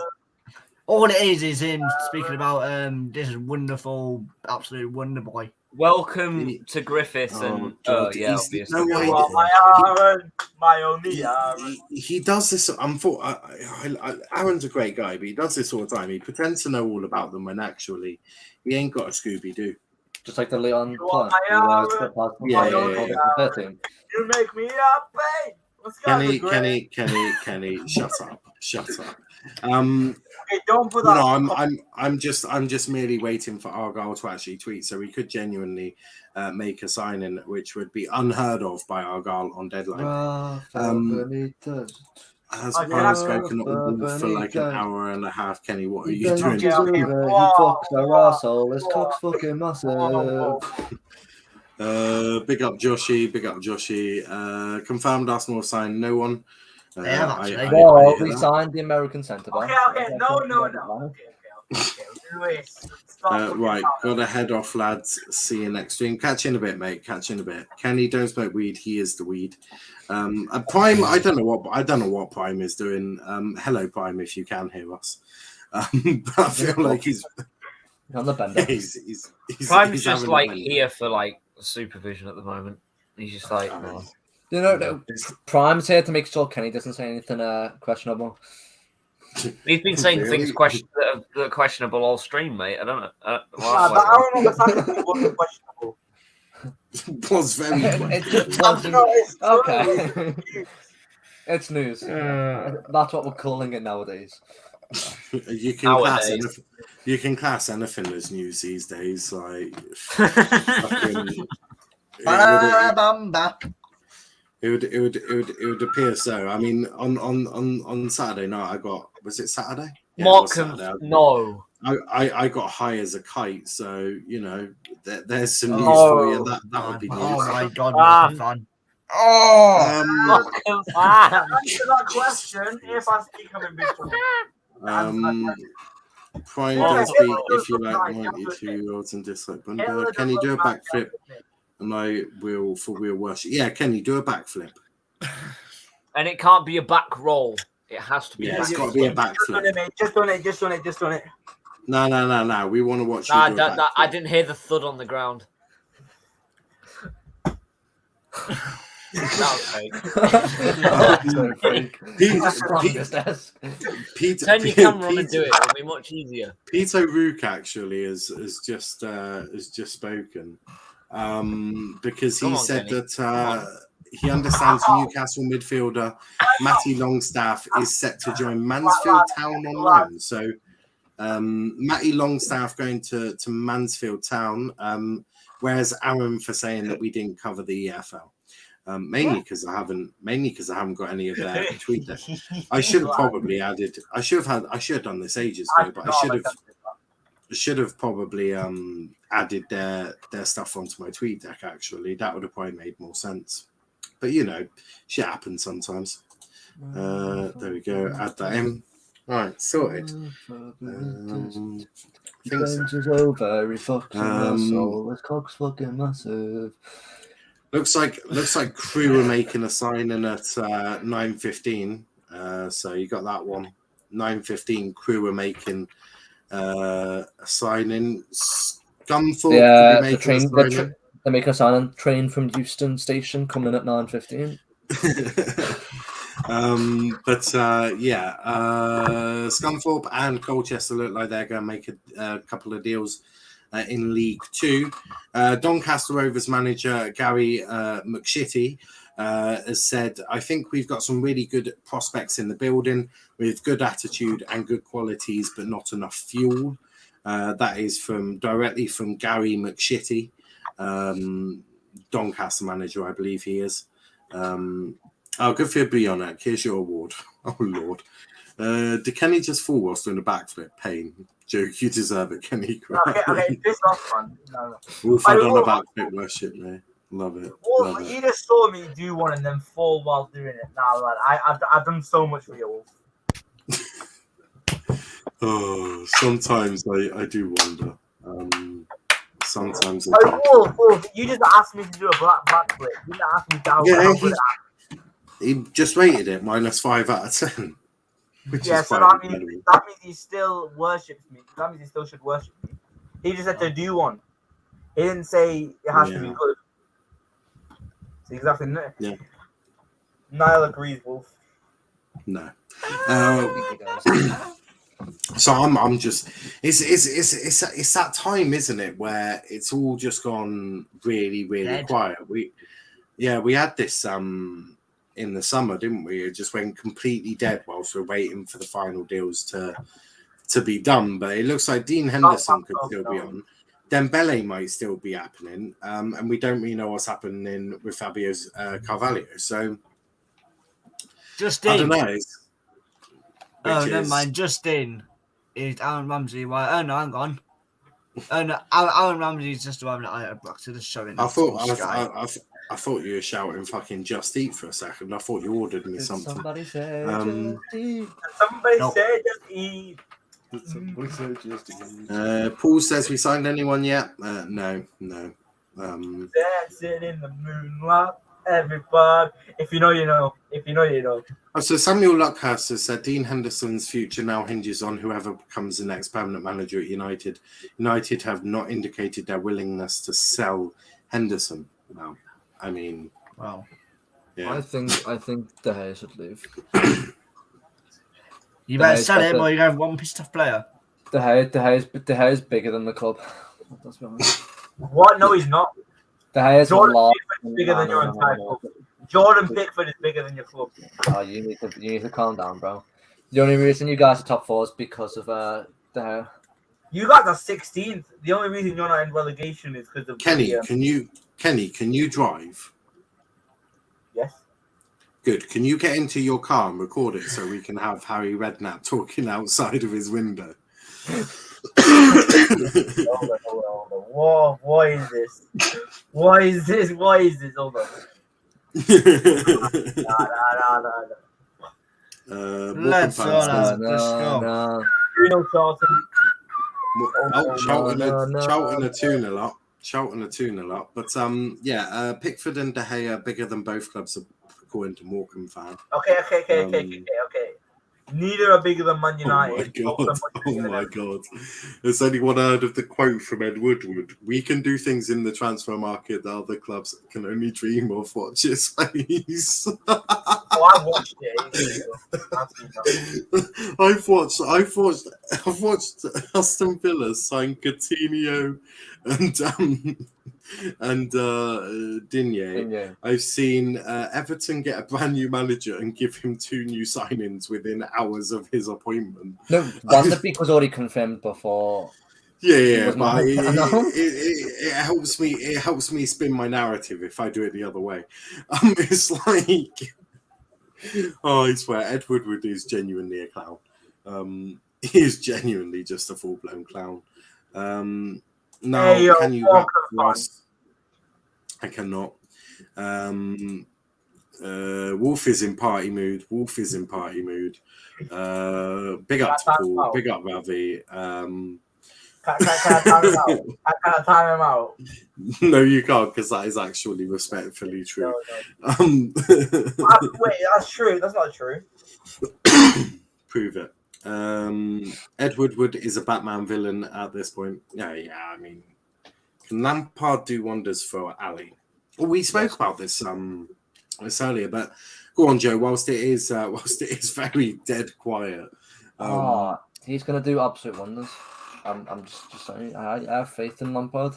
all it is him speaking about this wonderful, absolute wonder boy. Welcome to Griffiths and God, yeah, he's- obviously. no way. My Aaron, my only Aaron. He does this. Aaron's a great guy, but he does this all the time. He pretends to know all about them when actually he ain't got a Scooby Doo. Just like the Leon You are player. my Yeah, You make me happy. Let's go. Kenny, shut up. Okay, don't put that. No, I'm just merely waiting for Argyle to actually tweet, so we could genuinely make a signing which would be unheard of by Argyle on deadline. Has I've spoken all for like an hour and a half. Kenny, what are you doing? He fucks our arsehole. His cock's fucking massive. Big up Joshy. Confirmed Arsenal have signed no one. They have actually. I Well, hear we that. signed the American centre back. Okay. No. Okay. Lewis, stop. Right, gotta head off, lads. See you next stream. Catch you in a bit, mate. Catch you in a bit. Kenny, don't smoke weed. He is the weed. Prime, I don't know what Prime is doing. Hello, Prime, if you can hear us. But I feel like he's on the bender. he's Prime's just having a like bender. here for like supervision at the moment. He's just like, Oh. You know, Prime's here to make sure Kenny doesn't say anything questionable. he's been saying Really? things that are questionable all stream, mate. I don't know. I don't know. That's not questionable. Was very Okay. It's news. That's what we're calling it nowadays. You can class anything as news these days. Like fucking, it would appear so. I mean, on Saturday night, was it Saturday? Yeah, it was Saturday. No. I got high as a kite, so you know there's some news for you. That would be news. Oh my god, fun. Answer that question if I speak of Prime does beat if you like 92-year-olds and dislike Bunda. Can you do a backflip? And I will for real worship. Yeah, can you do a backflip? And it can't be a back roll. It has to be. Yeah, it's got to be a backflip. Just done it. No. We want to watch you do a backflip. I didn't hear the thud on the ground. That Peter, turn your camera on and do it. It'll be much easier. Peter Rook actually has just spoken because he said Kenny. that he understands Newcastle midfielder Matty Longstaff is set to join Mansfield Town on loan. So Matty Longstaff going to Mansfield Town. Where's Aaron for saying that we didn't cover the EFL? Mainly because I haven't got any of their tweet there. I should have probably added. I should have done this ages ago, but I should have probably added their stuff onto my tweet deck. Actually, that would have probably made more sense. But you know, shit happens sometimes. There we go. Add that in. Right, sorted. Think so. Very fucking asshole. This cock's fucking massive. Looks like Crew are making a signing at 9:15. So you got that one. 9:15. Crew are making a signing. Scunthorpe. Yeah, they're making a signing. Train from Euston Station coming at 9:15. Scunthorpe and Colchester look like they're going to make a couple of deals in League Two. Doncaster Rovers manager Gary McShitty has said, I think we've got some really good prospects in the building with good attitude and good qualities, but not enough fuel. That is directly from Gary McShitty, Doncaster manager, I believe he is. Good for you, Bionek. Here's your award. Oh, Lord. Did Kenny just fall whilst doing a backflip? Pain. Joke, you deserve it, Kenny. Okay, this last one. No. Wolf on a backflip, worship me. Love it. Wolf, you just saw me do one and then fall while doing it. Nah, lad, I've done so much for you, Wolf. Oh, sometimes I do wonder. Sometimes I do. Wolf, you just asked me to do a backflip. You didn't ask me to he just rated it -5 out of 10. Which is so that means he still worships me. That means he still should worship me. He just had to do one. He didn't say it has to be good. So exactly. Yeah. Niall agrees, Wolf. No. So I'm just. It's that time, isn't it, where it's all just gone really, really quiet. We had this in the summer, didn't we? It just went completely dead whilst we're waiting for the final deals to be done. But it looks like Dean Henderson could still be on. Dembele might still be happening. And we don't really know what's happening with Fabio Carvalho. So Justin. I don't know. Never mind. Justin is Aaron Ramsey. Why? Oh no, hang on. And Aaron Ramsey's just arriving at Broxton, just showing. I thought you were shouting fucking Just Eat for a second. I thought you ordered me Did something. somebody say Um, Just Eat? Somebody Nope. said just eat. Somebody say Just Eat. Paul says we signed anyone yet? No. Dancing in the moonlight, everybody. If you know, you know. If you know, you know. So Samuel Luckhurst has said Dean Henderson's future now hinges on whoever becomes the next permanent manager at United. United have not indicated their willingness to sell Henderson. Now, I mean, Wow. yeah. I think De Gea should leave. You better Gea sell is him, or you're going to have one pissed off player. De Gea is bigger than the club. Let's be honest. What? No, he's not. De Gea is Jordan large. Pickford is bigger than your entire club. Jordan Pickford is bigger than your club. Oh, you need to calm down, bro. The only reason you guys are top four is because of De Gea. You guys are 16th. The only reason you're not in relegation is because of Kenny, the, can you drive? Yes. Good. Can you get into your car and record it so we can have Harry Redknapp talking outside of his window? Hold on. Whoa, what is this? What is this? Hold on. No. Let's No. You know, Charlton. Charlton No. are 2-0 up. Charlton are 2-0 up. But Pickford and De Gea are bigger than both clubs, according to Morecambe fan. Okay. Neither are bigger than Man United. Oh my god. Has anyone heard of the quote from Ed Woodward? We can do things in the transfer market that other clubs can only dream of. Watch his face. Oh, I watched it. I've watched Aston Villa sign Coutinho and Digne. Yeah. I've seen Everton get a brand new manager and give him 2 new signings within hours of his appointment. No, Wanderbeek was already confirmed before. Yeah, was but mine. it helps me. It helps me spin my narrative if I do it the other way. It's like, oh, I swear, Ed Woodward is genuinely a clown. He is genuinely just a full-blown clown. Now, Hey, yo, can you rap for us? I cannot. Wolf is in party mood. Big up to Paul. Big up Ravi. Can I time him out? No, you can't, because that is actually respectfully true. No. Wait, that's true. That's not true. Prove it. Ed Woodward is a Batman villain at this point. Yeah. I mean, can Lampard do wonders for Ali? Well, we spoke about this earlier, but go on, Joe. Whilst it is very dead quiet. He's gonna do absolute wonders. I'm just saying. I have faith in Lampard.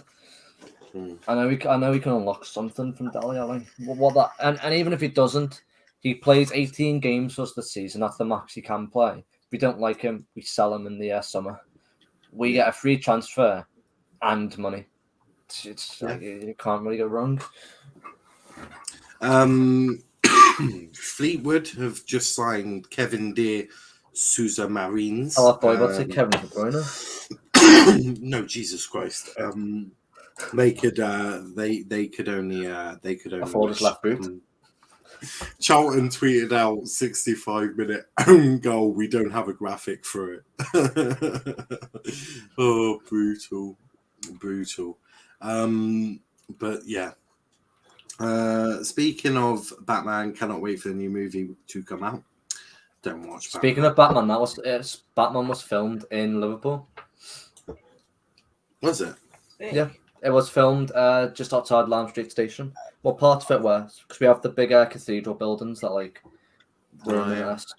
I know he can unlock something from Dele Alli. And even if he doesn't, he plays 18 games for us this season. That's the max he can play. If we don't like him, we sell him in the summer. We get a free transfer and money. You can't really go wrong. Fleetwood have just signed Kevin De Sousa Marines. Oh, I thought about to say Kevin De Bruyne. No, Jesus Christ. They could only afford his left boot. Charlton tweeted out 65-minute own goal. We don't have a graphic for it. Oh, brutal. But yeah. Speaking of Batman, cannot wait for the new movie to come out. Don't watch Batman. Speaking of Batman, Batman was filmed in Liverpool. Was it? Yeah, it was filmed just outside Lime Street Station. Well, parts of it were, because we have the bigger cathedral buildings that Roman-esque.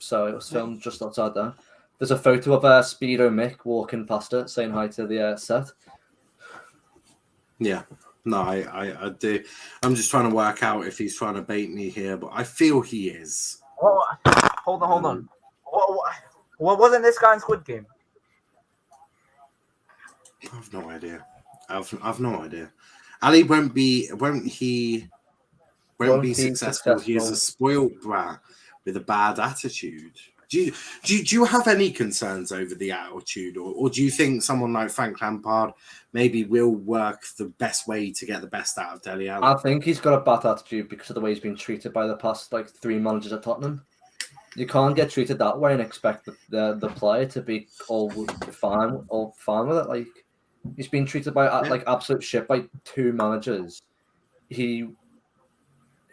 So it was filmed just outside there. There's a photo of Speedo Mick walking past it, saying hi to the set. Yeah. No, I do. I'm just trying to work out if he's trying to bait me here, but I feel he is. Oh, hold on. What wasn't this guy in Squid Game? I've no idea. I've no idea. Ali won't be successful. He's a spoiled brat with a bad attitude. Do you have any concerns over the attitude, or do you think someone like Frank Lampard maybe will work the best way to get the best out of Dele Alli? I think he's got a bad attitude because of the way he's been treated by the past 3 managers at Tottenham. You can't get treated that way and expect the player to be all fine with it. Like, he's been treated by absolute shit by 2 managers. He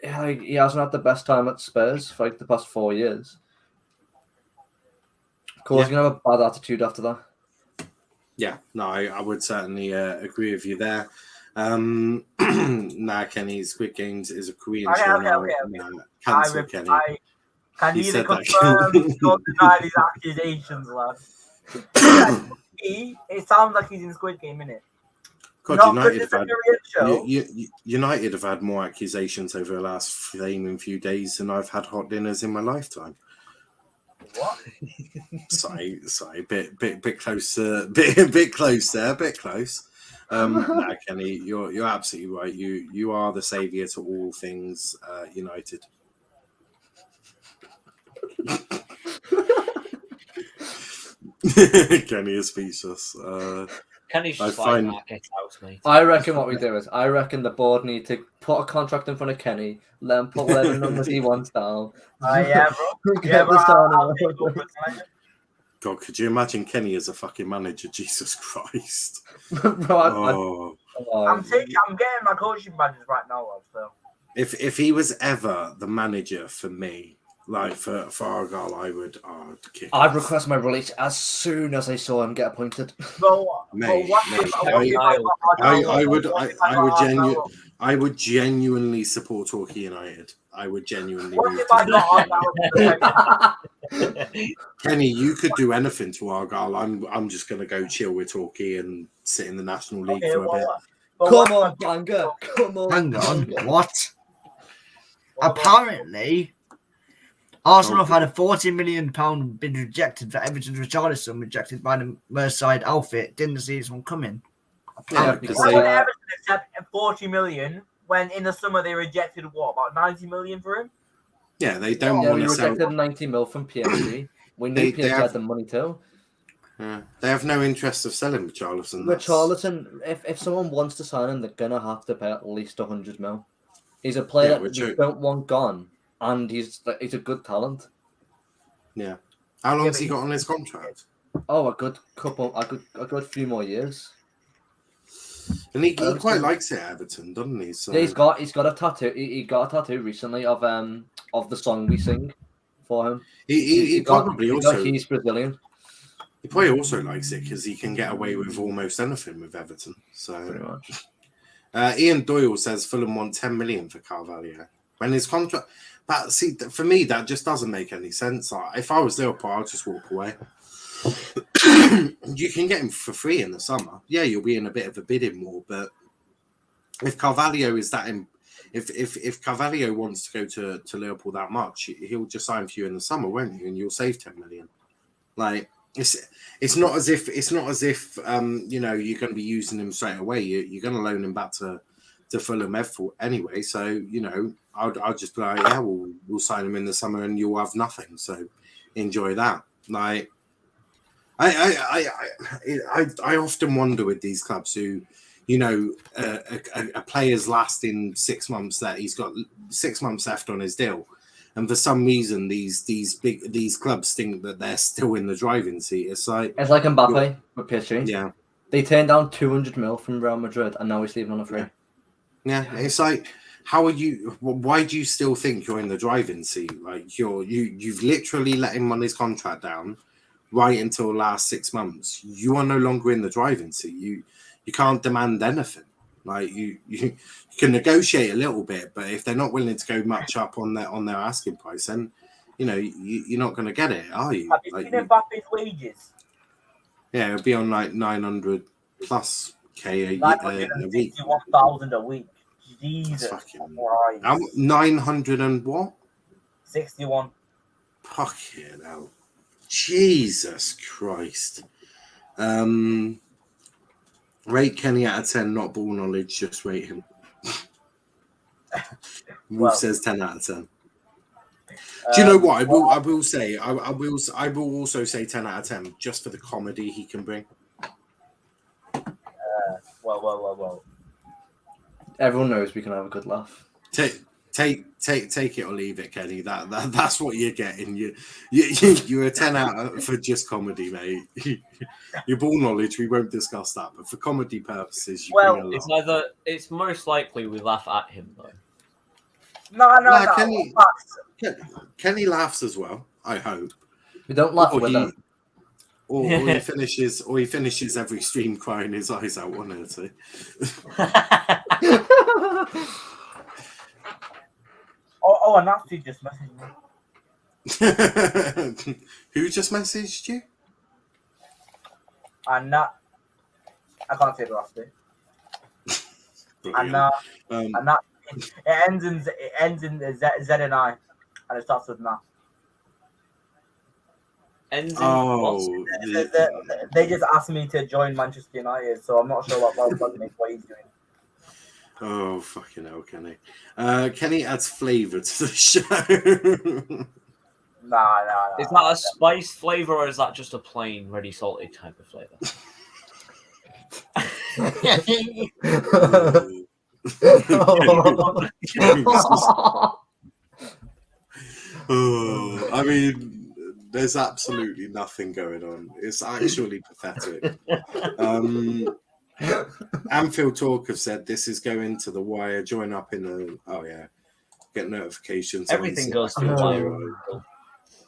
hasn't had the best time at Spurs for the past 4 years. Of course, he's gonna have a bad attitude after that. Yeah, no, I would certainly agree with you there. Kenny, Squid Games is a Korean show now. Cancel, Kenny. Can He neither said that. confirm nor deny these accusations, lad. It sounds like he's in Squid Game, innit? God, United have had more accusations over the last few days than I've had hot dinners in my lifetime. What? sorry, bit close, bit close. Kenny, you're absolutely right. You are the saviour to all things United. Kenny is speechless. Kenny's just get out, mate. I reckon what we do is, I reckon the board need to put a contract in front of Kenny, let him put whatever numbers he wants down. Yeah, bro. God, could you imagine Kenny as a fucking manager? Jesus Christ. Bro, I'm getting my coaching badges right now, so. If he was ever the manager for me, like for Argyle, I would kick. I'd request my release as soon as I saw him get appointed. I would genuinely support Torquay United. I would genuinely. Kenny, you could do anything to Argyle. I'm just gonna go chill with Torquay and sit in the National League for a bit. Come on, Ganga. Come on. Hang on. What? Apparently, Arsenal have had a £40 million bid rejected for Everton's Richarlison, rejected by the Merseyside outfit. Didn't see this one coming. Why would Everton accept 40 million when in the summer they rejected about 90 million for him? Yeah, they don't want to sell. Rejected 90 mil from PSG. We knew PSG had the money too. Yeah, they have no interest of selling Richarlison. Richarlison, if someone wants to sign him, they're gonna have to pay at least 100 mil. He's a player that we don't want gone, and he's a good talent. Yeah. How long has he got on his contract? Oh, a good few more years. And he quite likes it at Everton, doesn't he? So... Yeah, he's got a tattoo. He got a tattoo recently of the song we sing for him. He's Brazilian. He probably also likes it because he can get away with almost anything with Everton. So pretty much. Ian Doyle says Fulham want 10 million for Carvalho when his contract. But see, for me, that just doesn't make any sense. If I was Liverpool, I'd just walk away. You can get him for free in the summer. Yeah, you'll be in a bit of a bidding war, but if Carvalho is that, if Carvalho wants to go to Liverpool that much, he'll just sign for you in the summer, won't he? And you'll save 10 million. Like it's not as if you're going to be using him straight away. You're going to loan him back to Fulham anyway. So I'll just be like, yeah, we'll sign him in the summer, and you'll have nothing. So enjoy that. Like. I often wonder with these clubs who, a player's lasting 6 months, that he's got 6 months left on his deal, and for some reason these clubs think that they're still in the driving seat. It's like Mbappe with PSG. Yeah, they turned down 200 mil from Real Madrid, and now he's leaving on a free. Yeah, it's like, how are you? Why do you still think you're in the driving seat? Like you've literally let him on his contract down. Right until the last 6 months, you are no longer in the driving seat. You can't demand anything. Like you can negotiate a little bit, but if they're not willing to go much up on their asking price, then you're not going to get it, are you? Have you seen Mbappe's wages? Yeah, it'll be on like 900 plus K a week. 1,000 a week. Jesus Christ. 900 and what? 61. Fucking hell. Jesus Christ. Rate Kenny out of 10, not ball knowledge, just rate him. Wolf says 10 out of 10. Do you know what? I will say. I will also say 10 out of 10 just for the comedy he can bring. Well. Everyone knows we can have a good laugh. Take it or leave it, Kenny. That's what you're getting. You're a 10 out for just comedy, mate. Your ball knowledge, we won't discuss that, but for comedy purposes, you bring a lot. It's most likely we laugh at him though. No. Kenny laughs as well. I hope. We don't laugh with him. Or he finishes every stream crying his eyes out, one or two. And Nasty just messaged me. Who just messaged you? And I can't say the last name. And it ends in Z and I, and it starts with Na. Ends in what? They just asked me to join Manchester United, so I'm not sure what he's doing. Oh, fucking hell, Kenny. Kenny adds flavour to the show. Nah. Is that a spice flavour or is that just a plain ready salted type of flavour? I mean, there's absolutely nothing going on. It's actually pathetic. Anfield Talk have said this is going to the wire. Join up in get notifications. Everything goes to the wire.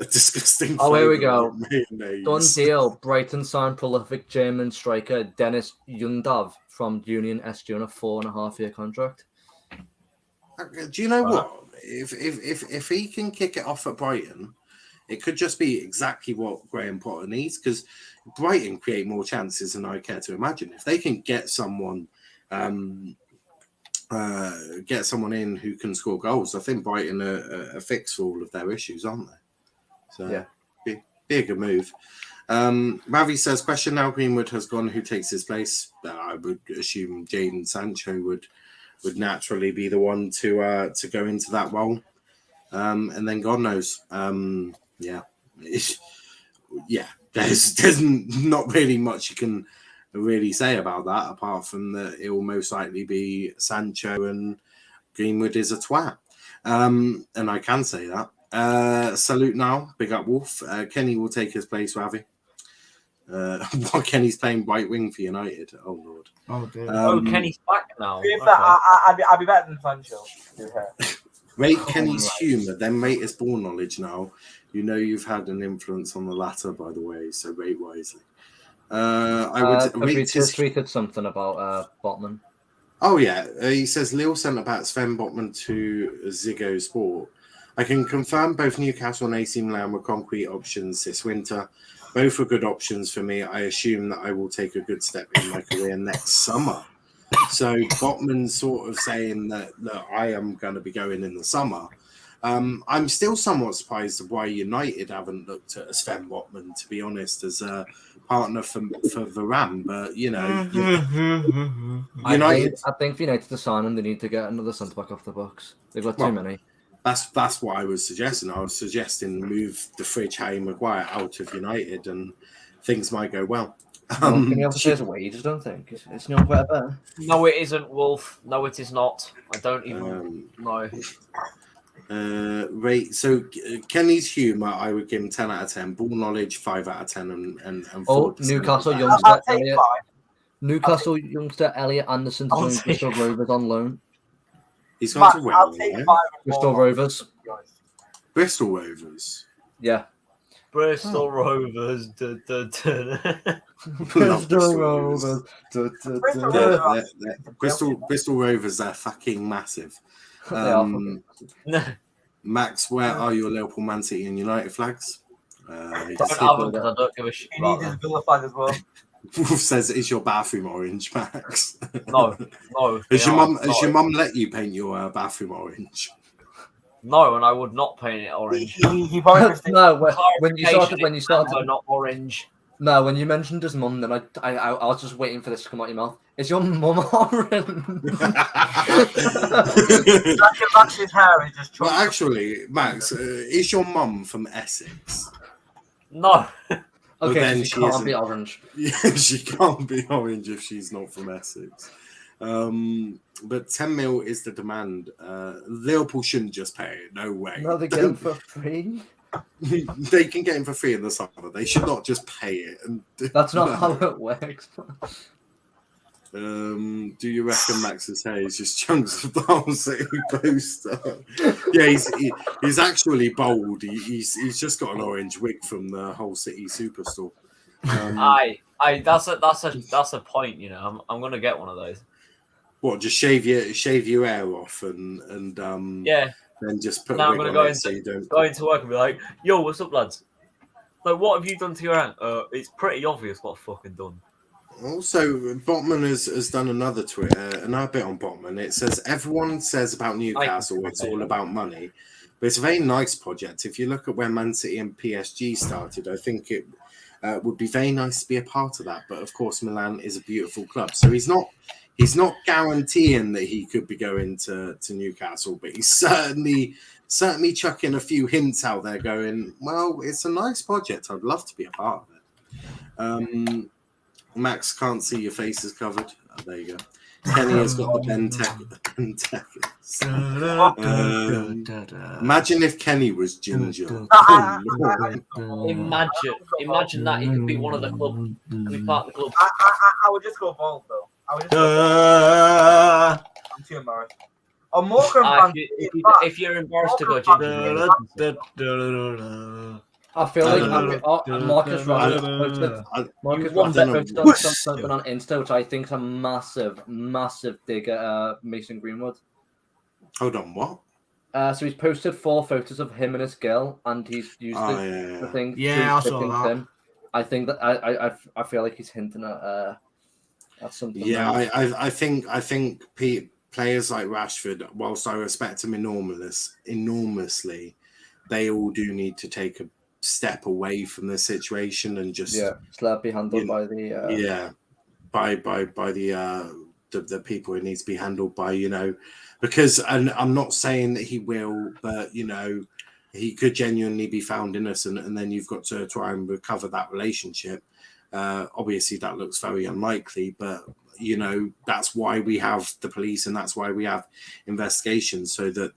A disgusting. Oh, here we go. Mayonnaise. Done deal. Brighton signed prolific German striker Dennis Jundav from Union SG on a 4.5-year contract. Do you know what? If he can kick it off at Brighton, it could just be exactly what Graham Potter needs, because Brighton create more chances than I care to imagine. If they can get someone in who can score goals, I think Brighton are fixed for all of their issues, aren't they? So yeah, be a good move. Ravi says, question now Greenwood has gone, who takes his place? I would assume Jadon Sancho would naturally be the one to go into that role. And then God knows. There's not really much you can really say about that, apart from that it will most likely be Sancho and Greenwood is a twat. And I can say that. Salute now, big up Wolf. Kenny will take his place, Ravi. While Kenny's playing right wing for United. Oh Lord. Oh dear. Kenny's back now. Okay. I'd be better than Sancho. Rate Kenny's humour, then rate his ball knowledge now. You know you've had an influence on the latter, by the way, so rate wisely. I would rate his... tweeted something about Botman. Oh yeah, he says Lille sent about Sven Botman to Ziggo Sport. I can confirm both Newcastle and AC Milan were concrete options this winter. Both are good options for me. I assume that I will take a good step in my career next summer. So Botman's sort of saying that I am going to be going in the summer. I'm still somewhat surprised of why United haven't looked at Sven Botman, to be honest, as a partner for Varane. But, you know, United... I think for United to sign him, they need to get another centre-back off the books. They've got too many. That's what I was suggesting. I was suggesting move the fridge Harry Maguire out of United and things might go well. Can you have to wages, don't think? It's not better. No, it isn't, Wolf. No, it is not. I don't even know. So Kenny's humour, I would give him 10 out of 10. Ball knowledge, 5 out of 10. And Newcastle youngster Elliot. Newcastle youngster Elliot Anderson to join Bristol Rovers on loan. He's gone to win. Bristol Rovers. Bristol Rovers. Yeah. Bristol Rovers. Bristol Rovers. Bristol Rovers, they're fucking massive. Max, where are your Liverpool, Man City, and United flags? I don't give a shit. He needs his Villa flag as well. Wolf says, "Is your bathroom orange, Max?" No. Has your mum let you paint your bathroom orange? No, and I would not paint it orange. He probably no. When you started, not orange. No, when you mentioned his mum, then I was just waiting for this to come out your mouth. Is your mum orange? Max's hair is just Well, chunky. actually, Max, is your mum from Essex? No. Well, Okay, then so she can't be orange. Yeah, she can't be orange if she's not from Essex. But 10 mil is the demand. Liverpool shouldn't just pay it. No way. No, they get him for free. They can get him for free in the summer. They should not just pay it. That's not how it works. Do you reckon Max's hair is just chunks of the Hull City poster? Yeah, he's actually bald. He's just got an orange wig from the Hull City Superstore. That's a point. You know, I'm gonna get one of those. What? Just shave your hair off and Yeah. then just put. Now a I'm wig gonna on it so you don't. go into work and be like, "Yo, what's up, lads? Like, what have you done to your hair? It's pretty obvious what I've fucking done." Also, Botman has done another tweet, another bit on Botman. It says everyone says about Newcastle it's all about money, but it's a very nice project. If you look at where Man City and PSG started, I think it would be very nice to be a part of that. But of course, Milan is a beautiful club, so he's not guaranteeing that he could be going to Newcastle, but he's certainly chucking a few hints out there, going, well, it's a nice project. I'd love to be a part of it. Max, can't see your face is covered. Oh, there you go. Kenny has got the imagine if Kenny was ginger. Imagine that he could be one of the club. Could be part of the club. I would just go bald though. I'm too embarrassed. A Morecambe fan. If you're embarrassed to go ginger, I feel like Marcus Rashford posted something on Insta, which I think is a massive dig at Mason Greenwood. Hold on, what? So he's posted 4 photos of him and his girl, and he's used the thing. Yeah, I saw that. I think that I feel like he's hinting at something. Yeah, I think players like Rashford, whilst I respect him enormously, they all do need to take a step away from the situation and just let be handled by the the people it needs to be handled by, because, and I'm not saying that he will, but he could genuinely be found innocent, and then you've got to try and recover that relationship. Obviously that looks very unlikely, but that's why we have the police, and that's why we have investigations, so that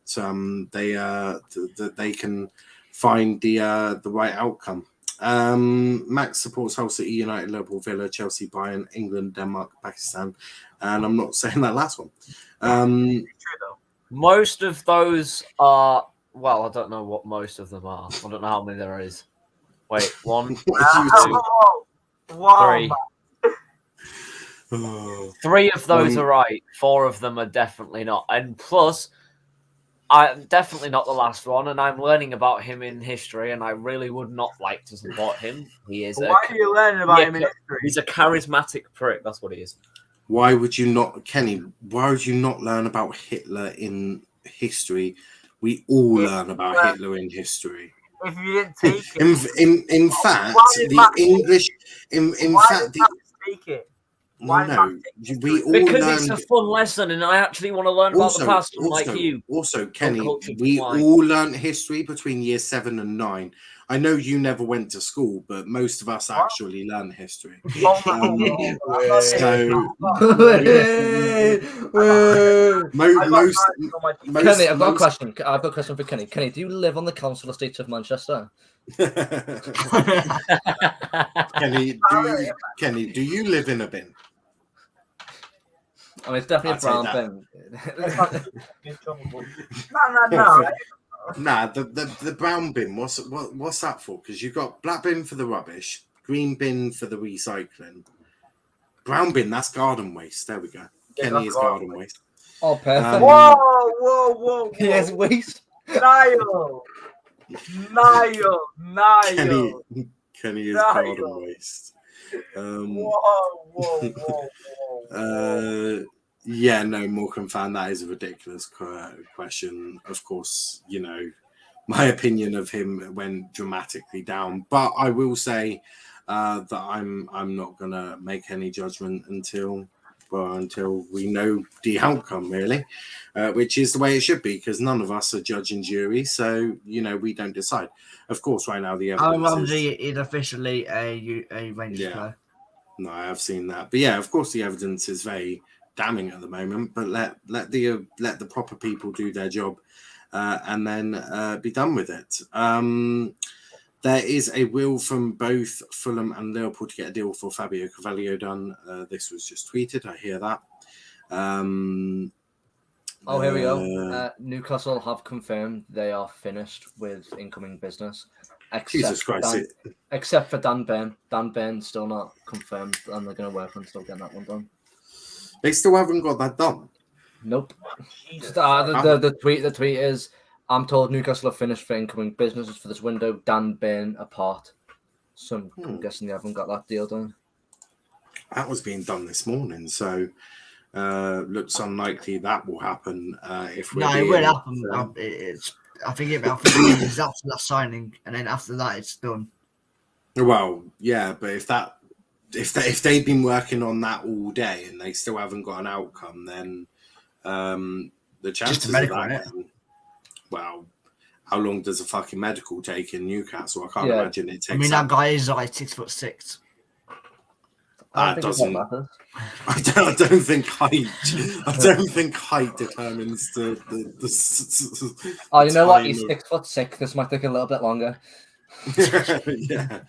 they can find the right outcome. Max supports Hull City, United, Liverpool, Villa, Chelsea, Bayern, England, Denmark, Pakistan, and I'm not saying that last one. Most of those are, well, I don't know what most of them are. I don't know how many there is. Wait, 1, 2, 3. 3 of those are right. 4 of them are definitely not. And plus, I'm definitely not the last one, and I'm learning about him in history, and I really would not like to support him. He is. Why are you learning about him in history? He's a charismatic prick. That's what he is. Why would you not, Kenny? Why would you not learn about Hitler in history? We all learn about Hitler in history. If you didn't take it, in fact, the English. In fact, take it. No, we all because learned... it's a fun lesson, and I actually want to learn about the past, like you. Also, Kenny, we all learned history between year 7 and 9. I know you never went to school, but most of us actually learned history. I've got a question. I've got a question for Kenny. Kenny, do you live on the council estate of Manchester? Kenny, do you live in a bin? I mean, it's definitely a brown bin. No. Nah, the brown bin. What's that for? Because you've got black bin for the rubbish, green bin for the recycling, brown bin, that's garden waste. There we go. Kenny is garden waste. Oh, perfect. Whoa! He has waste. Niall. Kenny is garden waste. Whoa. Yeah, no, Morecambe fan, that is a ridiculous question. Of course, my opinion of him went dramatically down. But I will say, that I'm not gonna make any judgment until we know the outcome, really, which is the way it should be, because none of us are judge and jury, so we don't decide. Of course, right now the evidence Ramsey is officially a Rangers player. No, I have seen that, but yeah, of course, the evidence is very damning at the moment. But let the proper people do their job, and then be done with it. There is a will from both Fulham and Liverpool to get a deal for Fabio Carvalho done. This was just tweeted. I hear that. Here we go. Newcastle have confirmed they are finished with incoming business. Jesus Christ! Except for Dan Burn. Dan Burn's still not confirmed, and they're going to work on still getting that one done. They still haven't got that done. Nope. The tweet is, I'm told Newcastle have finished for incoming businesses for this window. Dan Burn apart. So I'm guessing they haven't got that deal done. That was being done this morning, so looks unlikely that will happen. If we're it will happen. I think it's after that signing, and then after that, it's done. Well, yeah, but if they've been working on that all day and they still haven't got an outcome, then the chances of that. Well, how long does a fucking medical take in Newcastle? I can't imagine it takes. I mean, that guy is like 6'6". That doesn't. I don't think height. I don't think height determines the. Oh, you know what? He's 6'6". This might take a little bit longer. Yeah.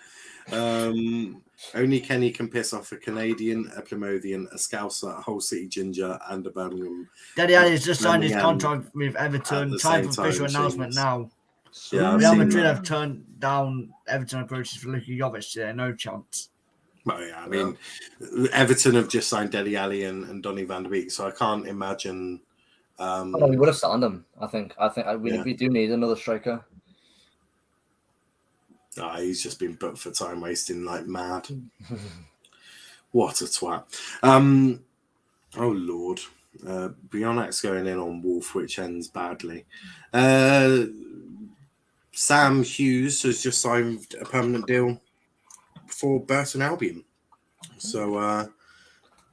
Only Kenny can piss off a Canadian, a Plymothian, a Scouser, a Hull City Ginger, and a Birmingham. Daddy has just signed his contract with Everton. Time for official announcement now. Yeah, Real Madrid have turned down Everton approaches for Luka Jovic. There, no chance. Well, yeah, I mean, Everton have just signed Dele Alli and Donny van de Beek, so I can't imagine. We would have signed him. I think we do need another striker. He's just been booked for time wasting like mad. What a twat. Oh Lord. Bionak's going in on Wolf, which ends badly. Sam Hughes has just signed a permanent deal for Burton Albion. So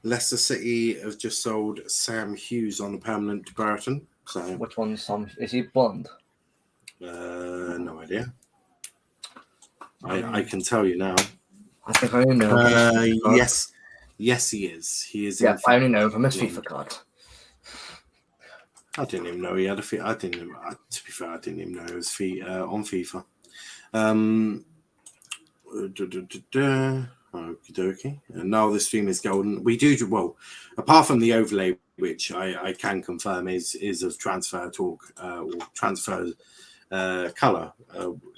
Leicester City have just sold Sam Hughes on a permanent to Burton. So which one's Sam? Is he blonde? No idea. I can tell you now. I think I only know. Yes, he is. He is. Yeah, I only know from his FIFA card. I didn't even know he had a feet. To be fair, I didn't even know it was feet on FIFA. Okie dokie. And now the stream is golden. We do well, apart from the overlay, which I can confirm is of transfer talk or transfer color.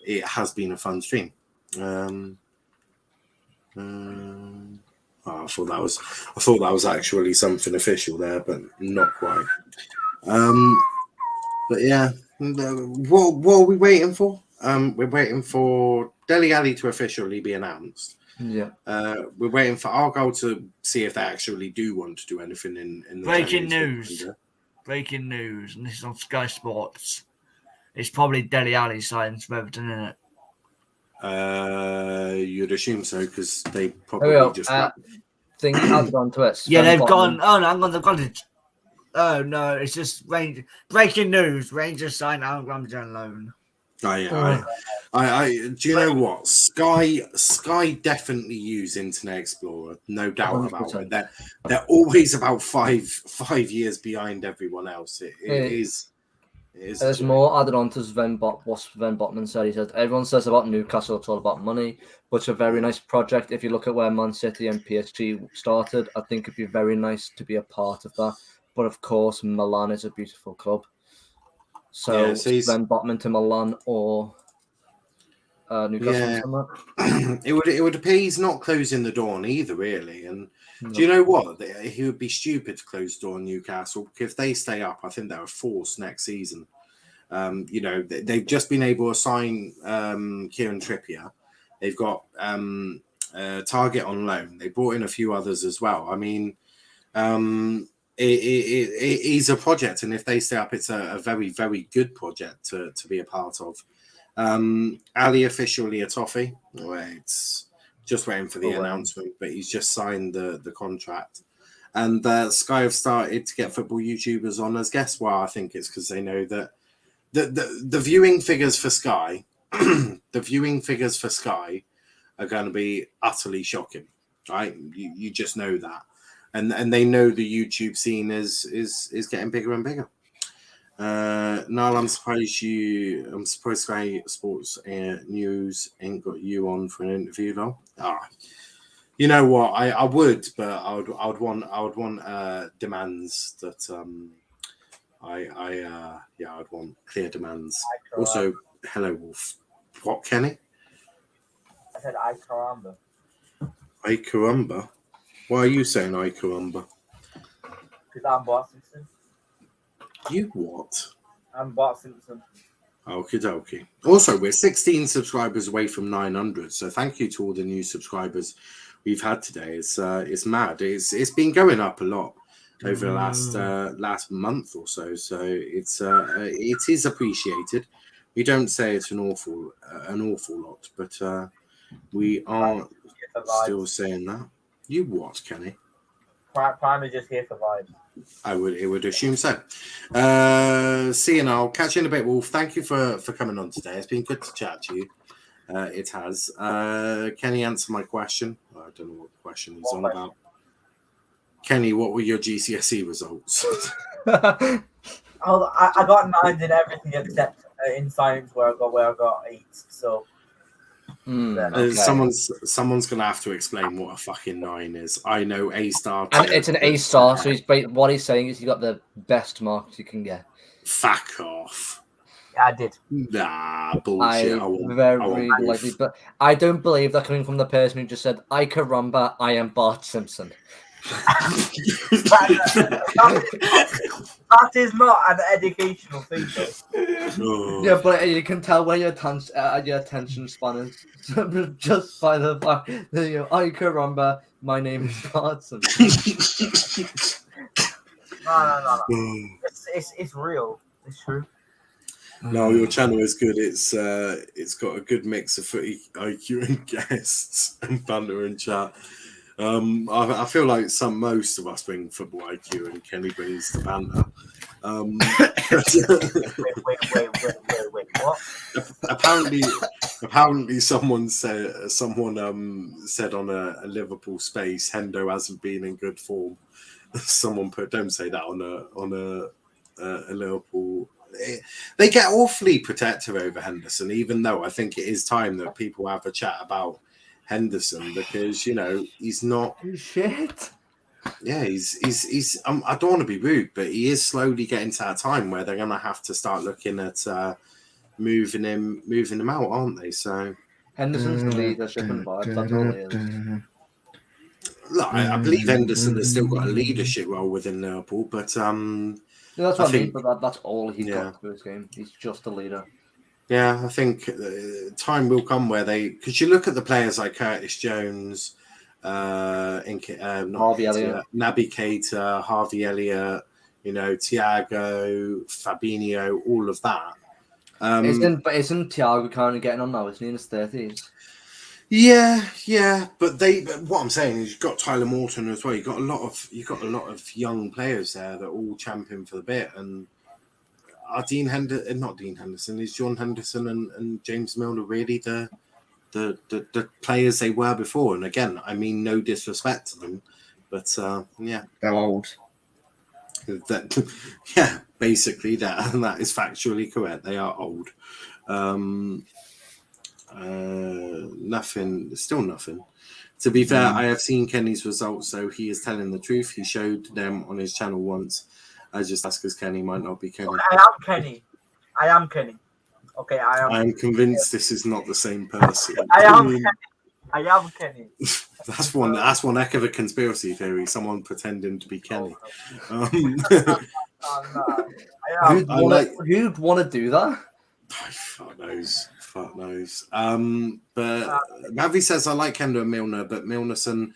It has been a fun stream. I thought that was actually something official there, but not quite. But yeah, what are we waiting for? We're waiting for Dele Alli to officially be announced. Yeah. We're waiting for Argyle to see if they actually do want to do anything in the breaking news, and this is on Sky Sports. It's probably Dele Alli signing for Everton, isn't it? You'd assume so, because they probably just thing added onto it. Yeah, they've gone. Oh no, they've gone to. Oh no, it's just breaking news. Rangers signed Aaron Ramsey on loan. Oh yeah, I do you know what? Sky definitely use Internet Explorer, no doubt about 100%. It. They're always about five years behind everyone else. It is. There's more added on to what Sven Botman said. He said, everyone says about Newcastle, it's all about money, but it's a very nice project. If you look at where Man City and PSG started, I think it'd be very nice to be a part of that. But of course, Milan is a beautiful club. So Sven Botman to Milan or Newcastle. Yeah. It would appear he's not closing the door on either, really. And do you know what? He would be stupid to close the door on Newcastle. If they stay up, I think they're a force next season. They've just been able to sign Kieran Trippier. They've got Target on loan. They brought in a few others as well. I mean, it is a project, and if they stay up, it's a very, very good project to be a part of. Ali officially a toffee. Just waiting for the Oh, wow. announcement, but he's just signed the contract. And Sky have started to get football YouTubers on as guests. Well, I think it's because they know that the viewing figures for Sky, the viewing figures for Sky are going to be utterly shocking, right? You just know that, and they know the YouTube scene is getting bigger and bigger. Niall, I'm surprised Sky Sports News ain't got you on for an interview though. You know what? I would, but I would want demands that I'd want clear demands. Also, hello Wolf. What, Kenny? I said I caramba. I caramba. Why are you saying I caramba? Because I'm Bart Simpson. You what? I'm Bart Simpson. Okie dokie. Also, we're 16 subscribers away from 900, so thank you to all the new subscribers we've had today. It's mad. It's been going up a lot over the last month or so. So it is appreciated. We don't say it's an awful lot, but we are still saying that. You what, Kenny? Prime is just here for vibes. I would assume so. See you now. Catch you in a bit, Wolf. Thank you for coming on today. It's been good to chat to you. It has. Kenny, answer my question. I don't know what the question is on about. Kenny, what were your GCSE results? I got 9s in everything except in science where I got 8s. So okay. Someone's gonna have to explain what a fucking 9 is. I know A star. And it's an A star, so what he's saying is you got the best marks you can get. Fuck off. Yeah, I did. Nah, bullshit. But I don't believe that coming from the person who just said, I caramba, I am Bart Simpson. That is not an educational thing, though. Yeah, but you can tell where your attention span is just by the fact that I caramba, my name is Bart Simpson. No. It's real. It's true. No, your channel is good. It's got a good mix of footy IQ and guests and banter and chat. I feel like most of us bring football IQ and Kenny brings the banter. Wait, what? Apparently someone said on a Liverpool space, Hendo hasn't been in good form. Someone put, don't say that on a Liverpool. They get awfully protective over Henderson, even though I think it is time that people have a chat about Henderson, because he's not shit. Yeah, he's. I don't want to be rude, but he is slowly getting to that time where they're going to have to start looking at moving him out, aren't they? So Henderson's the leadership and vibes. That's all he is. Look, I believe Henderson has still got a leadership role within Liverpool, but that's what I mean. But that's all he's got for his game. He's just a leader. Yeah, I think time will come where because you look at the players like Curtis Jones, Harvey Elliott, Naby Keita, Harvey Elliott, Thiago, Fabinho, all of that. Isn't Thiago kind of getting on now? Isn't he in his 30s? Yeah, but what I'm saying is you've got Tyler Morton as well. You've got a lot of young players there that all champion for the bit, and are not Dean Henderson, is John Henderson and James Milner really the players they were before? And again, I mean no disrespect to them, but they're old. Basically that is factually correct. They are old. Still nothing. To be fair, I have seen Kenny's results, so he is telling the truth. He showed them on his channel once. I just ask because Kenny might not be Kenny. I am Kenny. Okay, I am convinced this is not the same person. I am Kenny. That's one heck of a conspiracy theory. Someone pretending to be Kenny. Who'd want to do that? Fuck knows. But Ravi says I like Hendo and Milner, but Milnerson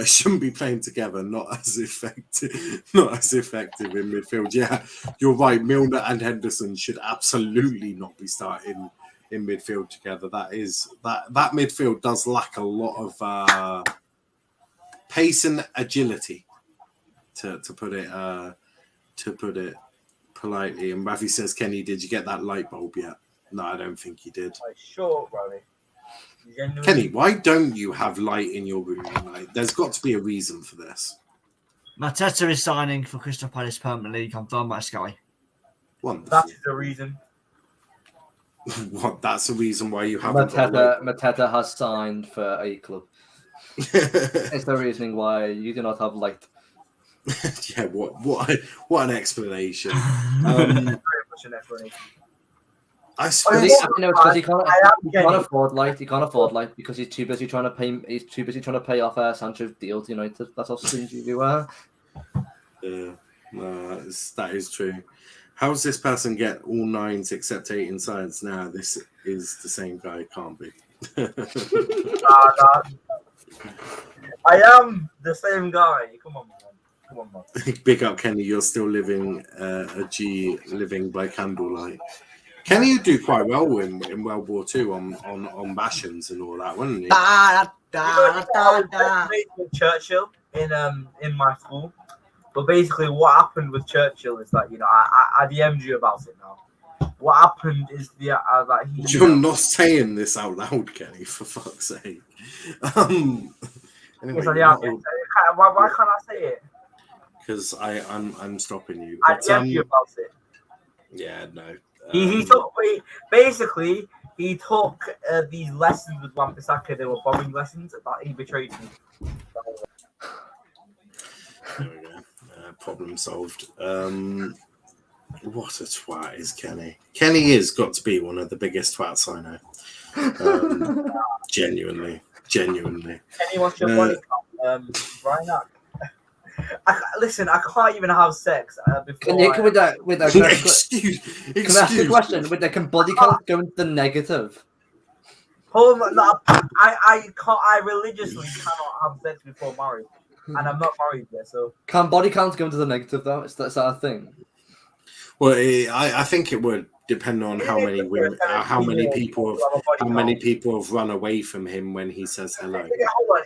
shouldn't be playing together. Not as effective in midfield. Yeah, you're right. Milner and Henderson should absolutely not be starting in midfield together. That midfield does lack a lot of pace and agility, to put it politely. And Ravi says, Kenny, did you get that light bulb yet? No, I don't think you did. Sure, Ravi. Kenny, why don't you have light in your room? Like, there's got to be a reason for this. Mateta is signing for Crystal Palace permanently, confirmed by Sky. Wonderful. That's the reason. What? That's the reason why you haven't got light bulb. Mateta has signed for a club. It's the reasoning why you do not have light. Yeah, what an explanation. Very much an explanation. I Because suppose he can't afford light. He can't afford light because he's too busy trying to pay. He's too busy trying to pay off Sancho's deal to United. That's how stingy you are. Yeah, no, that is true. How's this person get all 9s except 8 in science now? This is the same guy. It can't be. I am the same guy. Come on, man. Big up, Kenny. You're still living living by candlelight. Kenny would do quite well in World War II on Bashams and all that, wouldn't he? I was with Churchill in my school, but basically what happened with Churchill is that I DM'd you about it now. What happened is that he. You're not saying this out loud, Kenny. For fuck's sake. Anyway, why can't I say it? Because I'm stopping you. I DM'd you about it. Yeah, no. He took these lessons with Bissaka. They were bombing lessons. That he betrayed me. There we go. Problem solved. What a twat is Kenny. Kenny is got to be one of the biggest twats I know. Genuinely. Kenny, what's your body count? Brian, listen, I can't even have sex before. Excuse Can I ask a question? Can body count go into the negative? Hold on, no, I can't. I religiously cannot have sex before marriage, and I'm not married yet. So can body count go into the negative though? Is that a thing? Well, I think it would depend on how many women, how many people have run away from him when he says hello.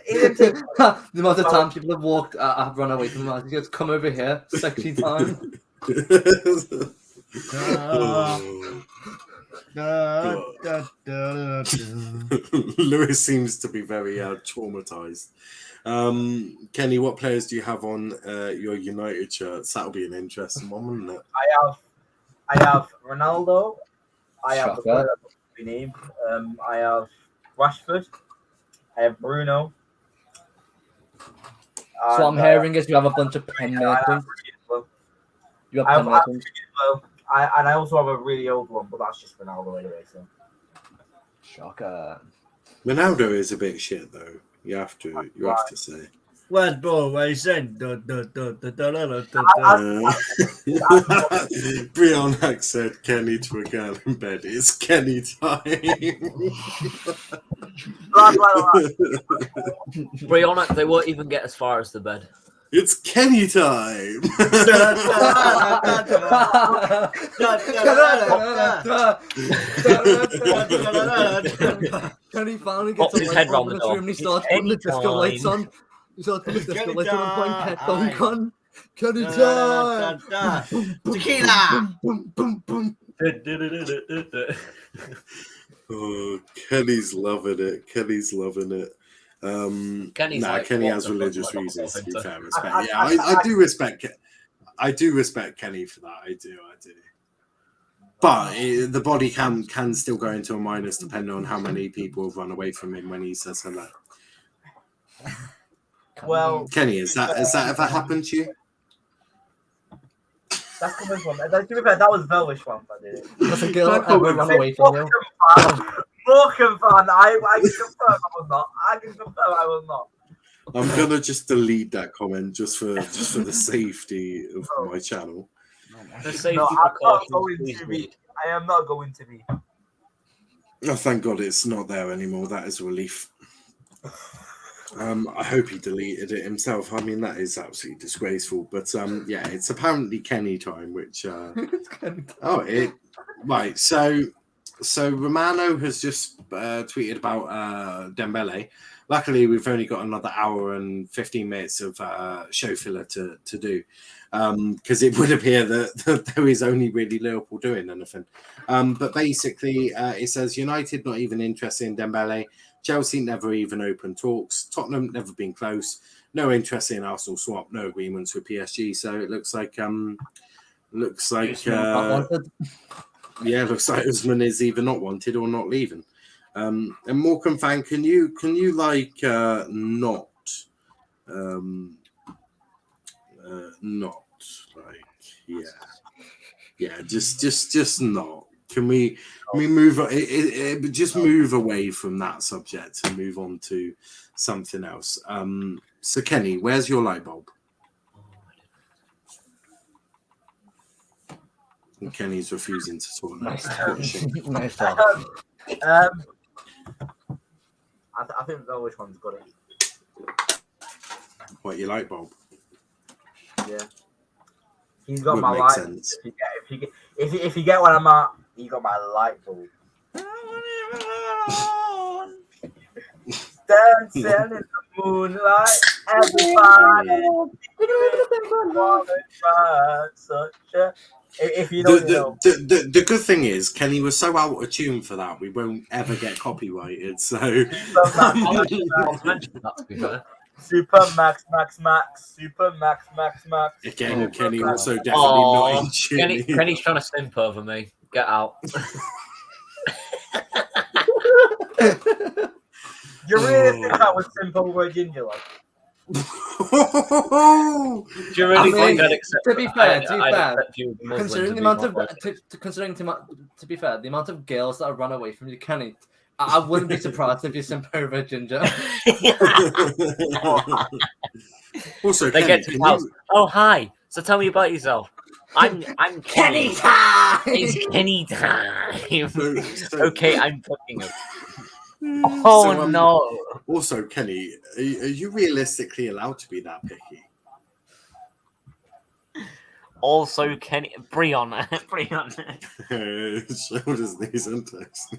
The amount of times people have walked, have run away from him. He goes, "Come over here, sexy time." Lewis seems to be very traumatized. Kenny, what players do you have on your United shirts? That'll be an interesting one, wouldn't it? I have Ronaldo. I have the player that we named. I have Rashford. I have Bruno. So I'm hearing is you have a bunch of pen merchants. You have pen merchants. And I also have a really old one, but that's just Ronaldo anyway. So. Shocker. Ronaldo is a bit shit though. You have to say. Where's bro? Where he said? Brionac said Kenny to a girl in bed. It's Kenny time. Brionac, they won't even get as far as the bed. It's Kenny time. Kenny finally gets a light bulb in the room and he starts putting the disco lights on. He starts putting the disco lights on and playing Pet Dunk on. Kenny time! Tequila! Boom, boom, Oh, Kenny's loving it. Kenny's loving it. Kenny has religious reasons to be fair. Respect. Yeah, I do respect. I do respect Kenny for that. I do. But the body can still go into a minus depending on how many people have run away from him when he says hello. Well, Kenny, has that ever happened to you? That's the first one. To be fair, that was Velvish one that did it. Does a girl ever run away from you? Morecambe fan, I can confirm I will not. I can confirm I will not. I'm gonna just delete that comment just for the safety of my channel. The safety No, I'm not precautions, going please to read. be. I am not going to be. Oh, thank God it's not there anymore. That is a relief. I hope he deleted it himself. I mean, that is absolutely disgraceful. But yeah, it's apparently Kenny time, which right. So So Romano has just tweeted about Dembele. Luckily, we've only got another hour and 15 minutes of show filler to do, because it would appear that there is only really Liverpool doing anything. But basically, it says United not even interested in Dembele. Chelsea never even opened talks. Tottenham never been close. No interest in Arsenal swap. No agreements with PSG. So it looks like looks like Usman is either not wanted or not leaving. And Morecambe fan, can you like not just not? Can we move just move away from that subject and move on to something else? So Kenny, where's your light bulb? And Kenny's refusing to talk now. Nice talk. I think the which one's got it. What, your light bulb? Yeah. He's got Would my make light. sense. If you get what I'm at, you got my light bulb. Dancing in the moonlight, everybody. If you don't know. The good thing is Kenny was so out of tune for that we won't ever get copyrighted. So Super Max, Super Max. Again, Kenny also definitely not in tune. Kenny's trying to simp over me. Get out. You really think that was simple with Ginger? Do you really think I'd accept? To be fair, considering the amount of to be fair, the amount of girls that have run away from you, Kenny, I wouldn't be surprised if you simp over Ginger. Also, they Kenny, get to the house. Oh, hi. So tell me about yourself. I'm Kenny time. It's Kenny time. Okay, I'm fucking up. Oh no! Also, Kenny, are you realistically allowed to be that picky? Also, Kenny, Breon. Shoulders, knees, and toes.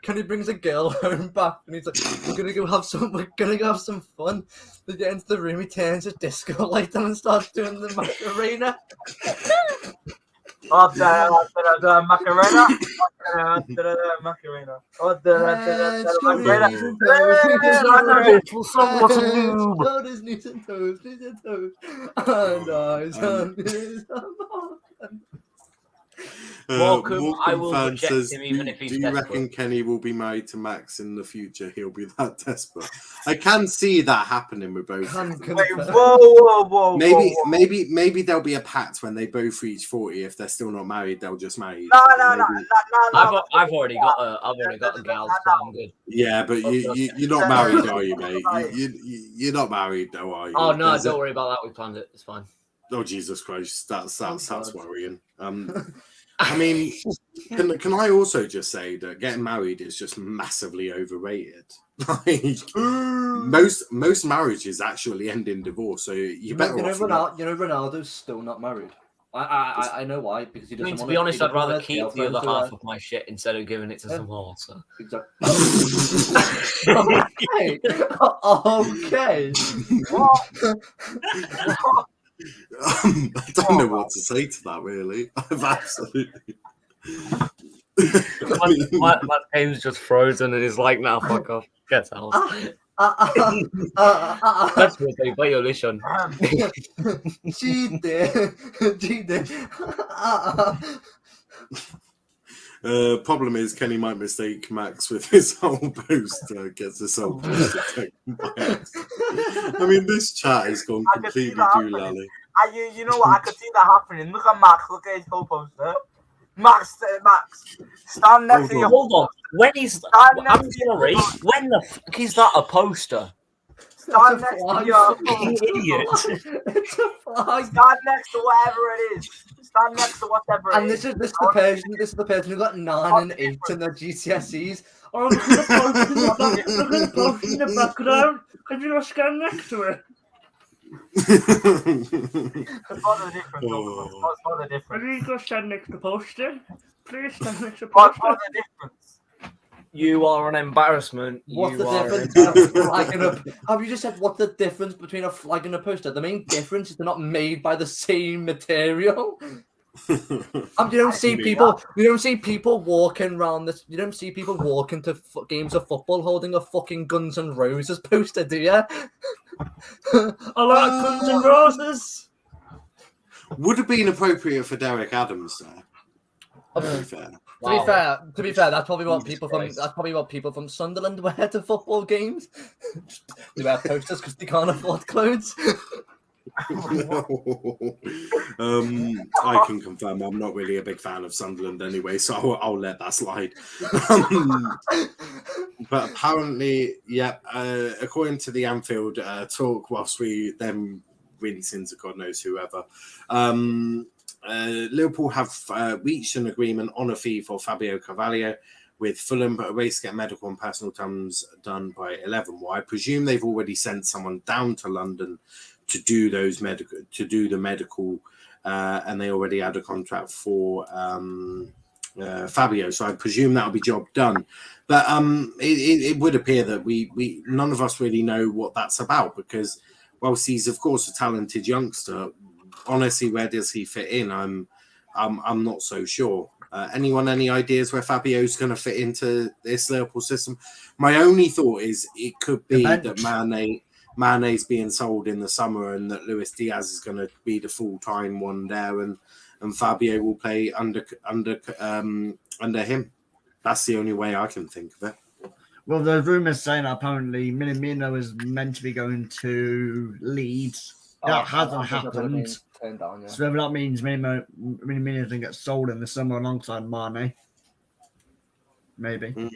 Kenny brings a girl home back, and he's like, "We're gonna go have some fun." They get into the room, he turns a disco light on and starts doing the Macarena. Macarena. Shoulders, knees and toes. And eyes on his Welcome, I will reject him even if he's do you desperate. reckon Kenny will be married to Max in the future? He'll be that desperate. I can see that happening with both. Whoa. Maybe there'll be a pact when they both reach 40. If they're still not married, they'll just marry. No. I've already got a gal, so I'm good. Yeah, but you're not married, are you, mate? You're not married, though, are you? Oh no, don't worry about that. We planned it. It's fine. Oh Jesus Christ, that's worrying. I mean, can I also just say that getting married is just massively overrated? Like most marriages actually end in divorce, so you better. Ronaldo's still not married. I know why, because he doesn't. To be honest, I'd rather keep the other half of my shit instead of giving it to some more. So. Exactly. Okay. What? I don't know what to say to that, really. I've absolutely. my game's just frozen and he's like, "Now, fuck off, get out." That's what they violation. Cheated. Problem is, Kenny might mistake Max with his whole post. Gets his whole post taken by us. I mean, this chat has gone completely doolally. You know what? I could see that happening. Look at Max. Look at his whole poster. Max, stand next to your. Hold on. When is? I'm sorry. When the fuck is that a poster? Stand next to your idiot. It's a flag. Stand next to whatever it is. stand next to whatever. And this is the person who got 9 and 8 in their GCSEs. Oh, look at the post in the back. Look at the post in the background. Can you not stand next to it? What's the difference? What's the difference? Can you go stand next to the poster? Please stand next to the What's poster. the difference? You are an embarrassment. What's You the are difference an between a flag and a... Have you just said what's the difference between a flag and a poster? The main difference is they're not made by the same material. You don't see people walking around this. You don't see people walking to games of football holding a fucking Guns N' Roses poster, do you? I like Guns N' Roses. Would have been appropriate for Derek Adams there. To be fair. To be fair, that's probably what people from Sunderland wear to football games. They wear posters because they can't afford clothes. I can confirm I'm not really a big fan of Sunderland anyway, so I'll let that slide. But apparently, according to the Anfield talk, whilst we then win into God knows whoever, Liverpool have reached an agreement on a fee for Fabio Carvalho with Fulham, but a race to get medical and personal terms done by 11. Well, I presume they've already sent someone down to London to do the medical, and they already had a contract for Fabio. So I presume that'll be job done. But it would appear that we none of us really know what that's about, because whilst he's of course a talented youngster, honestly, where does he fit in? I'm not so sure. Anyone, any ideas where Fabio's going to fit into this Liverpool system? My only thought is it could be that Mane's being sold in the summer, and that Luis Diaz is going to be the full-time one there, and Fabio will play under him. That's the only way I can think of it. Well, the rumours saying that apparently Minamino is meant to be going to Leeds. That hasn't happened. Down, yeah. So whether that means Minamino doesn't get sold in the summer alongside Mane. Maybe. Mm-hmm.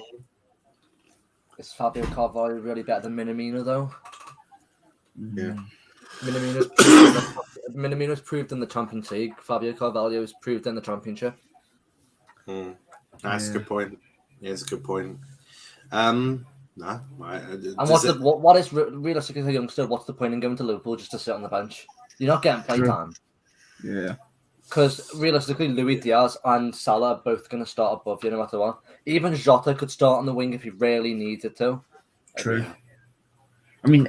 Is Fabio Carvalho really better than Minamino, though? Yeah. Minamino's proved in the Champions League. Fabio Carvalho is proved in the Championship. That's a good point. Yeah, it's a good point. And what is realistically a youngster? What's the point in going to Liverpool just to sit on the bench? You're not getting play time. Yeah. Because realistically, Luis Diaz and Salah are both going to start above you no matter what. Even Jota could start on the wing if he really needed to. True. I mean,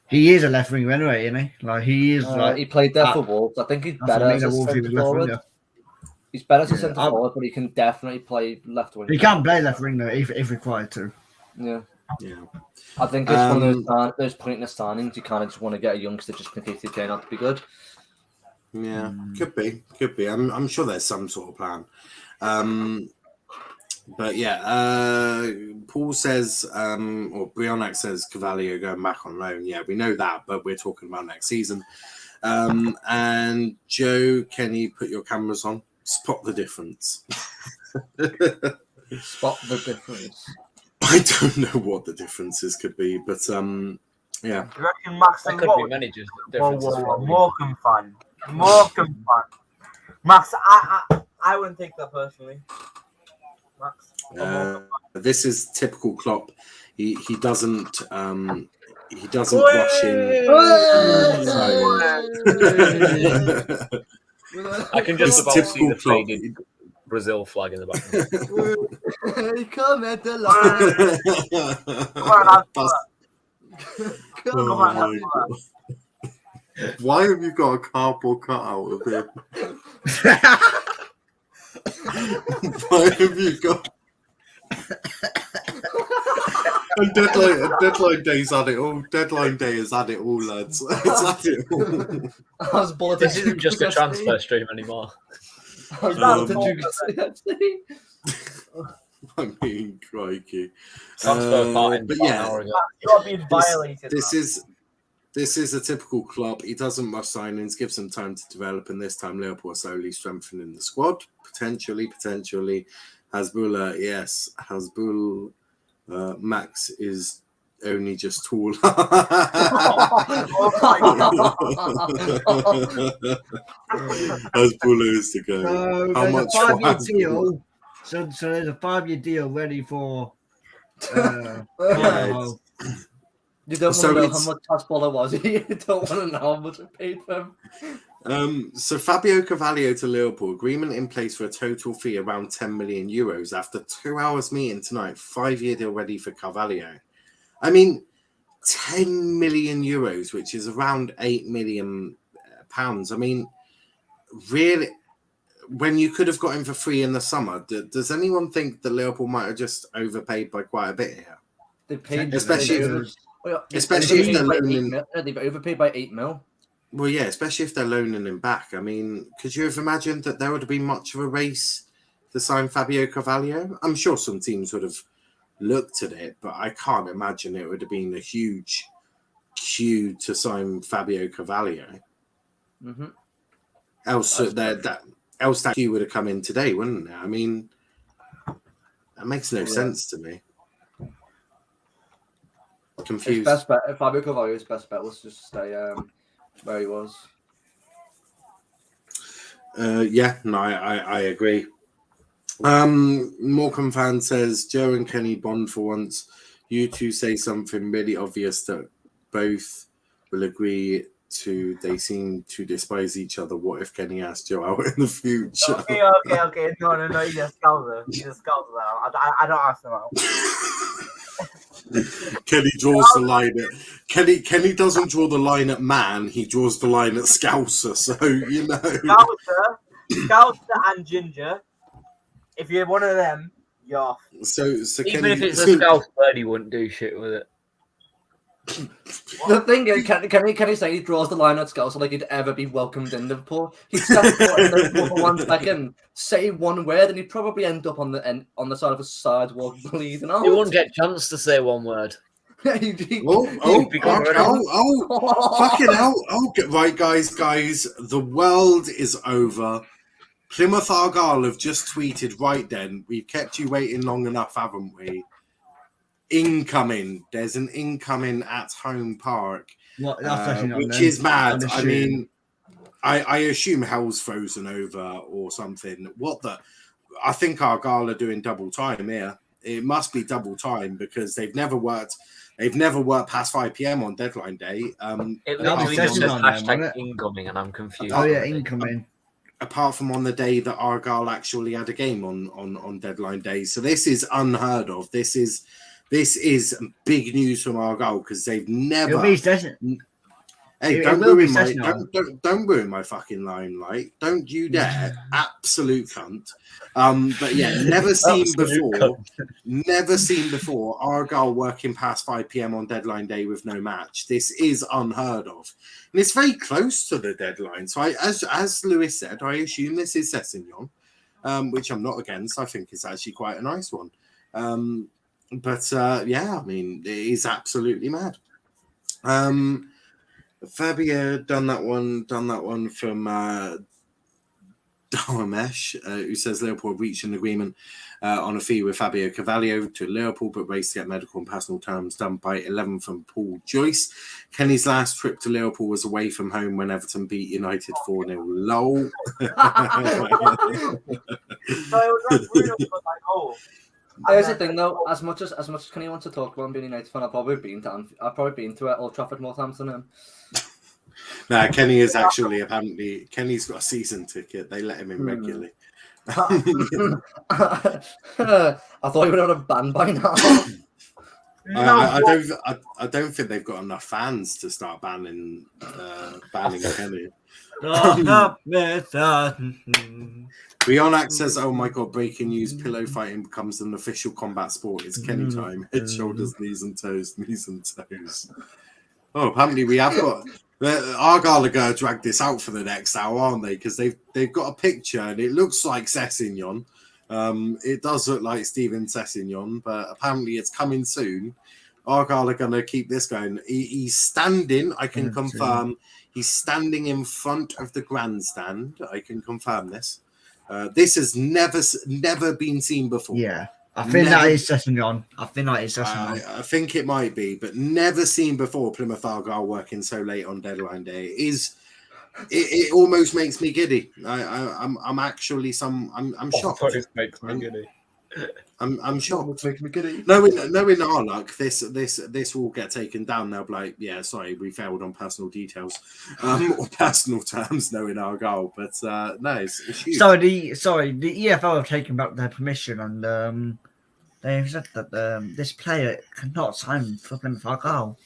he is a left winger anyway, isn't he? Like he is. He played there for Wolves. I think he's better as a centre forward. He's better as a centre forward, but he can definitely play left wing. He can play left wing though, if required to. Yeah. Yeah. I think it's one of those pointless signings. You kind of just want to get a youngster just in case they turn out to be good. Yeah, could be. I'm sure there's some sort of plan. But yeah, Paul says, or Brionac says, Carvalho going back on loan. Yeah, we know that, but we're talking about next season. And Joe, can you put your cameras on? Spot the difference. Spot the difference. I don't know what the differences could be, but yeah. You reckon Max There could be many differences. Morecambe fan. Max, I wouldn't take that personally. Max. This is typical Klopp. He doesn't rush in. I can just about see the faded Brazil flag in the background. Come at the line. Why have you got a cardboard cutout of him? Why have you got? And deadline day's had it all. Deadline day has had it all, lads. It's had it all. This isn't just a transfer stream anymore. I mean, crikey. Transfer part but yeah, You're being violated. This is a typical Klopp. He doesn't rush signings, gives them time to develop, and this time Liverpool are slowly strengthening the squad. Potentially. Hasbulla, yes. Hasbulla. Max is only just tall. As Lewis to go. So How there's much a 5-year for deal. So there's a 5-year deal ready for. Yeah, You don't So want to know it's- how much Hasbulla was. You don't want to know how much I paid for him. So Fabio Carvalho to Liverpool, agreement in place for a total fee around 10 million euros after 2 hours meeting tonight. 5-year deal ready for Carvalho. I mean, 10 million euros, which is around 8 million pounds. I mean, really, when you could have got him for free in the summer, does anyone think that Liverpool might have just overpaid by quite a bit here? They paid, Especially especially if they're by loaning. they've overpaid by 8 mil. Well, yeah, especially if they're loaning him back. I mean, could you have imagined that there would have been much of a race to sign Fabio Carvalho? I'm sure some teams would have looked at it, but I can't imagine it would have been a huge queue to sign Fabio Carvalho. Mm-hmm. Else that queue would have come in today, wouldn't it? I mean, that makes no sense to me. Confused. His best bet, Fabio Carvalho's best bet was just stay where he was. I agree. Morecambe fan says Joe and Kenny bond for once. You two say something really obvious that both will agree to. They seem to despise each other. What if Kenny asked Joe out in the future? Okay. No. He's a scouser. I don't ask him out. Kenny draws the line at Kenny doesn't draw the line at man, he draws the line at Scouser, so you know. Scouser and Ginger. If you're one of them, you're off. So Even Kenny, if it's a Scouse bird, he wouldn't do shit with it. The thing is, can he say he draws the line at Scouser like he'd ever be welcomed in Liverpool? He'd stand in Liverpool for 1 second, say one word, and he'd probably end up on the side of a sidewalk bleeding out. He wouldn't get a chance to say one word. fucking hell. Right, guys, the world is over. Plymouth Argyle have just tweeted right then, we've kept you waiting long enough, haven't we? Incoming. There's an incoming at Home Park, which is mad. I mean, I assume hell's frozen over or something. I think Argyle are doing double time here. It must be double time because they've never worked past 5 p.m. on deadline day. It literally just says hashtag incoming, and I'm confused. Oh yeah, incoming. Apart from on the day that Argyle actually had a game on deadline day, so this is unheard of. This is big news from Argyle because they've never. Hey, don't ruin my fucking limelight. Don't you dare. Absolute cunt. But yeah, never seen before Argyle working past 5 p.m. on deadline day with no match. This is unheard of. And it's very close to the deadline. So as Lewis said, I assume this is Sessignon, which I'm not against. I think it's actually quite a nice one. But I mean, it is absolutely mad. Fabio done that one from Dharmesh, who says Liverpool reached an agreement on a fee with Fabio Carvalho to Liverpool, but raced to get medical and personal terms done by 11 from Paul Joyce. Kenny's last trip to Liverpool was away from home when Everton beat United 4-0. Lol. Here's the thing, though. As much as Kenny wants to talk about being a United fan, I've probably been to Old Trafford more times than him. Nah, Kenny is actually apparently Kenny's got a season ticket. They let him in regularly. I thought you would have a ban by now. I don't think they've got enough fans to start banning Kenny. Rionak says, "Oh my god! Breaking news: pillow fighting becomes an official combat sport. It's Kenny time. Head, shoulders, knees and toes. Oh, apparently we have got Argyle are going to drag this out for the next hour, aren't they? Because they've got a picture and it looks like Sessignon. It does look like Steven Sessignon, but apparently it's coming soon. Argyle are going to keep this going. He's standing. I can confirm. He's standing in front of the grandstand. I can confirm this. This has never been seen before. Yeah, I think that is Sessignon. I think it might be, but never seen before. Plymouth Argyle working so late on deadline day. It is It almost makes me giddy. I'm actually I'm shocked. Makes me giddy. I'm shocked. Makes me giddy. Knowing our luck, this will get taken down. They'll be like, yeah, sorry, we failed on personal details, or personal terms. Knowing our goal, but no, it's huge. The EFL have taken back their permission, and they've said that this player cannot sign for Plymouth Argyle.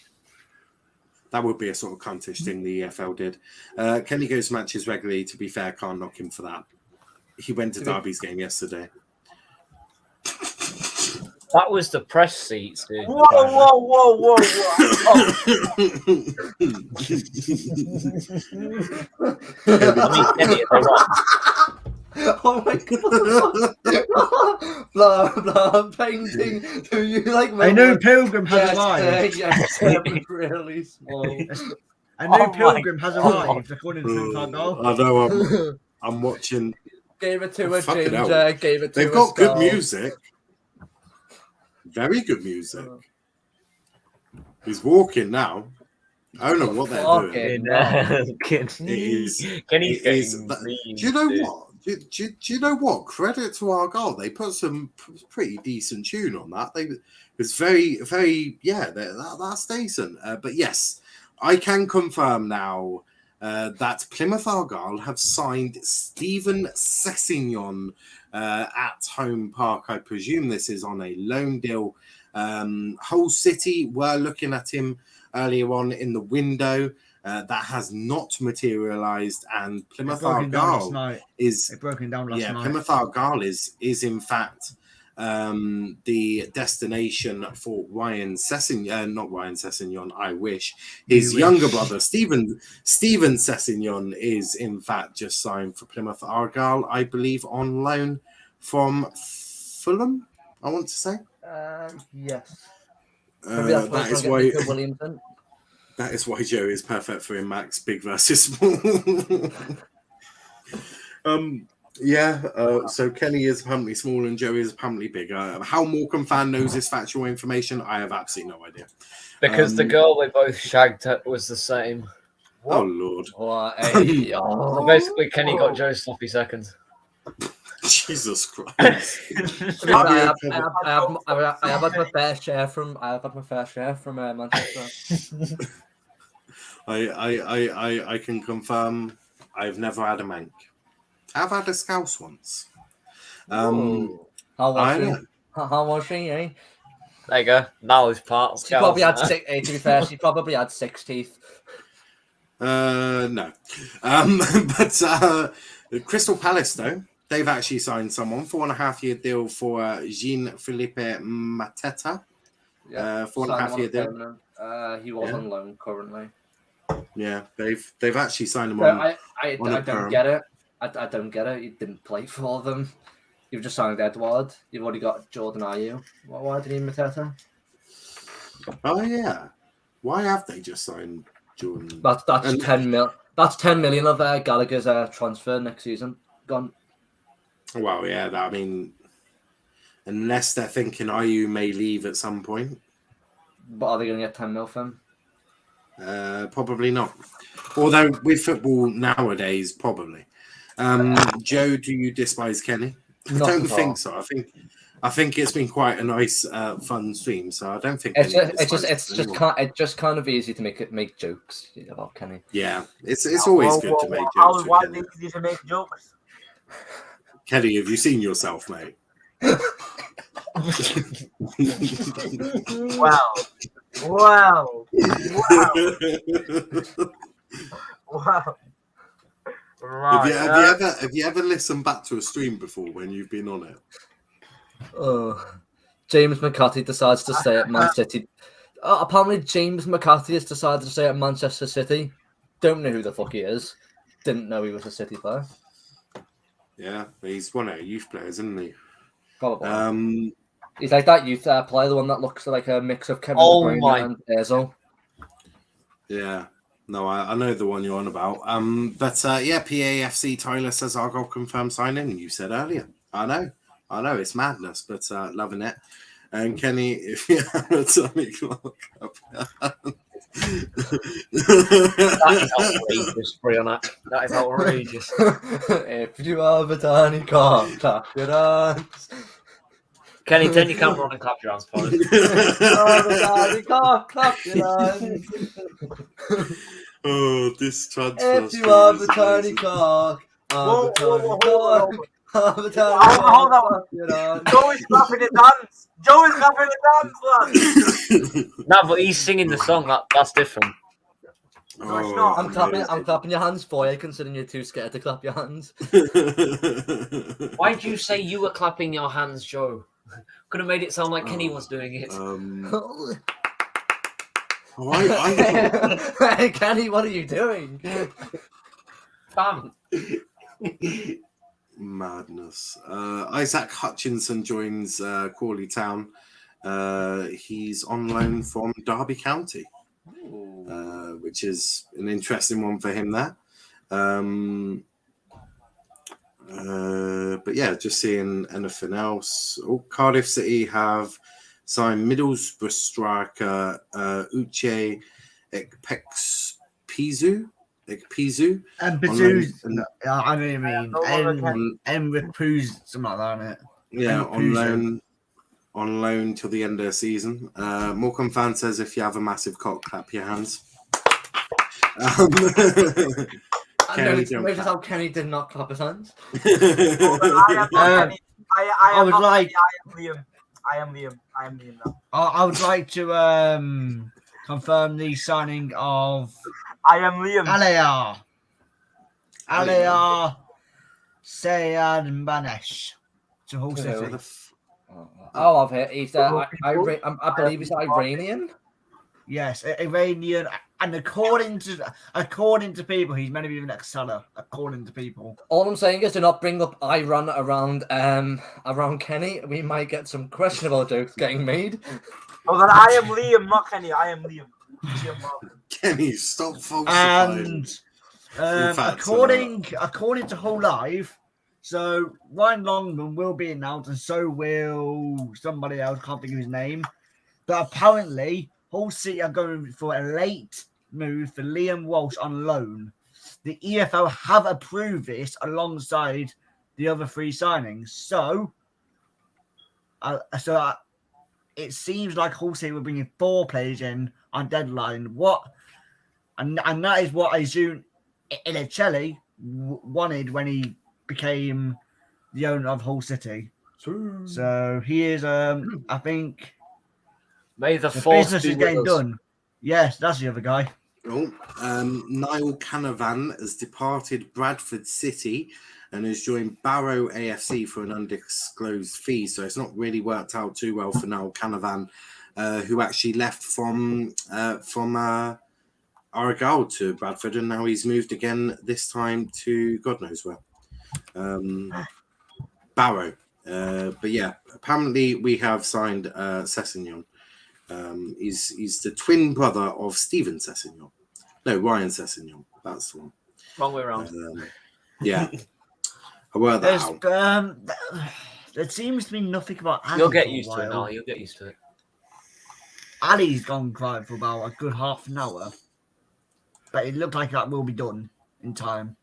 That would be a sort of cuntish thing the EFL did. Kenny goes to matches regularly. To be fair, can't knock him for that. He went to Derby's game yesterday. That was the press seats, dude. Whoa! Oh. Oh my god! blah, painting. Do you like? I know Pilgrim has arrived. Yes, really small. I know Pilgrim has arrived, according to Plymouth Argyle. I know. I'm watching. Gave it to a Fucking hell. ginger. Gave it to They've a got good skull. music. Very good music. He's walking now. I don't know what they're doing. Kenny's Do you know what? Do you know what? Credit to Argyle. They put some pretty decent tune on that. It's very, very, yeah, that's decent. But yes, I can confirm now that Plymouth Argyle have signed Stephen Sessignon at Home Park. I presume this is on a loan deal. Hull City were looking at him earlier on in the window. That has not materialised, and Plymouth Argyle is broken down last night. Plymouth Argyle is in fact the destination for Ryan Sessignon, not Ryan Sessignon. I wish his younger brother Stephen Sessignon is in fact just signed for Plymouth Argyle, I believe, on loan from Fulham. I want to say. Yes. That is why. That is why Joe is perfect for him, Max. Big versus small. So Kenny is apparently small and Joe is apparently big. How Morecambe fan knows this factual information, I have absolutely no idea. Because the girl they both shagged was the same. Oh, Lord. So basically, Kenny got Joe's sloppy seconds. Jesus Christ. I have had my fair share from Manchester. I can confirm I've never had a mank. I've had a scouse once. How was she, eh? There you go. Now it's part of She probably had six, to be fair, she probably had 6 teeth. No. But Crystal Palace, though, they've actually signed someone, 4.5-year deal for Jean-Philippe Mateta. 4.5-year deal. He was on loan currently. Yeah, they've actually signed him on. I don't get it. I don't get it. He didn't play for them. You've just signed Edward. You've already got Jordan Ayew. Why did you need Mateta? Oh yeah. Why have they just signed Jordan? That's 10 mil. That's 10 million of Gallagher's transfer next season gone. Well, yeah. I mean, unless they're thinking Ayew may leave at some point. But are they going to get 10 mil from him? Probably not. Although with football nowadays, probably. Joe, do you despise Kenny? I don't think so. I think it's been quite a nice, fun stream. So I don't think it's just kind of easy to make jokes about Kenny. Yeah, it's always good to make jokes. Why did you make jokes? Kenny, have you seen yourself, mate? Wow. Right. Have you ever listened back to a stream before when you've been on it? James McCarthy decides to stay at Man City. Apparently, James McCarthy has decided to stay at Manchester City. Don't know who the fuck he is. Didn't know he was a City player. Yeah, he's one of our youth players, isn't he? Probably. He's like that youth player, the one that looks like a mix of Kevin De Bruyne and Ozil. Yeah. No, I know the one you're on about. PAFC Tyler says Argyle confirmed signing. You said earlier. I know, it's madness, but loving it. And Kenny, if you have a Tommy clock up, That is outrageous, Brianna. That is outrageous. If you have a tiny cock, clap your hands. Kenny, turn your camera on and clap your hands for us. Oh, the tiny cock, clap your hands. Oh, this transfer. If you have a tiny cock, have a tiny cock, have a tiny Hold cock, on. clap your hands. Joe is clapping his hands. Joe is clapping his hands, lad. No, but he's singing the song. That's different. No, it's not. I'm clapping your hands for you, considering you're too scared to clap your hands. Why did you say you were clapping your hands, Joe? Could have made it sound like Kenny was doing it. Hey, Kenny, what are you doing? Bam. Madness. Isaac Hutchinson joins Crawley Town. He's on loan from Derby County, which is an interesting one for him there. But yeah, just seeing anything else. Oh, Cardiff City have signed Middlesbrough striker Uche Ekpezu. And Bazoo's, I know what you mean. Emre something like that, isn't it? Yeah, on loan till the end of the season. Morecambe fan says, if you have a massive cock, clap your hands. I noticed how Kenny did not clap his hands. I am Liam. I am Liam now. I would like to confirm the signing of I am Liam. Aliyah Sayad Banesh to Hull City. Oh, I've heard he's I believe he's Iranian. Yes, Iranian, and according to people, he's meant to be the next seller. According to people, all I'm saying is, do not bring up Iran around Kenny. We might get some questionable jokes getting made. Oh, then I am Liam, not Kenny. I am Liam. Kenny, stop falsifying. And according to Whole Live, so Ryan Longman will be announced, and so will somebody else. Can't think of his name, but apparently Hull City are going for a late move for Liam Walsh on loan. The EFL have approved this alongside the other three signings. So it seems like Hull City were bringing 4 players in on deadline. And that is what Azun Inicelli wanted when he became the owner of Hull City. So he is, I think. May the business is getting done. Yes, that's the other guy. Oh, Niall Canavan has departed Bradford City and has joined Barrow AFC for an undisclosed fee. So it's not really worked out too well for Niall Canavan, who actually left from Argyle to Bradford, and now he's moved again. This time to God knows where, Barrow. But yeah, apparently we have signed Sessegnon. He's the twin brother of Stephen Sessegnon. No, Ryan Sessegnon. That's the one. Wrong way around. Yeah. I worked that out. There seems to be nothing about Ali. You'll get used to it now. You'll get used to it. Ali's gone quiet for about a good half an hour. But it looked like that will be done in time.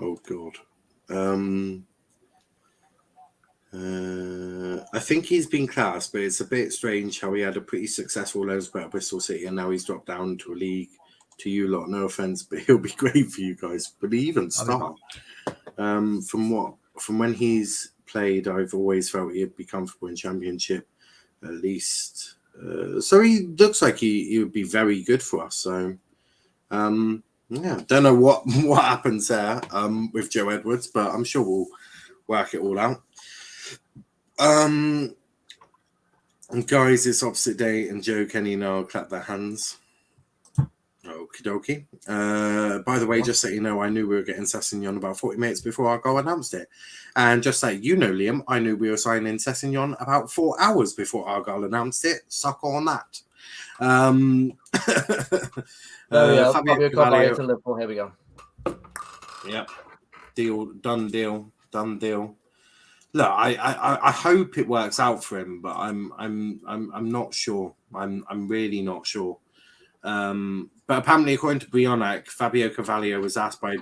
Oh, God. I think he's been classed, but it's a bit strange how he had a pretty successful loan spell at Bristol City and now he's dropped down to a league to you lot. No offense, but he'll be great for you guys. But he even start. From when he's played, I've always felt he'd be comfortable in Championship, at least. So he looks like he would be very good for us. So, yeah, don't know what happens there with Joe Edwards, but I'm sure we'll work it all out. Guys, it's opposite day, and Joe, Kenny, and I'll clap their hands. Okie dokie. By the way, just so you know, I knew we were getting Sessegnon about 40 minutes before Argyle announced it. And just like you know, Liam, I knew we were signing Sessegnon about 4 hours before Argyle announced it. Suck on that. Fabio Carvalho to Liverpool. Here we go. Yep. Done deal. Look, I hope it works out for him, but I'm not sure. I'm really not sure. But apparently, according to Bionek, Fabio Carvalho was asked by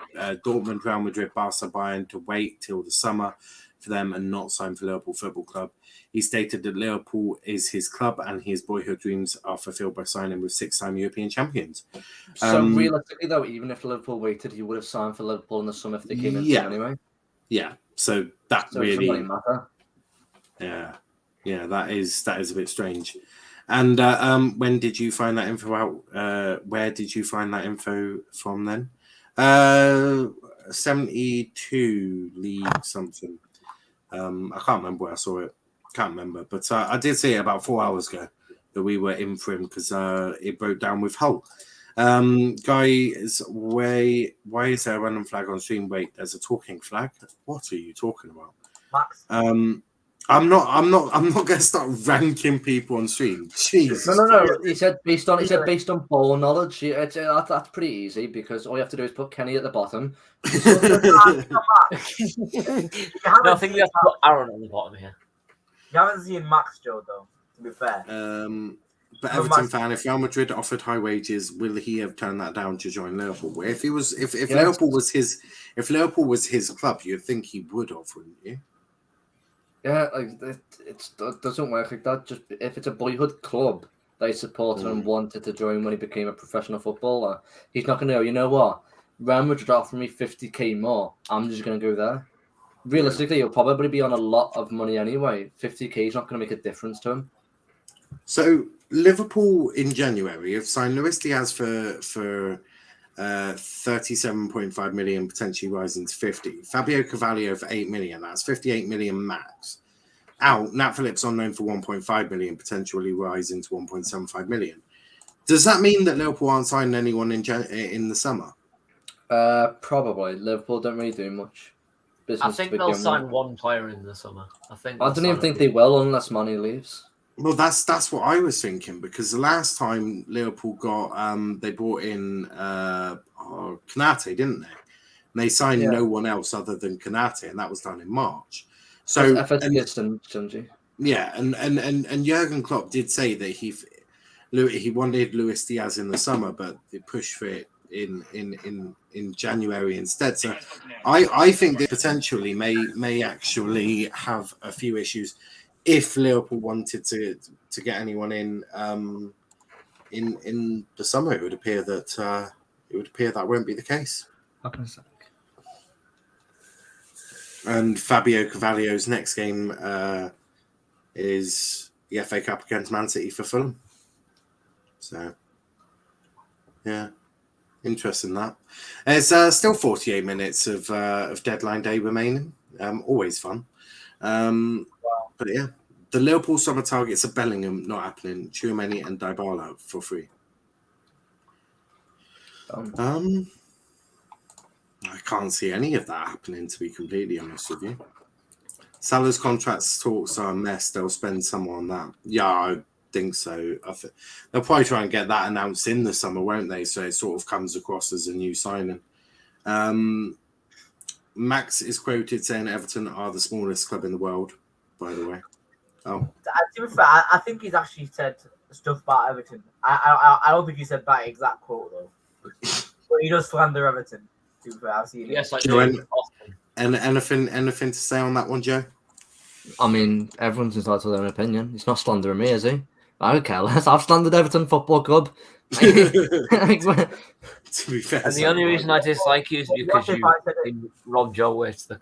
Dortmund, Real Madrid, Barca, Bayern to wait till the summer for them and not sign for Liverpool Football Club. He stated that Liverpool is his club and his boyhood dreams are fulfilled by signing with six-time European champions. So realistically, though, even if Liverpool waited, he would have signed for Liverpool in the summer if they came in anyway. Yeah, so that So really it doesn't matter. Yeah, that is a bit strange. And when did you find that info out? Where did you find that info from then? 72 League something. I can't remember where I saw it. Can't remember. But I did see it about 4 hours ago that we were in for him because it broke down with Hull. Guys, why is there a random flag on stream? Wait, there's a talking flag. What are you talking about? Max. I'm not going to start ranking people on stream. Jesus. No. He said based on ball knowledge. That's pretty easy because all you have to do is put Kenny at the bottom. No, I think we have to put Aaron on the bottom here. You haven't seen Max, Joe, though, to be fair. But Everton fan, if Real Madrid offered high wages, will he have turned that down to join Liverpool? If Liverpool was his club, you'd think he would have, wouldn't you? Yeah, it doesn't work like that. Just if it's a boyhood club that he supported and wanted to join when he became a professional footballer, he's not going to go, you know what? Real Madrid offer me 50k more. I'm just going to go there. Realistically, he'll probably be on a lot of money anyway. 50k is not going to make a difference to him. So Liverpool in January have signed Luis Diaz for 37.5 million, potentially rising to 50. Fabio Carvalho for 8 million. That's 58 million max. Out, Nat Phillips on loan for 1.5 million, potentially rising to 1.75 million. Does that mean that Liverpool aren't signing anyone in the summer? Probably. Liverpool don't really do much business. I think they'll sign one player in the summer. I don't even think they will unless Mane leaves. Well, that's what I was thinking because the last time Liverpool got they brought in Konate, didn't they? And they signed no one else other than Konate, and that was done in March. So and Jurgen Klopp did say that he wanted Luis Diaz in the summer, but they pushed for it in January instead. So I think they potentially may actually have a few issues. If Liverpool wanted to get anyone in the summer, it would appear that won't be the case. And Fabio Carvalho's next game is the FA Cup against Man City for Fulham. So, yeah, interesting that. There's still 48 minutes of deadline day remaining. Always fun. But yeah, the Liverpool summer targets are Bellingham not happening. Tchouaméni and Dybala for free. I can't see any of that happening, to be completely honest with you. Salah's contracts talks are a mess. They'll spend some on that. Yeah, I think so. They'll probably try and get that announced in the summer, won't they? So it sort of comes across as a new signing. Max is quoted saying Everton are the smallest club in the world, by the way. Oh, to be fair, I think he's actually said stuff about Everton. I don't think he said that exact quote though. But he does slander Everton. To be fair, I've seen it. Yes, I do. And anything to say on that one, Joe? I mean, everyone's entitled to their own opinion. He's not slandering me, is he? I don't care less. I've slandered Everton Football Club. To be fair, and the only reason I dislike you is because you robbed Joe with the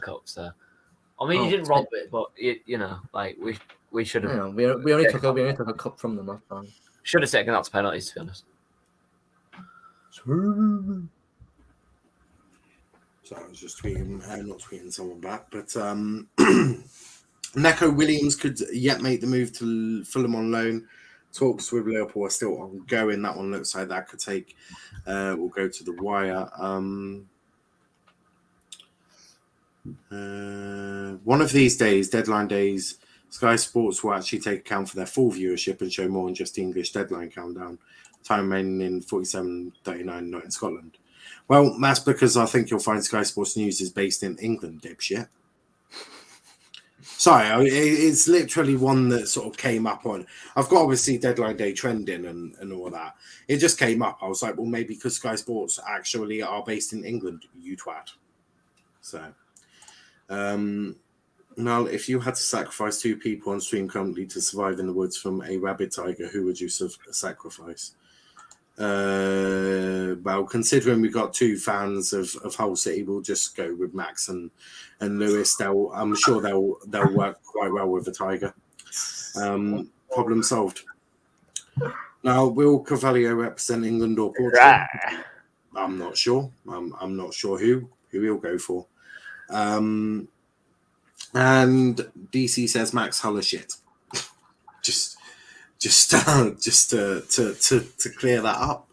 cups there. I mean, you didn't rob it, but you know, like we should have. Yeah, we only took a cup from them. Should have taken out to penalties, to be honest. So I was just tweeting, not tweeting someone back, but Neco Williams could yet make the move to Fulham on loan. Talks with Liverpool are still ongoing. That one looks like that could take. We'll go to the wire. One of these days, deadline days, Sky Sports will actually take account for their full viewership and show more than just the English deadline countdown. Time remaining in 47:39, not in Scotland. Well, that's because I think you'll find Sky Sports News is based in England, dipshit. Sorry, it's literally one that sort of came up on. I've got obviously deadline day trending and all that. It just came up. I was like, well, maybe because Sky Sports actually are based in England, you twat. So, now, if you had to sacrifice 2 people on stream currently to survive in the woods from a rabid tiger, who would you sacrifice? Well, considering we've got 2 fans of Hull City, we'll just go with Max and Lewis. I'm sure they'll work quite well with the tiger. Problem solved. Now, will Carvalho represent England or Portugal? I'm not sure. I'm not sure who he'll go for. And DC says Max Hull is shit. just to clear that up.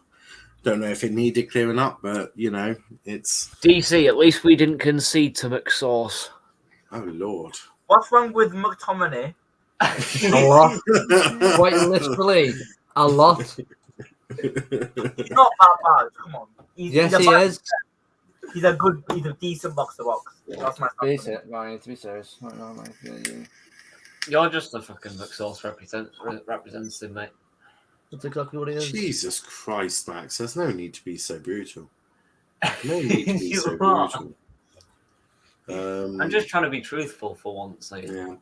Don't know if it needed clearing up, but it's DC. At least we didn't concede to McSauce. Oh Lord! What's wrong with McTominay? A lot. Quite literally, a lot. He's not that bad. Come on. Yes, he is. He's a decent box to box. That's my Face it, Ryan. To be serious, right now, mate. Yeah. You're just a fucking McSauce representative, mate. That's exactly what he is. Jesus Christ, Max! There's no need to be so brutal. No need to be so brutal. I'm just trying to be truthful for once. Yeah.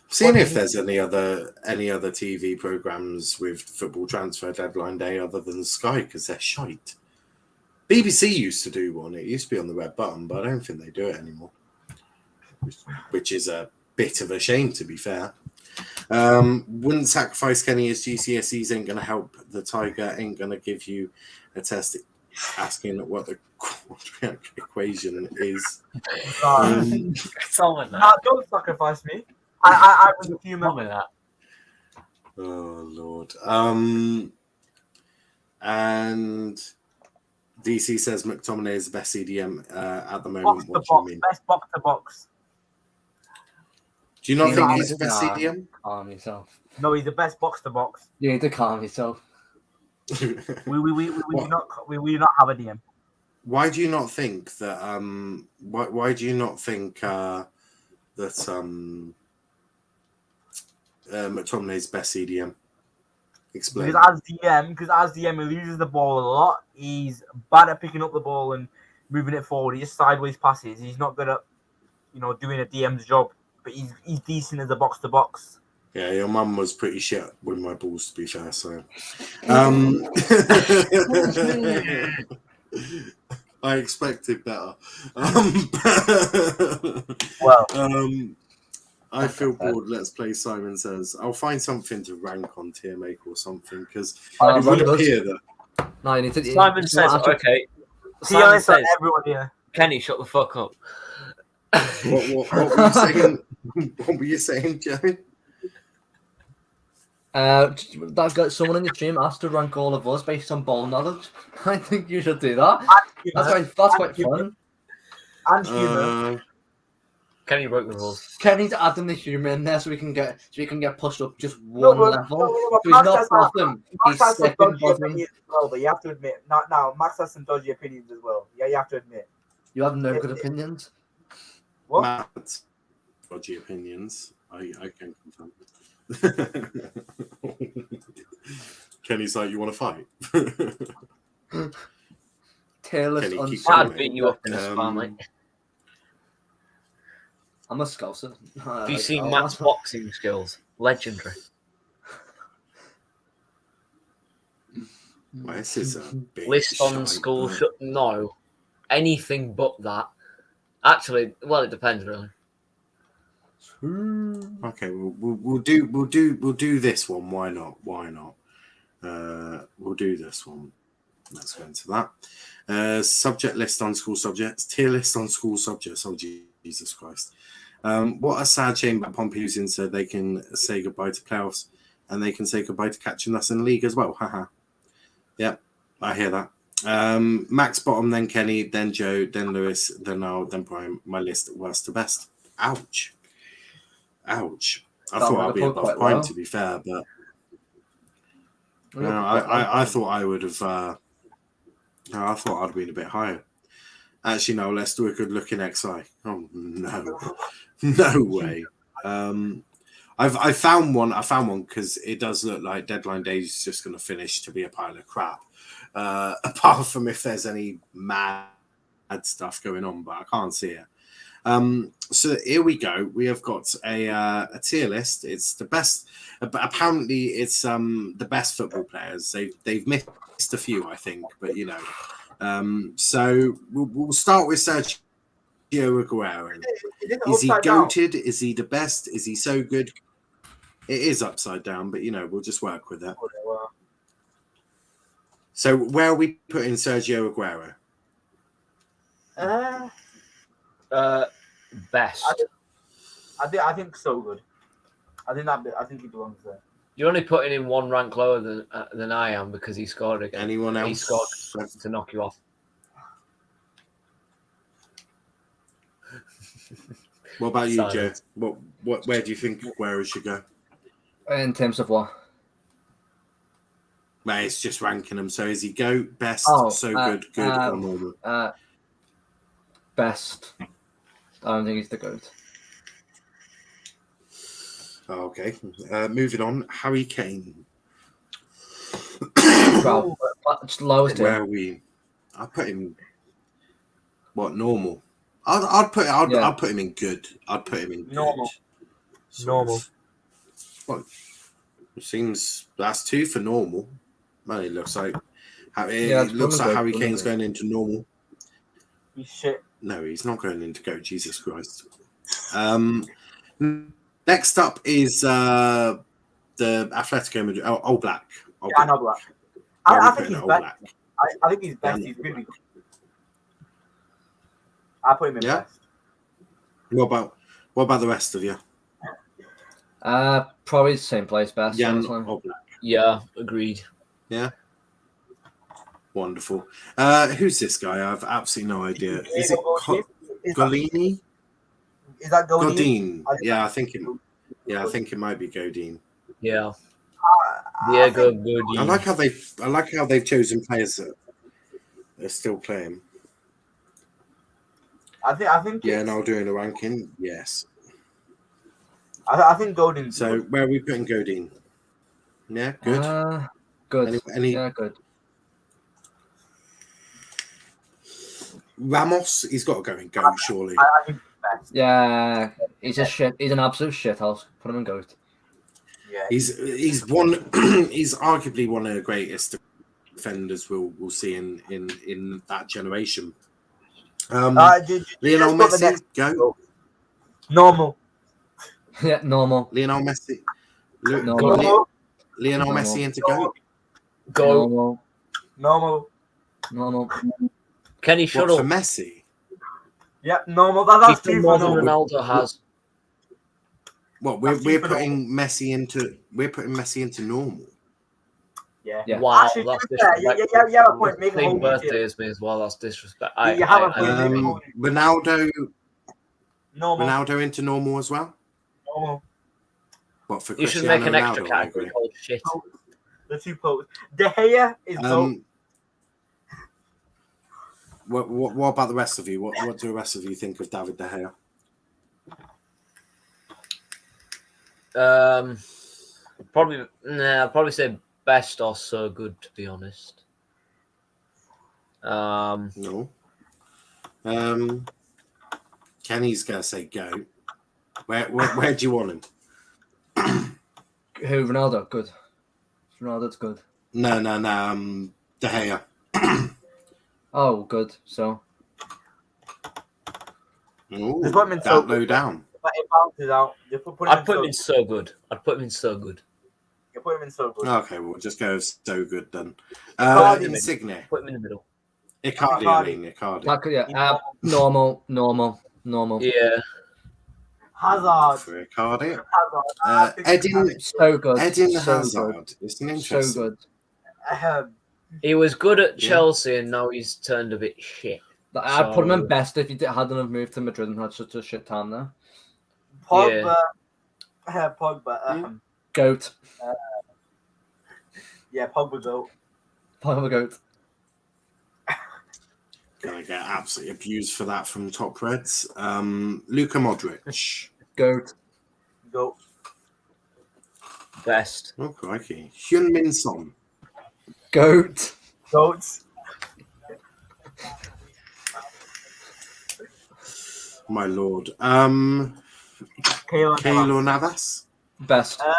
Seeing if there's any other TV programs with football transfer deadline day other than Sky, because they're shite. BBC used to do one. It used to be on the red button, but I don't think they do it anymore. Which is a bit of a shame, to be fair. Wouldn't sacrifice Kenny as GCSEs ain't going to help. The tiger ain't going to give you a test asking what the quadratic equation is. Don't sacrifice me. I was human with that. Oh Lord. And DC says McTominay is the best CDM at the moment. What do you mean? Best box to box. Do you not think he's the best CDM? Calm yourself. No, he's the best box to box. You need to calm yourself. we do not have a DM. Why do you not think that? Why do you not think that McTominay's best CDM? Explain. Because as DM, he loses the ball a lot. He's bad at picking up the ball and moving it forward. He just sideways passes. He's not good at, doing a DM's job. But he's decent as a box to box. Yeah, your mum was pretty shit with my balls, to be fair. So, I expected better. I feel bored. Let's play. Simon says, "I'll find something to rank on tier make or something because it would appear that." No, you need to. Simon says, "Okay." Simon says, "Everyone here." Kenny, shut the fuck up. What were you saying? What were you saying, Joe? That got someone in your stream asked to rank all of us based on ball knowledge. I think you should do that. That's quite fun. And humour. Kenny broke the rules. Kenny's adding the humour in there so we can get pushed up just one level. So he's not bottom. He's second bottom. But you have to admit, now Max has some dodgy opinions as well. Yeah, you have to admit. You have no good opinions. What? Matt, dodgy opinions. I can confirm. Kenny's like, you want to fight? Tailless I'd beat you up in a spam, mate. I'm a scouser. Have you seen Matt's boxing skills? Legendary. This is a big list on school. No, anything but that. Actually, well, it depends really. Okay, we'll do this one. Why not? We'll do this one. Let's go into that. Subject list on school subjects. Tier list on school subjects. Oh, Jesus Christ. What a sad shame that Pompey's in so they can say goodbye to playoffs and they can say goodbye to catching us in the league as well. Haha. Yep, I hear that. Max bottom, then Kenny, then Joe, then Lewis, then Niall, then Brian. My list worst to best. Ouch. I thought I'd be above Brian, to be fair, but I thought I would have. I thought I'd been a bit higher. Actually, no. Let's do a good look in XI. Oh no, no way. I found one. I found one because it does look like deadline day is just going to finish to be a pile of crap. Apart from if there's any mad stuff going on, but I can't see it. So here we go. We have got a tier list. It's the best. Apparently, it's the best football players. They've missed a few, I think, but you know. So we'll start with Sergio Aguero. Is he goated? Is he the best? Is he so good? It is upside down, but you know we'll just work with it. So where are we putting Sergio Aguero? Best. I think so good. I think he belongs there. You're only putting him one rank lower than I am because he scored again. Anyone else? He scored to knock you off. What about you, Joe? Where do you think Aguero should go? In terms of what? Well, it's just ranking them. So is he GOAT, best, good, or normal? Best. I don't think he's the GOAT. Okay. Moving on. Harry Kane. Well, lowest. Where are we? I put him. What, normal? I'd put him in good. I'd put him in normal. Good. Normal. Well, it seems that's 2 for normal. Well, it looks like Harry Kane's going into normal. He's shit. No, he's not going into GOAT. Jesus Christ. Next up is the Atletico Madrid. Oh, Black. I know Black. I think he's best. I think he's best. He's really good. I'll put him in best. What about the rest of you? Probably the same place, best. Yeah, Black. Yeah, agreed. Yeah. Wonderful. Who's this guy? I've absolutely no idea. Is it Golini? Is that Godin? Yeah, I think it might be Godin. Yeah. Diego Godin. I like how they've chosen players that are still playing. I think. Yeah, now doing a ranking. Yes. I think Godin. So where are we putting Godin? Yeah, good. Good. Yeah, good. Ramos, he's got to go in GOAT, surely. I think best. Yeah, he's a shit. He's an absolute shithouse. Put him in GOAT. Yeah. He's arguably one of the greatest defenders we'll see in that generation. Lionel Messi, go. Normal. Yeah, normal. Lionel Messi. Normal. Lionel Messi into GOAT. Go. Normal. Kenny What, Shuttle. for Messi? Yeah, normal. That's He's more than Ronaldo has. What we're putting Messi into normal. Yeah. Wow, Actually, that's disrespectful. Yeah. Point. Make a Same whole birthday as me as well. That's disrespect. Ronaldo. Normal. Ronaldo into normal as well. Normal. What for? You should Cristiano make an extra Ronaldo, category called shit. The 2 posts. De Gea is GOAT. What about the rest of you? What do the rest of you think of David De Gea? Probably say best or so good, to be honest. No. Kenny's gonna say go. Where do you want him? Who? Ronaldo? Good. Ronaldo's good. No. De Gea. Oh, good. So. Ooh, Just put him in that so low down. But it bounces out. I'd put him in so good. You put him in so good. Okay, we'll just go so good then. Icardi. Insigne. Put him in the middle. Icardi. Yeah. Normal. Yeah. Hazard. For Icardi. Hazard. So good. Eden so Hazard. Good. It's an interesting. So good. He was good at Chelsea and now he's turned a bit shit. I'd put him in best if he hadn't have moved to Madrid and had such a shit time there. Pogba. Pogba. GOAT. Pogba GOAT. Pogba GOAT. Gonna get absolutely abused for that from Top Reds. Luka Modric. GOAT. Go. Best. Oh, crikey. Hyun Min Son. Goat. Goats. My lord. Keylor Keylor Navas. Navas. Best. Uh,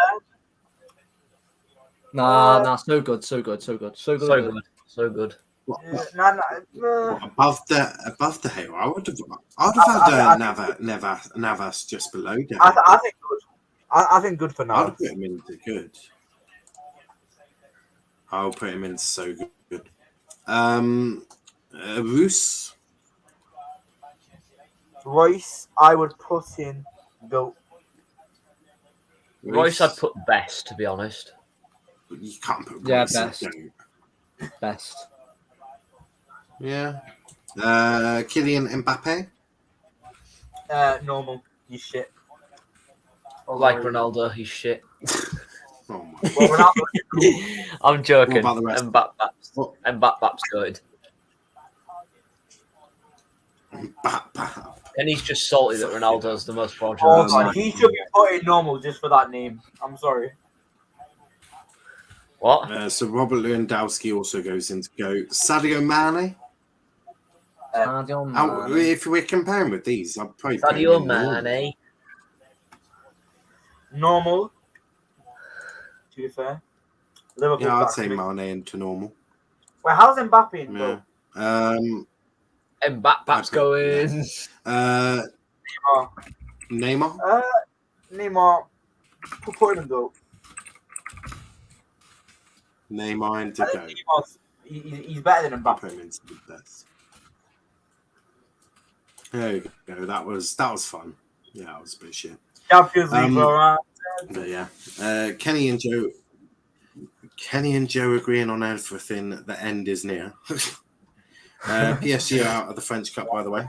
Nah, so good, so good, so good, so good. So good. So good. What, Nah. above the Hale? I would have had Navas just below the Hale. I think good. I think good for I'd now. put him into good. I'll put him in so good. Roos. Royce, I would put in goat. Royce, I'd put best, to be honest. You can't put Yeah, Royce best. in goat. Best. Yeah. Kylian Mbappe. Normal. You shit. Like Ronaldo, he's shit. Oh my. Well, Ronaldo. I'm joking. What about the rest? Mbappe's good. Mbappe. Kenny's just salty that Ronaldo's the most fraudulent. Oh Um, god, he should be put in normal just for that name. I'm sorry. What? So Robert Lewandowski also goes into goat. Sadio Mane. Sadio Mane. If we're comparing with these, I'd probably put him Sadio in normal. Mane. Normal. To be fair. Liverpool. Yeah, I'd say Mane into normal. Wait, how's Mbappe in Yeah. goat? Mbappe's going. Neymar. Neymar. Put him in goat. Neymar into I goat. think he's better than Put Mbappe. him into the best. There you go. That was fun. Yeah, that was a bit shit. Champions League, alright. But yeah, Kenny and Joe agreeing on everything. The end is near. PSG are out of the French Cup, by the way.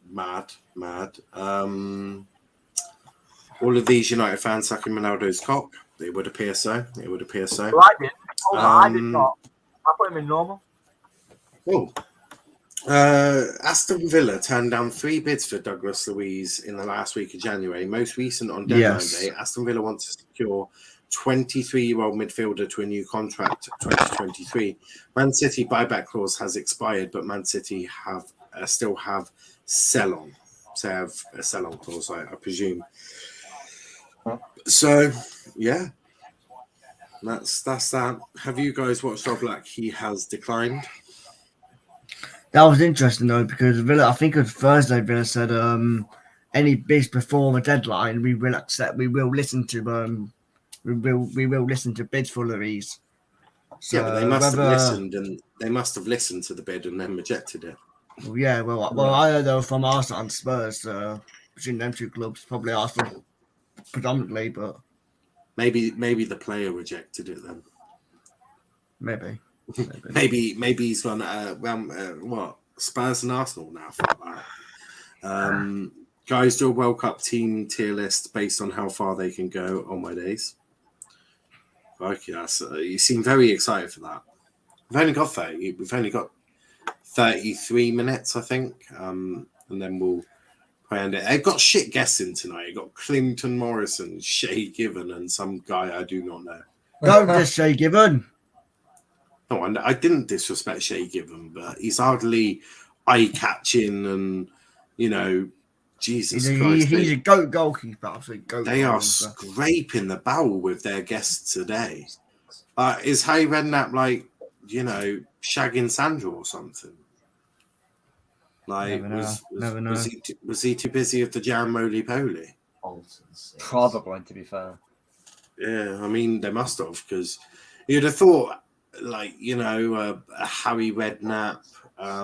Mad. All of these United fans sucking Ronaldo's cock. It would appear so. Well, I did. I did not. I put him in normal. Oh. Aston Villa turned down 3 bids for Douglas Luiz in the last week of January. Most recent on deadline day, Aston Villa wants to secure 23-year-old midfielder to a new contract 2023. Man City buyback clause has expired, but Man City still have sell-on. So have a sell-on clause, I presume. So, yeah. That's that. Have you guys watched Oblak? He has declined. That was interesting though, because Villa, I think it was Thursday, Villa said any bids before the deadline we will accept. We will listen to we will listen to bids for Luiz. So Yeah, but they must have listened, and they must have listened to the bid and then rejected it. Yeah, well, I heard though from Arsenal and Spurs, between them two clubs, probably Arsenal predominantly, but maybe the player rejected it then. maybe he's gone. What Spurs and Arsenal now? Fuck that. Guys, do a World Cup team tier list based on how far they can go on my days. Okay, you seem very excited for that. We've only got 30. We've only got 33 minutes, I think, and then we'll end it. I've got shit guessing tonight. I've got Clinton Morrison, Shay Given, and some guy I do not know. don't just say Given. No, I didn't disrespect Shay Given, but he's hardly eye-catching, and Jesus Christ, he's a goat goalkeeper. Absolute goat. They are scraping the barrel with their guests today. Is Harry Redknapp like shagging Sandra or something? Like, never know. Was he too busy with the jam roly poly? Probably, to be fair. Yeah, I mean they must have, because you'd have thought, like a Harry Redknapp. I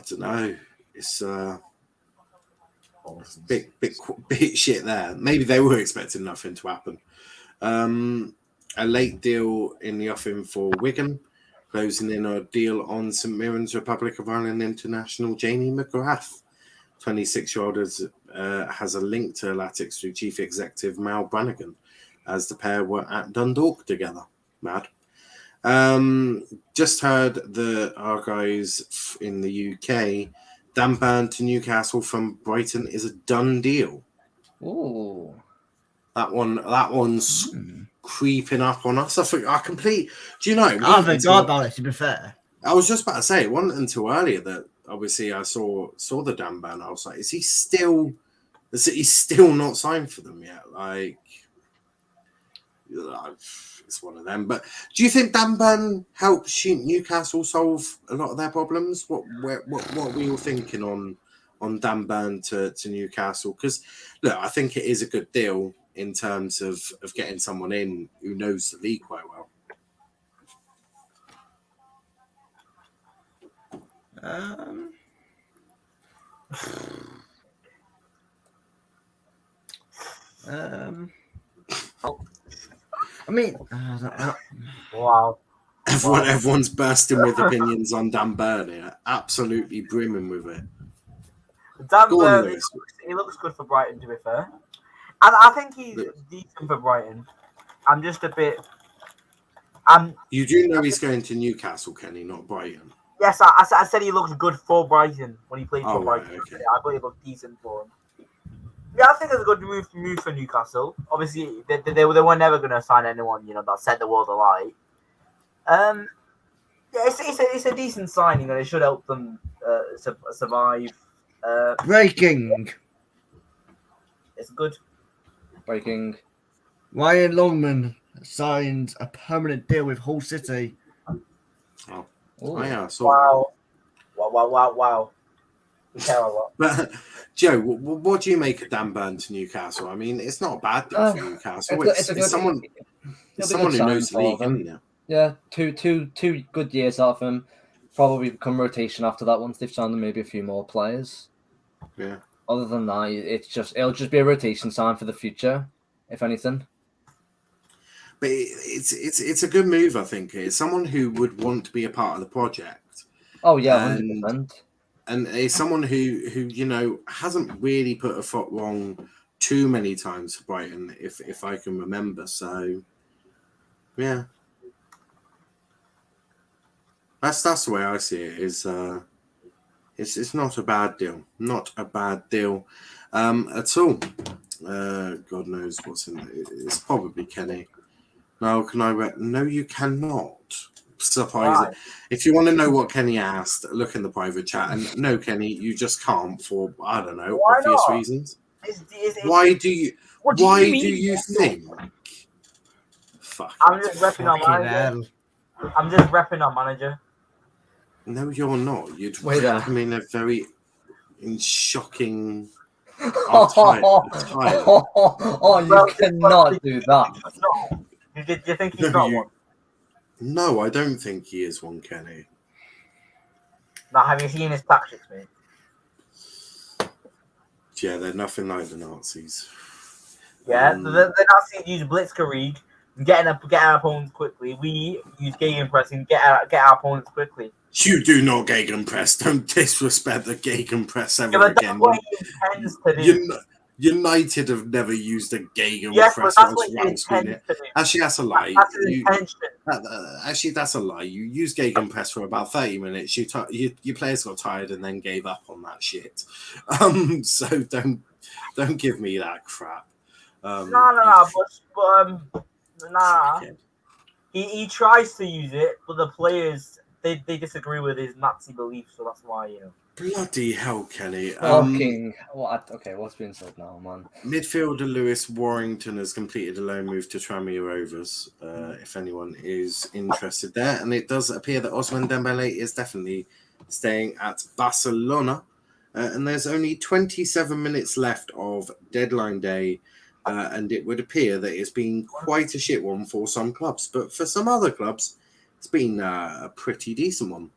don't know. It's bit shit there. Maybe they were expecting nothing to happen. A late deal in the offing for Wigan, closing in a deal on St Mirren's Republic of Ireland international Jamie McGrath. 26-year-old has a link to Latics through chief executive Mal Brannigan, as the pair were at Dundalk together. Mad. Just heard that our guys in the UK Dan Burn to Newcastle from Brighton is a done deal. Ooh. That one's creeping up on us. Do you know? I forgot about it, to be fair. I was just about to say, it wasn't until earlier that obviously I saw the Dan Burn. I was like, he's still not signed for them yet? Like, it's one of them. But do you think Dan Burn helps Newcastle solve a lot of their problems? What are we all thinking on Dan Burn to Newcastle? Because look, I think it is a good deal in terms of getting someone in who knows the league quite well. I mean, Wow. Everyone's bursting with opinions on Dan Burn here. Absolutely brimming with it. Dan Go on, Burn, Lewis. he looks good for Brighton, to be fair. And I think he's decent for Brighton. I'm just a bit. You do know he's going to Newcastle, Kenny, not Brighton. Yes, I said he looks good for Brighton when he played for Brighton. Right, okay. I thought he looked decent for him. Yeah, I think it's a good move for Newcastle. Obviously, they were never going to sign anyone, that set the world alight. Yeah, it's a decent signing, and it should help them survive. breaking. It's good. Breaking. Ryan Longman signed a permanent deal with Hull City. Oh yeah, I saw Wow. We care a lot. that. But Joe, what do you make of Dan Burn to Newcastle? I mean, it's not a bad deal for Newcastle. It's someone who knows the league, isn't it? Yeah, two good years out of him. Probably become rotation after that once they've signed maybe a few more players. Yeah. Other than that, it'll just be a rotation sign for the future, if anything. But it's a good move, I think. It's someone who would want to be a part of the project. Oh yeah, 100%. And it's someone who hasn't really put a foot wrong too many times for Brighton, if I can remember. So yeah, that's the way I see it. It's not a bad deal, at all. God knows what's in it. It's probably Kenny. No, can I? No, you cannot. Surprising. Right. If you want to know what Kenny asked, look in the private chat. And no, Kenny, you just can't for I don't know obvious reasons. Why do you think? Fuck. I'm just repping our manager. I'm just repping our manager. No, you're not. You'd Wait there. I mean, a very shocking. You cannot do that. Do you think he's not one? No, I don't think he is one, Kenny. Now, have you seen his tactics, mate? Yeah, they're nothing like the Nazis. Yeah, the Nazis use blitzkrieg, get our opponents quickly. We use gegenpressing, get our opponents quickly. You do not gegenpress. Don't disrespect the gegenpress ever Yeah, but again. that's what he intends to do. United have never used a gegenpress. Yes, but that's what he intends to do. Actually, that's a lie. That's his intention. Actually, that's a lie. You used gegenpress for about 30 minutes. Your players got tired and then gave up on that shit. So don't give me that crap. No. He tries to use it, but the players they disagree with his Nazi beliefs, so that's why Bloody hell, Kenny. What's being said now, man? Midfielder Lewis Warrington has completed a loan move to Tranmere Rovers, if anyone is interested there. And it does appear that Ousmane Dembele is definitely staying at Barcelona. And there's only 27 minutes left of deadline day. And it would appear that it's been quite a shit one for some clubs. But for some other clubs, it's been a pretty decent one.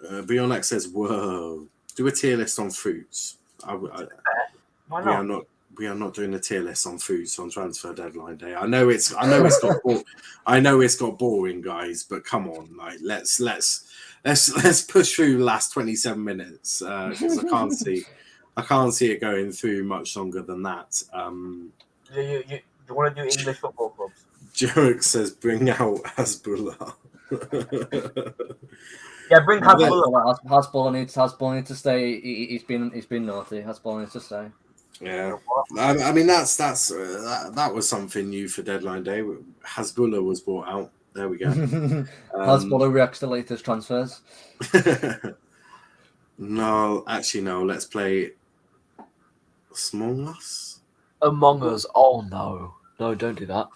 Bionek says, "Whoa, do a tier list on fruits." Why not? We are not doing a tier list on fruits on transfer deadline day. I know it's got boring, guys, but come on, like let's push through the last 27 minutes because I can't see it going through much longer than that. You want to do English football clubs? Jurek says, "Bring out Hasbullah." Yeah, bring Hasbulla. Hasbulla needs to stay. He's been naughty. Hasbulla needs to stay. Yeah, I mean that was something new for deadline day. Hasbulla was brought out. There we go. Hasbulla reacts to latest transfers. No, actually no. Let's play Among Us. Among Us. Oh no, no, don't do that.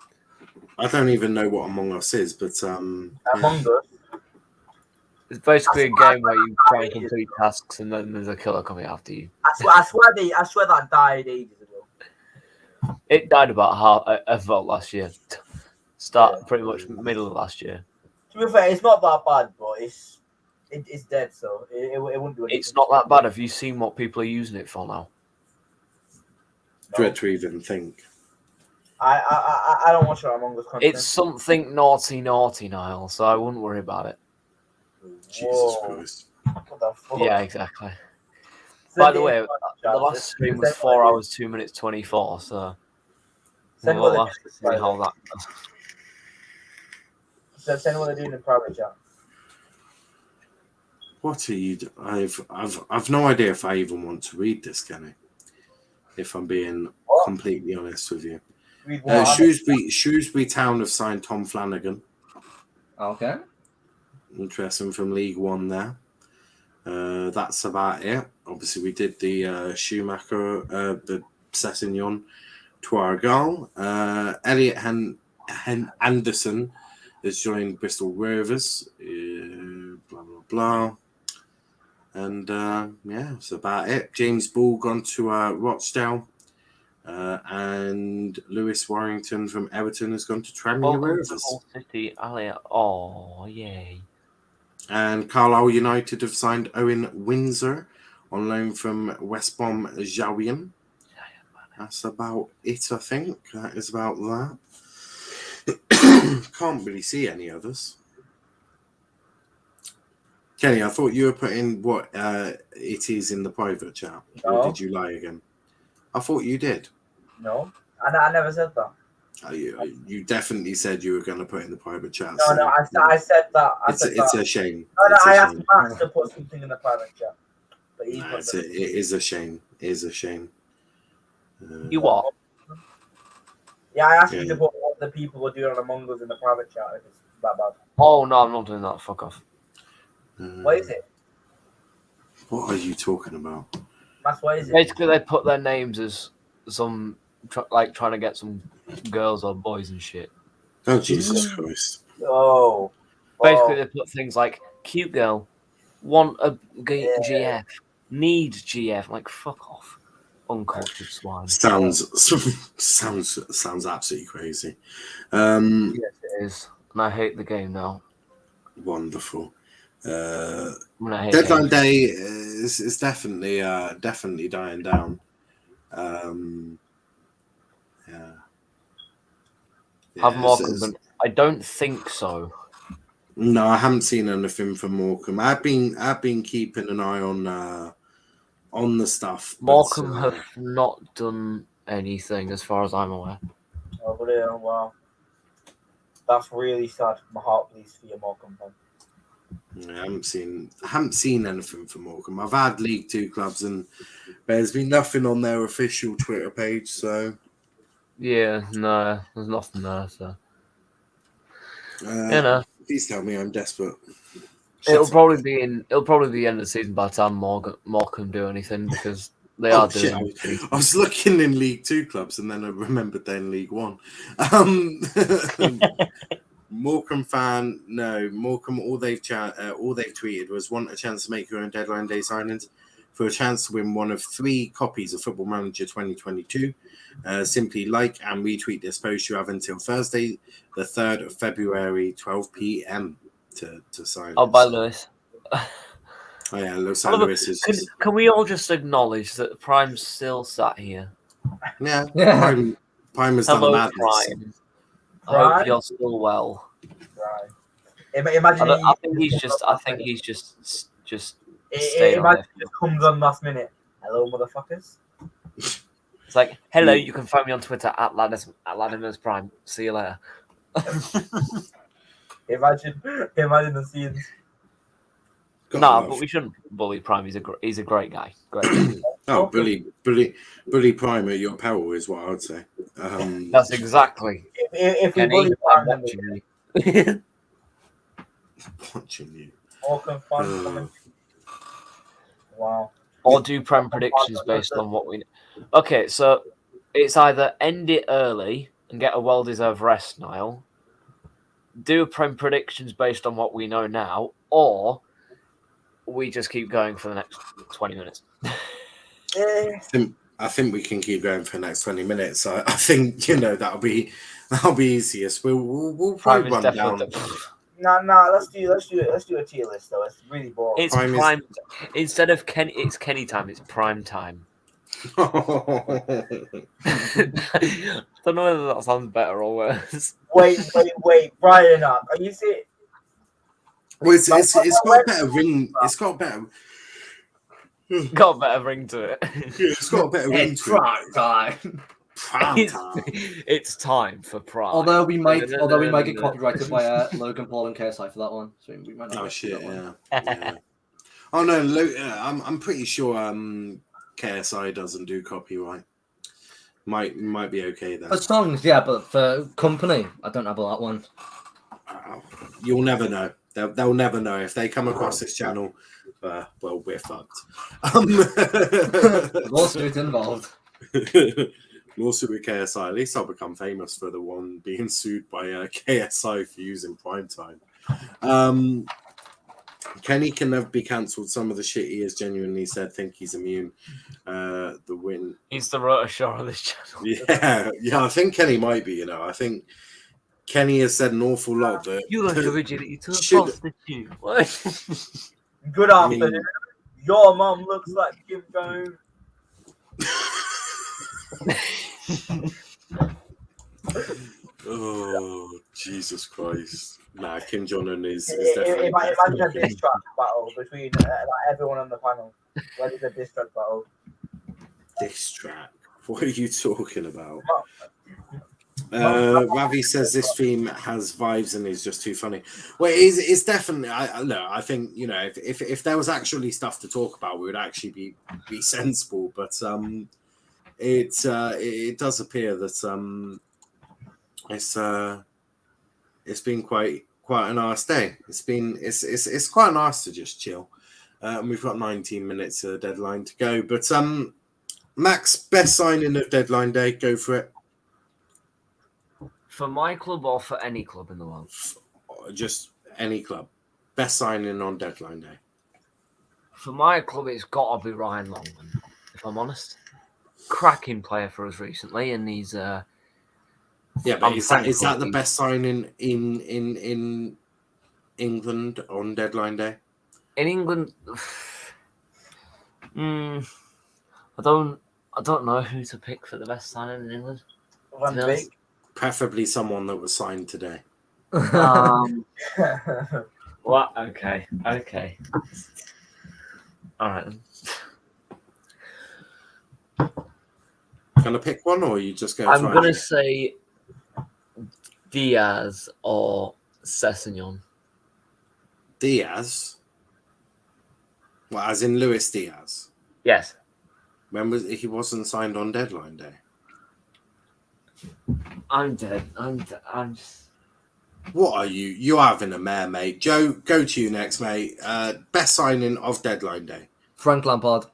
I don't even know what Among Us is, but Among Us. It's basically a game where you try and complete tasks, and then there's a killer coming after you. I swear that died ages ago. It died about last year. Pretty much middle of last year. To be fair, it's not that bad, but it's dead, so it wouldn't do anything. It's not that bad. Have you seen what people are using it for now? Dread to even think. I don't watch Among Us content. It's something naughty, Niall. So I wouldn't worry about it. Jesus Christ. What the fuck? Yeah, exactly. By the way, the last stream was 4 hours 2 minutes 24. So we'll have to see how that goes. So send what they're doing in private chat. What are you? I've no idea if I even want to read this, Kenny. If I'm being completely honest with you. Shrewsbury Town have signed Tom Flanagan. Okay. Interesting, from League One there. That's about it. Obviously, we did the Schumacher, the Sessignon, Tuargal. Elliot Anderson has joined Bristol Rovers. Blah, blah, blah. And yeah, that's about it. James Ball gone to Rochdale. And Lewis Warrington from Everton has gone to Tranmere Rovers. City, Elliot. Oh, yay. And Carlisle United have signed Owen Windsor on loan from West Brom Jawian. That's about it, I think. That is about that. Can't really see any others. Kenny, I thought you were putting what it is in the private chat. No. Or did you lie again? I thought you did. No, I never said that. You definitely said you were going to put in the private chat. No, I said that. It's a shame. No, I asked Max to put something in the private chat. But it is a shame. It is a shame. You what? Yeah, I asked you to put what the people were doing on Among Us in the private chat if it's that bad. Oh, no, I'm not doing that. Fuck off. What is it? What are you talking about? Max, what is it? Basically, they put their names as some, trying to get some girls or boys and shit. Oh, Jesus Christ. Oh. Basically, they put things like, cute girl, want a GF, need GF. Like, fuck off. Uncultured swine. Sounds absolutely crazy. Yes, it is. And I hate the game now. Wonderful. Deadline day is definitely dying down. Have Morecambe? I don't think so. No, I haven't seen anything from Morecambe. I've been keeping an eye on the stuff. Morecambe have not done anything, as far as I'm aware. Oh, but wow, that's really sad. My heart bleeds for your Morecambe fan. I haven't seen anything from Morecambe. I've had League Two clubs, and there's been nothing on their official Twitter page. So yeah, no, there's nothing there. So please tell me I'm desperate. It'll probably be the end of the season by the time Morecambe do anything, because they are doing. I was looking in League Two clubs, and then I remembered they're in League One. Morecambe fan, no. Morecambe, all they've tweeted was, want a chance to make your own deadline day signings for a chance to win one of 3 copies of Football Manager 2022. Simply like and retweet this post. You have until Thursday, the 3rd of February, 12 p.m. to sign. Oh, by Lewis. Oh yeah, looks like Lewis is. Can we all just acknowledge that Prime's still sat here? Yeah. Prime has done the madness. Prime. I hope you're still well. Right. Imagine. I think he's just stayed on imagine it comes on last minute. Hello, motherfuckers. It's like, hello. You can find me on Twitter at Ladimus Prime. See you later. Imagine the scenes. No, love. but we shouldn't bully Prime. He's a great guy. Great guy. Oh, bully Prime at your peril is what I would say. That's exactly. If we Kenny, bully I'm Prime, watching you. watching you. more confront. Wow. Or do Prem predictions based on what we know. Okay, so it's either end it early and get a well-deserved rest, Niall. Do Prem predictions based on what we know now, or we just keep going for the next 20 minutes. I think we can keep going for the next 20 minutes. I think that'll be easiest. We'll probably run down. No, let's do a tier list though. It's really boring. It's prime. Instead of it's Kenny time. It's prime time. I don't know whether that sounds better or worse. Wait, Brian, are you see? Well, it's got a better ring. It's got a better. Got a better ring to it. It's got a better ring It's to it. prime time. Prime time. It's time for prime. Although we might get copyrighted by Logan Paul and KSI for that one, so we might not. Oh shit! Yeah. Oh no, I'm pretty sure KSI doesn't do copyright. Might be okay then. For songs, yeah, but for company, I don't know about that one. You'll never know. They'll never know if they come across this channel. Well, we're fucked. Lawsuit involved. Lawsuit with KSI. At least I'll become famous for the one being sued by KSI for using primetime. Kenny can never be cancelled. Some of the shit he has genuinely said think he's immune. The win. He's the rotor shot of this channel. Yeah. I think Kenny might be. I think Kenny has said an awful lot that you look originally to a prostitute. What? Good afternoon. Your mom looks like Kim Jong. Oh, Jesus Christ. Nah, Kim Jong-un is Imagine definitely... a diss track battle between everyone on the panel. What is a diss track battle? Diss track? What are you talking about? Ravi says this theme has vibes and is just too funny. Well, it's definitely... I think, if there was actually stuff to talk about, we would actually be sensible, but it does appear that it's been quite a nice day. It's quite nice to just chill. We've got 19 minutes of deadline to go. But Max, best signing of deadline day, go for it. For my club or for any club in the world? Just any club. Best signing on deadline day. For my club, it's got to be Ryan Longman, if I'm honest. Cracking player for us recently, and he's yeah, but is that the best signing in England on deadline day? In England, I don't know who to pick for the best signing in England. Preferably someone that was signed today. What? Okay. All right. Gonna pick one, or you just go? I'm gonna say Diaz or Sessegnon. Diaz. Well, as in Luis Diaz. Yes. When he wasn't signed on deadline day? I'm dead. I'm just. What are you? You're having a mare, mate. Joe, go to you next, mate. Best signing of deadline day. Frank Lampard.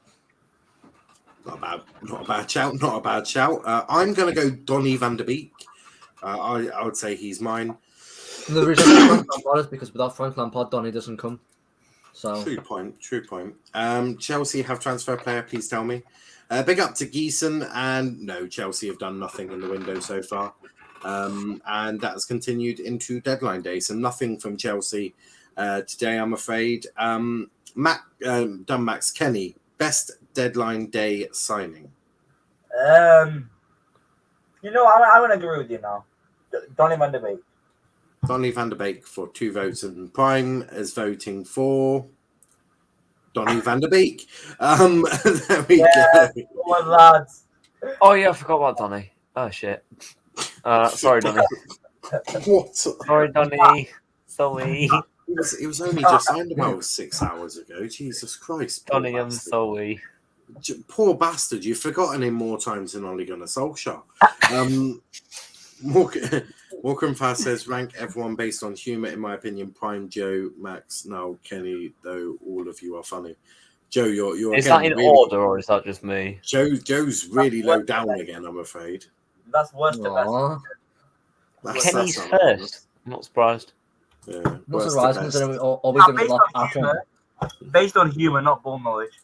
Not a bad shout. I'm going to go Donny van der Beek. I would say he's mine. The reason Frank Lampard is because without Frank Lampard, Donny doesn't come. So True point. Chelsea have transfer player, please tell me. Big up to Geeson, and no, Chelsea have done nothing in the window so far. And that has continued into deadline day. So nothing from Chelsea today, I'm afraid. Max Kenny, best deadline day signing. I'm going to agree with you now. Donny van der Beek. Donny van der Beek for 2 votes, and Prime is voting for Donny van der Beek. There we go. Come on, lads. Oh yeah, I forgot about Donny. Oh shit. Sorry, Donny. What? Sorry, Donny. Sorry. He was only just signed about 6 hours ago. Jesus Christ. Poor Donny, I'm bastard. sorry. Poor bastard. You've forgotten him more times than Ole Gunnar Solskjaer. Morecambe Fast says, rank everyone based on humour. In my opinion, Prime, Joe, Max, Niall, Kenny, though all of you are funny. Joe, you're Is again, that in really, order or is that just me? Joe's really low down again, I'm afraid. That's worse to best. Aw. Kenny's That's not first. I'm not surprised. Yeah, Not worst to surprised best. considering always Now, gives based, a on lot humour, based on humour, not ball knowledge.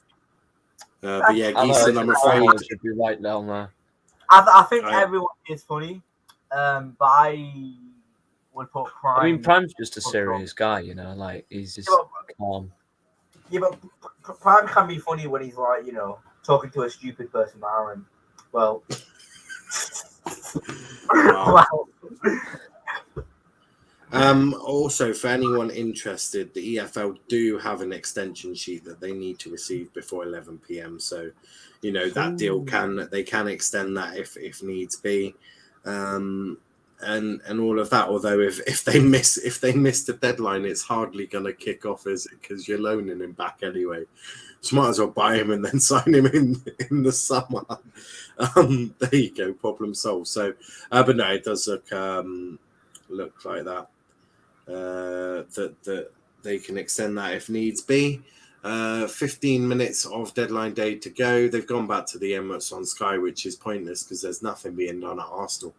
But yeah, I know, Geeson, I'm afraid. it should be right down there. I think Right. everyone is funny, but I would put Prime. I mean, Prime's just a serious guy, you know, like he's just calm. Yeah, but Prime can be funny when he's like, talking to a stupid person, Aaron. Well, Wow. wow. Also, for anyone interested, the EFL do have an extension sheet that they need to receive before 11 p.m. So, that deal they can extend that if needs be, and all of that. Although if they miss the deadline, it's hardly going to kick off, is it? Because you're loaning him back anyway. So might as well buy him and then sign him in the summer. There you go, problem solved. So, but no, it does look like that. That they can extend that if needs be. 15 minutes of deadline day to go. They've gone back to the Emirates on Sky, which is pointless because there's nothing being done at Arsenal.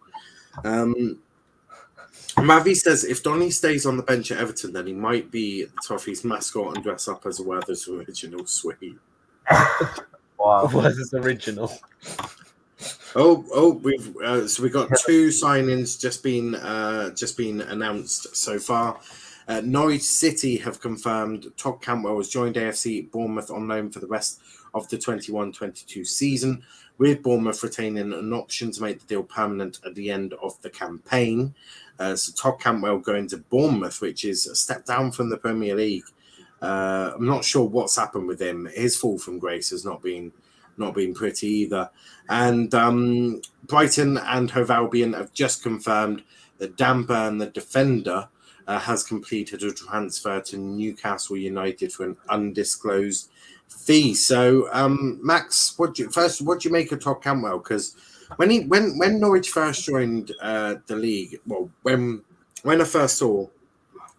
Mavi says if Donny stays on the bench at Everton, then he might be Toffee's mascot and dress up as a Werther's original sweet. Wow. Werther's original. We've got two signings just been announced so far. Norwich City have confirmed Todd Cantwell has joined AFC Bournemouth on loan for the rest of the 21-22 season, with Bournemouth retaining an option to make the deal permanent at the end of the campaign. So Todd Cantwell going to Bournemouth, which is a step down from the Premier League. I'm not sure what's happened with him. His fall from grace has not been pretty either. And Brighton and Hove Albion have just confirmed that Dan Burn, the defender, has completed a transfer to Newcastle United for an undisclosed fee. So, Max, what do you make of Todd Cantwell? Because when Norwich first joined the league, well, when I first saw,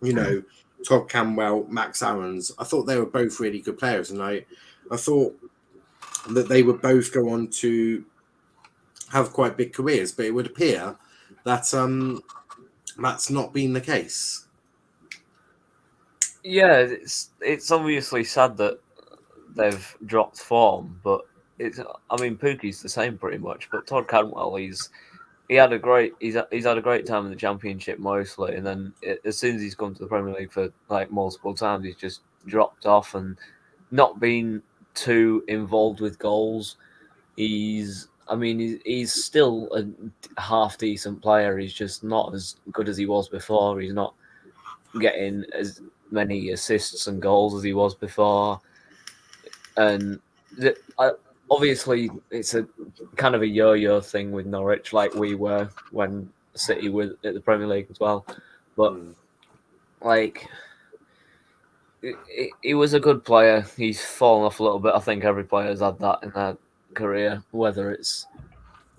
Todd Cantwell, Max Aarons, I thought they were both really good players, and I thought that they would both go on to have quite big careers, but it would appear that that's not been the case. Yeah, it's obviously sad that they've dropped form, but Pookie's the same pretty much. But Todd Cantwell, he's had a great time in the Championship mostly, and then as soon as he's come to the Premier League for like multiple times, he's just dropped off and not been too involved with goals. He's still a half decent player. He's just not as good as he was before. He's not getting as many assists and goals as he was before. And obviously, it's a kind of a yo-yo thing with Norwich, like we were when City were at the Premier League as well. But he was a good player. He's fallen off a little bit. I think every player's had that in their career, whether it's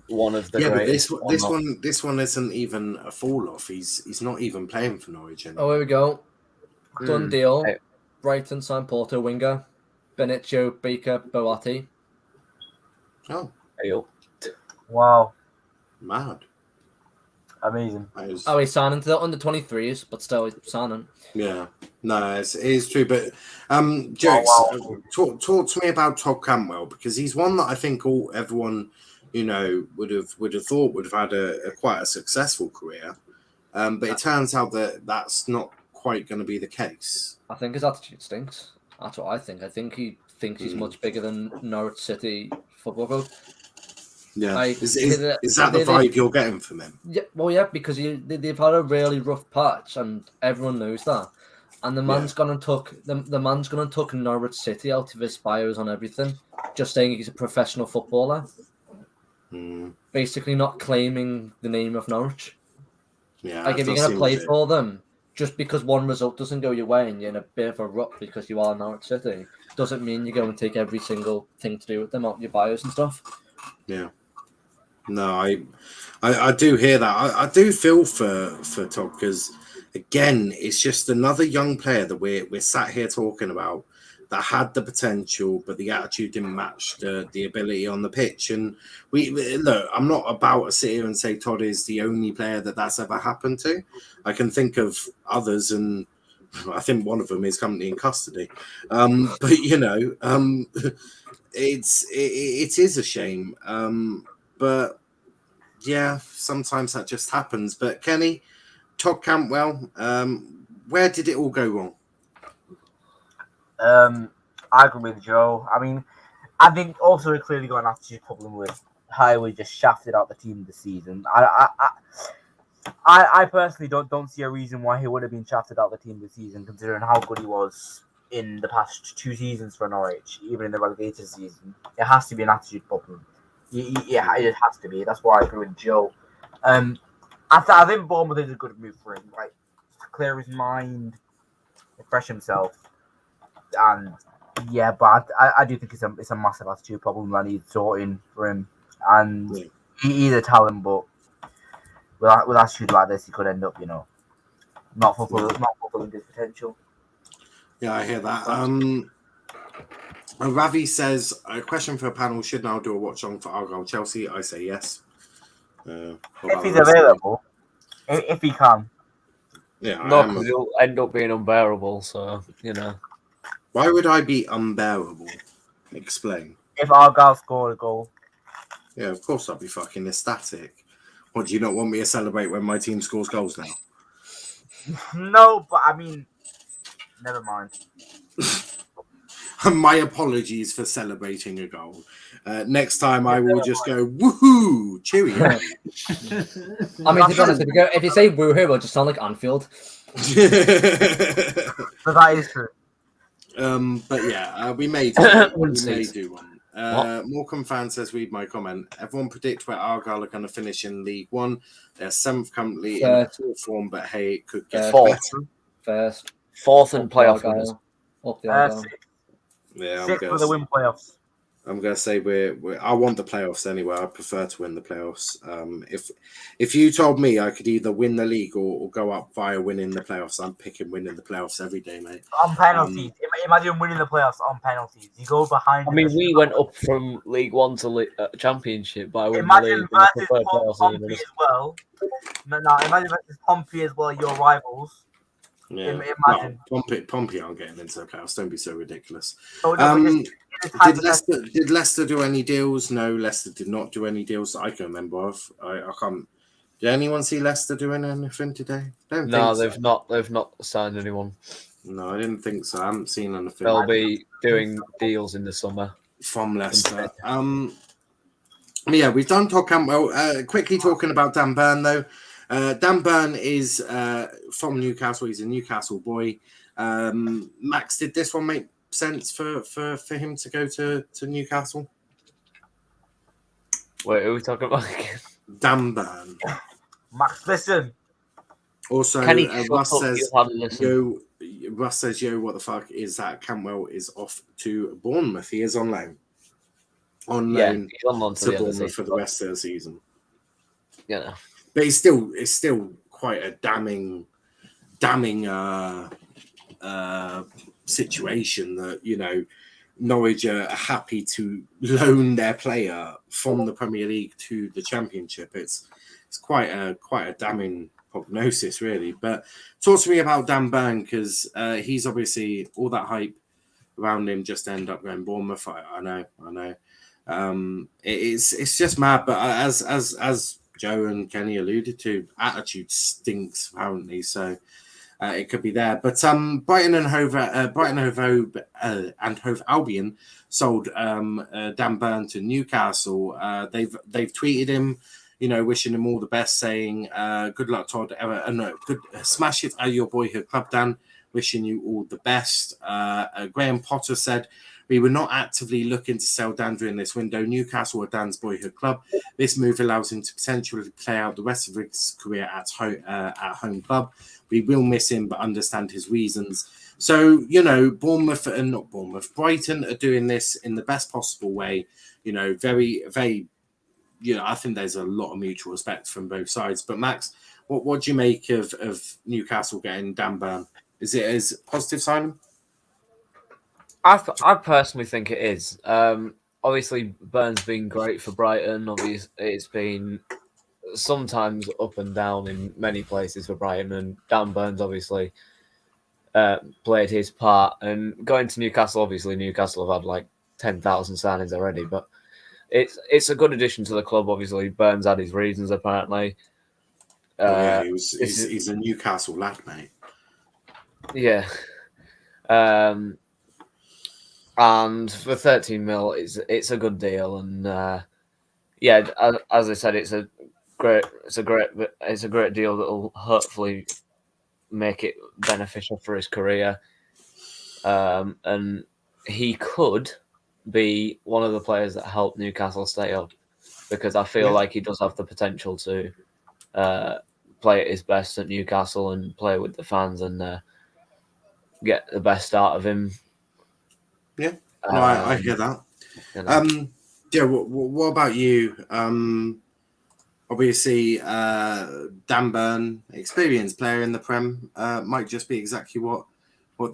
one of the greatest. But this one isn't even a fall off. He's not even playing for Norwich anymore. Oh, here we go. Done deal. Brighton signed Porto winger Benicio Baker Boati. Oh, Wow. Mad. Amazing. He's signing to the under 23s, but still he's signing. Yeah, no, it's true. But Jokes, talk to me about Todd Cantwell, because he's one that I think everyone would have thought would have had a quite a successful career, but it turns out that that's not quite going to be the case. I think his attitude stinks. That's what I think. I think he thinks he's much bigger than Norwich City Football Club. Yeah, is that the vibe you're getting from him? Yeah, well, yeah, because they've had a really rough patch, and everyone knows that. And the man's gonna took Norwich City out of his bios on everything, just saying he's a professional footballer. Basically, not claiming the name of Norwich. Yeah, like if you're gonna play for them, just because one result doesn't go your way and you're in a bit of a rut because you are now at City, doesn't mean you go and take every single thing to do with them out your bios and stuff. Yeah. No, I do hear that. I do feel for Todd because, again, it's just another young player that we're sat here talking about that had the potential, but the attitude didn't match the ability on the pitch. And we look, I'm not about to sit here and say Todd is the only player that's ever happened to. I can think of others, and I think one of them is currently in custody. But you know, it is a shame. But yeah, sometimes that just happens. But Kenny, Todd Cantwell, where did it all go wrong? I agree with Joe. I mean, I think also we clearly got an attitude problem with how we just shafted out the team this season. I personally don't see a reason why he would have been shafted out the team this season, considering how good he was in the past 2 seasons for Norwich, even in the relegated season. It has to be an attitude problem. Yeah, it has to be. That's why I agree with Joe. I think Bournemouth is a good move for him, like to clear his mind, refresh himself, and yeah. But I do think it's a massive attitude problem that needs sorting for him. And he's a talent, but with attitude like this, he could end up, not fulfilling his potential. Yeah, I hear that. Ravi says, a question for a panel, should Niall do a watch on for Argyle Chelsea? I say yes. If he's available, if he can. Yeah, No, because he'll end up being unbearable, so, Why would I be unbearable? Explain. If Argyle scored a goal. Yeah, of course I'll be fucking ecstatic. What, do you not want me to celebrate when my team scores goals now? No, but I mean, never mind. My apologies for celebrating a goal. Next time I will just go, woohoo, cheerio. I mean, to be honest, if you say woohoo, it'll just sound like Anfield. But that is true. But yeah, we may do one. Morecambe fan says, read my comment. Everyone predict where Argyle are going to finish in League One. They're 7th currently in poor form, but hey, it could get better. Fourth in playoff winners. Yeah, I'm for the win playoffs. I'm going to say I want the playoffs anyway. I prefer to win the playoffs. If you told me I could either win the league or go up via winning the playoffs, I'm picking winning the playoffs every day, mate. On penalties. Imagine winning the playoffs on penalties. You go behind. I mean, we went up from League One to Championship by winning the league. Imagine versus Pompey as well. No, imagine versus Pompey as well, your rivals. Yeah, Pompey aren't getting into the playoffs. Don't be so ridiculous. Did Leicester do any deals? No, Leicester did not do any deals that I can remember of. I can't. Did anyone see Leicester doing anything today? No, they've not. They've not signed anyone. No, I didn't think so. I haven't seen anything. They'll be doing deals in the summer from Leicester. Yeah, we've done Todd Cantwell. Quickly talking about Dan Burn though. Dan Burn is from Newcastle. He's a Newcastle boy. Max, did this one make sense for him to go to Newcastle? Wait, who are we talking about again? Dan Burn. Max, listen. Also, Russ says, yo, what the fuck is that? Cantwell is off to Bournemouth. He is on loan. He's on loan to Bournemouth for the rest of the season. Yeah. But it's still quite a damning situation that, Norwich are happy to loan their player from the Premier League to the Championship. It's quite a damning prognosis, really. But talk to me about Dan Burn, because he's obviously all that hype around him just end up going Bournemouth. I know. It's just mad. But as Joe and Kenny alluded to, attitude stinks apparently, so it could be there. But Brighton and Hove Albion sold Dan Burn to Newcastle. They've tweeted him, wishing him all the best, saying good luck, Todd. Good smash it at your boyhood club, Dan. Wishing you all the best. Graham Potter said, we were not actively looking to sell Dan during this window. Newcastle are Dan's boyhood club. This move allows him to potentially play out the rest of his career at home club. We will miss him, but understand his reasons. So, Brighton are doing this in the best possible way. Very, very, I think there's a lot of mutual respect from both sides. But Max, what do you make of Newcastle getting Dan Burn? Is it as positive signing? I personally think it is. Obviously, Burns been great for Brighton. Obviously, it's been sometimes up and down in many places for Brighton, and Dan Burns obviously played his part. And going to Newcastle, obviously Newcastle have had like 10,000 signings already, but it's a good addition to the club. Obviously, Burns had his reasons apparently. He's a Newcastle lad, mate. Yeah. And for 13 mil, it's a good deal, and as I said, it's a great deal that'll hopefully make it beneficial for his career, and he could be one of the players that help Newcastle stay up, because I feel like he does have the potential to play at his best at Newcastle and play with the fans and get the best out of him. Yeah, no, I hear that. What about you? Obviously, Dan Burn, experienced player in the Prem, might just be exactly what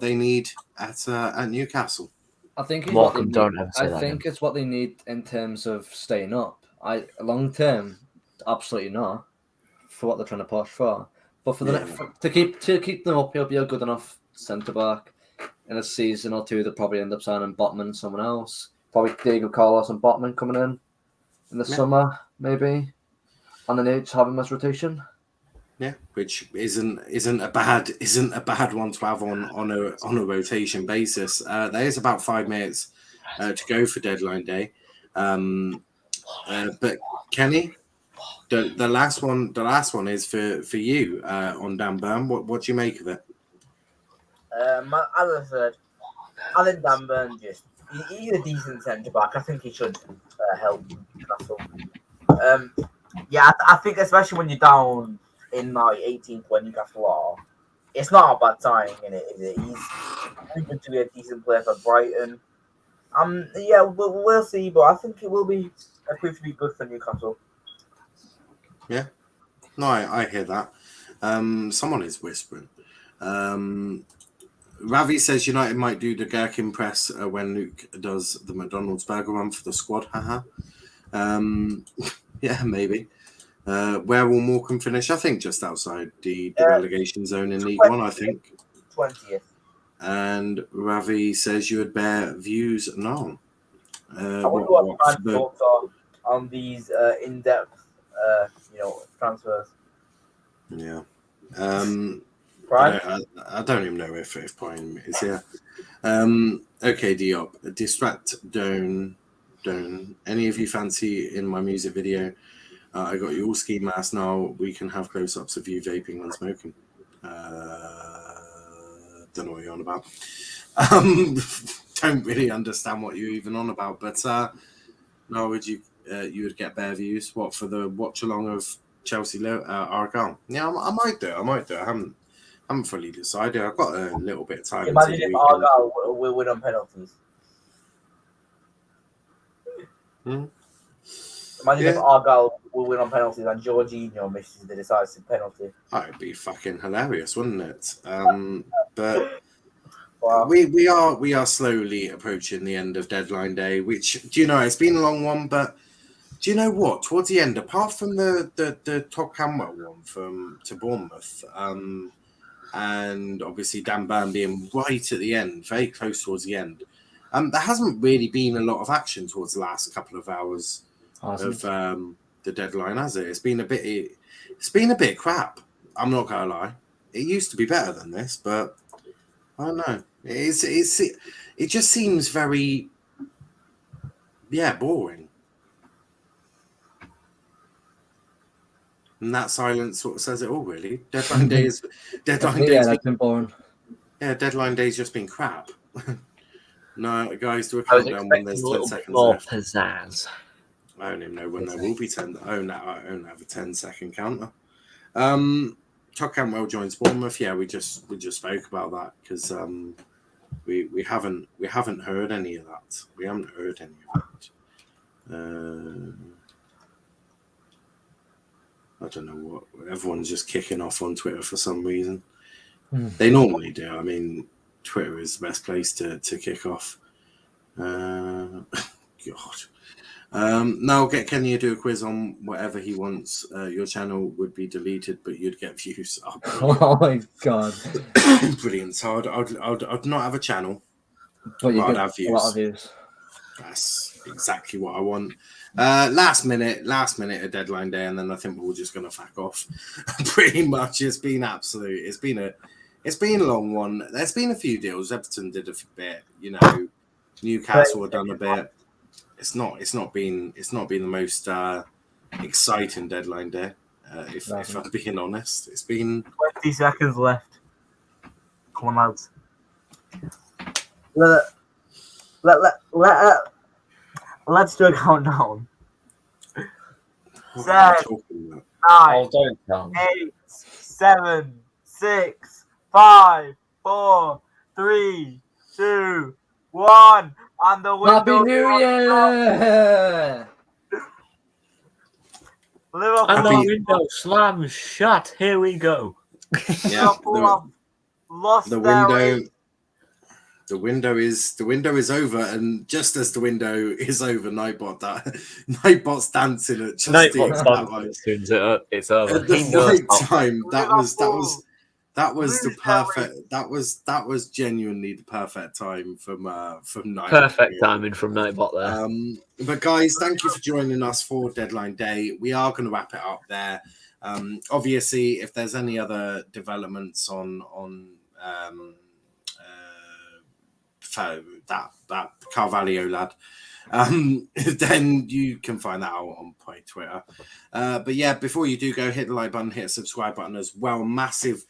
they need at Newcastle. I think it's what they need in terms of staying up. Long term, absolutely not for what they're trying to push for. But for to keep them up, he'll be a good enough centre back. In a season or two, they'll probably end up signing Botman, someone else. Probably Diego Carlos and Botman coming in the summer, maybe. And then they just have him as rotation. Yeah, which isn't a bad one to have on a rotation basis. There is about 5 minutes to go for deadline day, but Kenny, the last one is for you on Dan Burn. What do you make of it? As I said, I think Dan Burn he's a decent centre back. I think he should help Newcastle. I think especially when you're down in like 18th where Newcastle are, it's not a bad time, is it? He's proven to be a decent player for Brighton. We'll see, but I think it will be prove to be good for Newcastle. Yeah, no, I hear that. Someone is whispering. Ravi says United might do the Gherkin press when Luke does the McDonald's burger run for the squad. Haha. Yeah, maybe. Where will Morecambe finish? I think just outside the relegation zone in League 1, I think. 20th. And Ravi says you would bear views now. I wonder what fans' thoughts are on these in-depth, transfers. Yeah. I don't even know if Prime is here. Okay, Diop. Distract Don't. Any of you fancy in my music video? I got you all ski masks now. We can have close-ups of you vaping and smoking. Don't know what you're on about. Don't really understand what you're even on about. But no, you would get better views. What for the watch along of Chelsea Argyle? Yeah, I might do. I haven't fully decided. I've got a little bit of time. Imagine if Argyle will win on penalties. Imagine if Argyle will win on penalties and Jorginho misses the decisive penalty. That'd be fucking hilarious, wouldn't it? But wow. we are slowly approaching the end of deadline day, which it's been a long one, but do you know what? Towards the end, apart from the Todd Campbell one to Bournemouth, and obviously Dan Burn being right at the end, very close towards the end, there hasn't really been a lot of action towards the last couple of hours of the deadline, has it? It's been a bit crap. I'm not gonna lie. It used to be better than this, but I don't know. It just seems very boring. And that silence sort of says it all, really. Deadline day is been boring. Yeah, deadline day's just been crap. No, guys, do a countdown when there's 10 seconds more left. Pizzazz. I don't even know when there will be 10. I don't have a 10-second counter. Todd Cantwell joins Bournemouth. Yeah, we just spoke about that because we haven't heard any of that. We haven't heard any of that. I don't know what. Everyone's just kicking off on Twitter for some reason. They normally do. I mean, Twitter is the best place to kick off. God. Now get Kenny to do a quiz on whatever he wants. Your channel would be deleted, but you'd get views. Oh my god! Brilliant. So I'd not have a channel, But you I'd get have a lot of views. views. That's exactly what I want. Last minute of deadline day, and then I think we're all just gonna fuck off. Pretty much, it's been absolute. It's been a long one. There's been a few deals. Everton did a bit. You know, Newcastle have done a bit. It's not been the most exciting deadline day. If I'm being honest, it's been 20 seconds left. Come on, lads. Let's do a countdown. what am I 7, talking about? 9, don't tell me. 8, 7, 6, 5, 4, 3, 2, 1. And the window. Happy New Year! Liverpool. And the window slams shut. Here we go. Yeah, Liverpool have lost the their window. way. The window is over, and just as the window is over, Nightbot's dancing at just the exact right. It's over. At the He knows right how- time. That was Lose the their perfect. That was genuinely the perfect time from Nightbot. Perfect timing from Nightbot there. But guys, thank you for joining us for Deadline Day. We are going to wrap it up there. Obviously, if there's any other developments on that Carvalho lad, then you can find that out on my Twitter. But yeah, before you do go, hit the like button, hit the subscribe button as well. Massive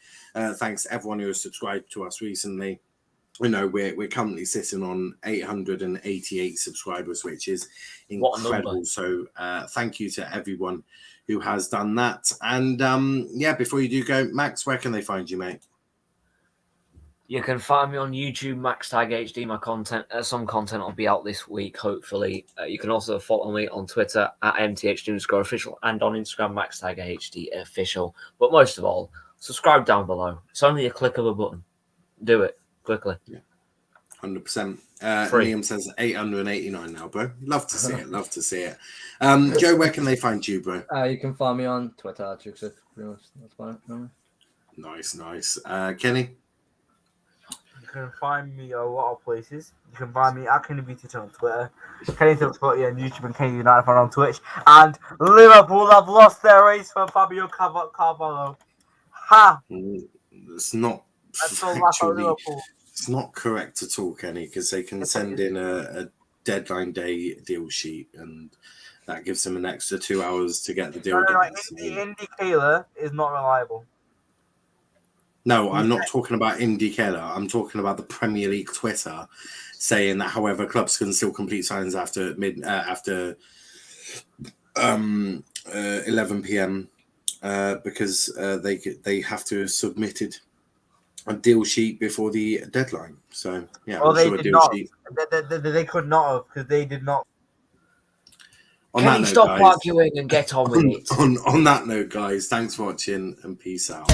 thanks to everyone who has subscribed to us recently. You know, we're currently sitting on 888 subscribers, which is incredible. So thank you to everyone who has done that. And yeah, before you do go, Max, where can they find you, mate? You can find me on YouTube, MaxTagHD. My content, some content will be out this week, hopefully. You can also follow me on Twitter at MTH_official and on Instagram, MaxTagHDofficial. But most of all, subscribe down below. It's only a click of a button. Do it quickly. Yeah, 100%. Liam says 889 now, bro. Love to see it. Love to see it. Joe, where can they find you, bro? You can find me on Twitter. That's fine. Nice. Kenny? You can find me a lot of places. You can find me at Kenny BT on Twitter, Kenny Talks on YouTube, and Kenny United fan on Twitch. And Liverpool have lost their race for Fabio Carvalho. Ha! It's not Liverpool. it's not correct at all, Kenny, because they can send in a deadline day deal sheet, and that gives them an extra 2 hours to get the deal done. Indy Kayla is not reliable. No, I'm not talking about Indy Keller. I'm talking about the Premier League Twitter saying that, however, clubs can still complete signs after 11 p.m. Because they have to have submitted a deal sheet before the deadline. So yeah, well, they did not. They could not have, because they did not. Can you stop arguing and get on with it? On that note, guys, thanks for watching and peace out.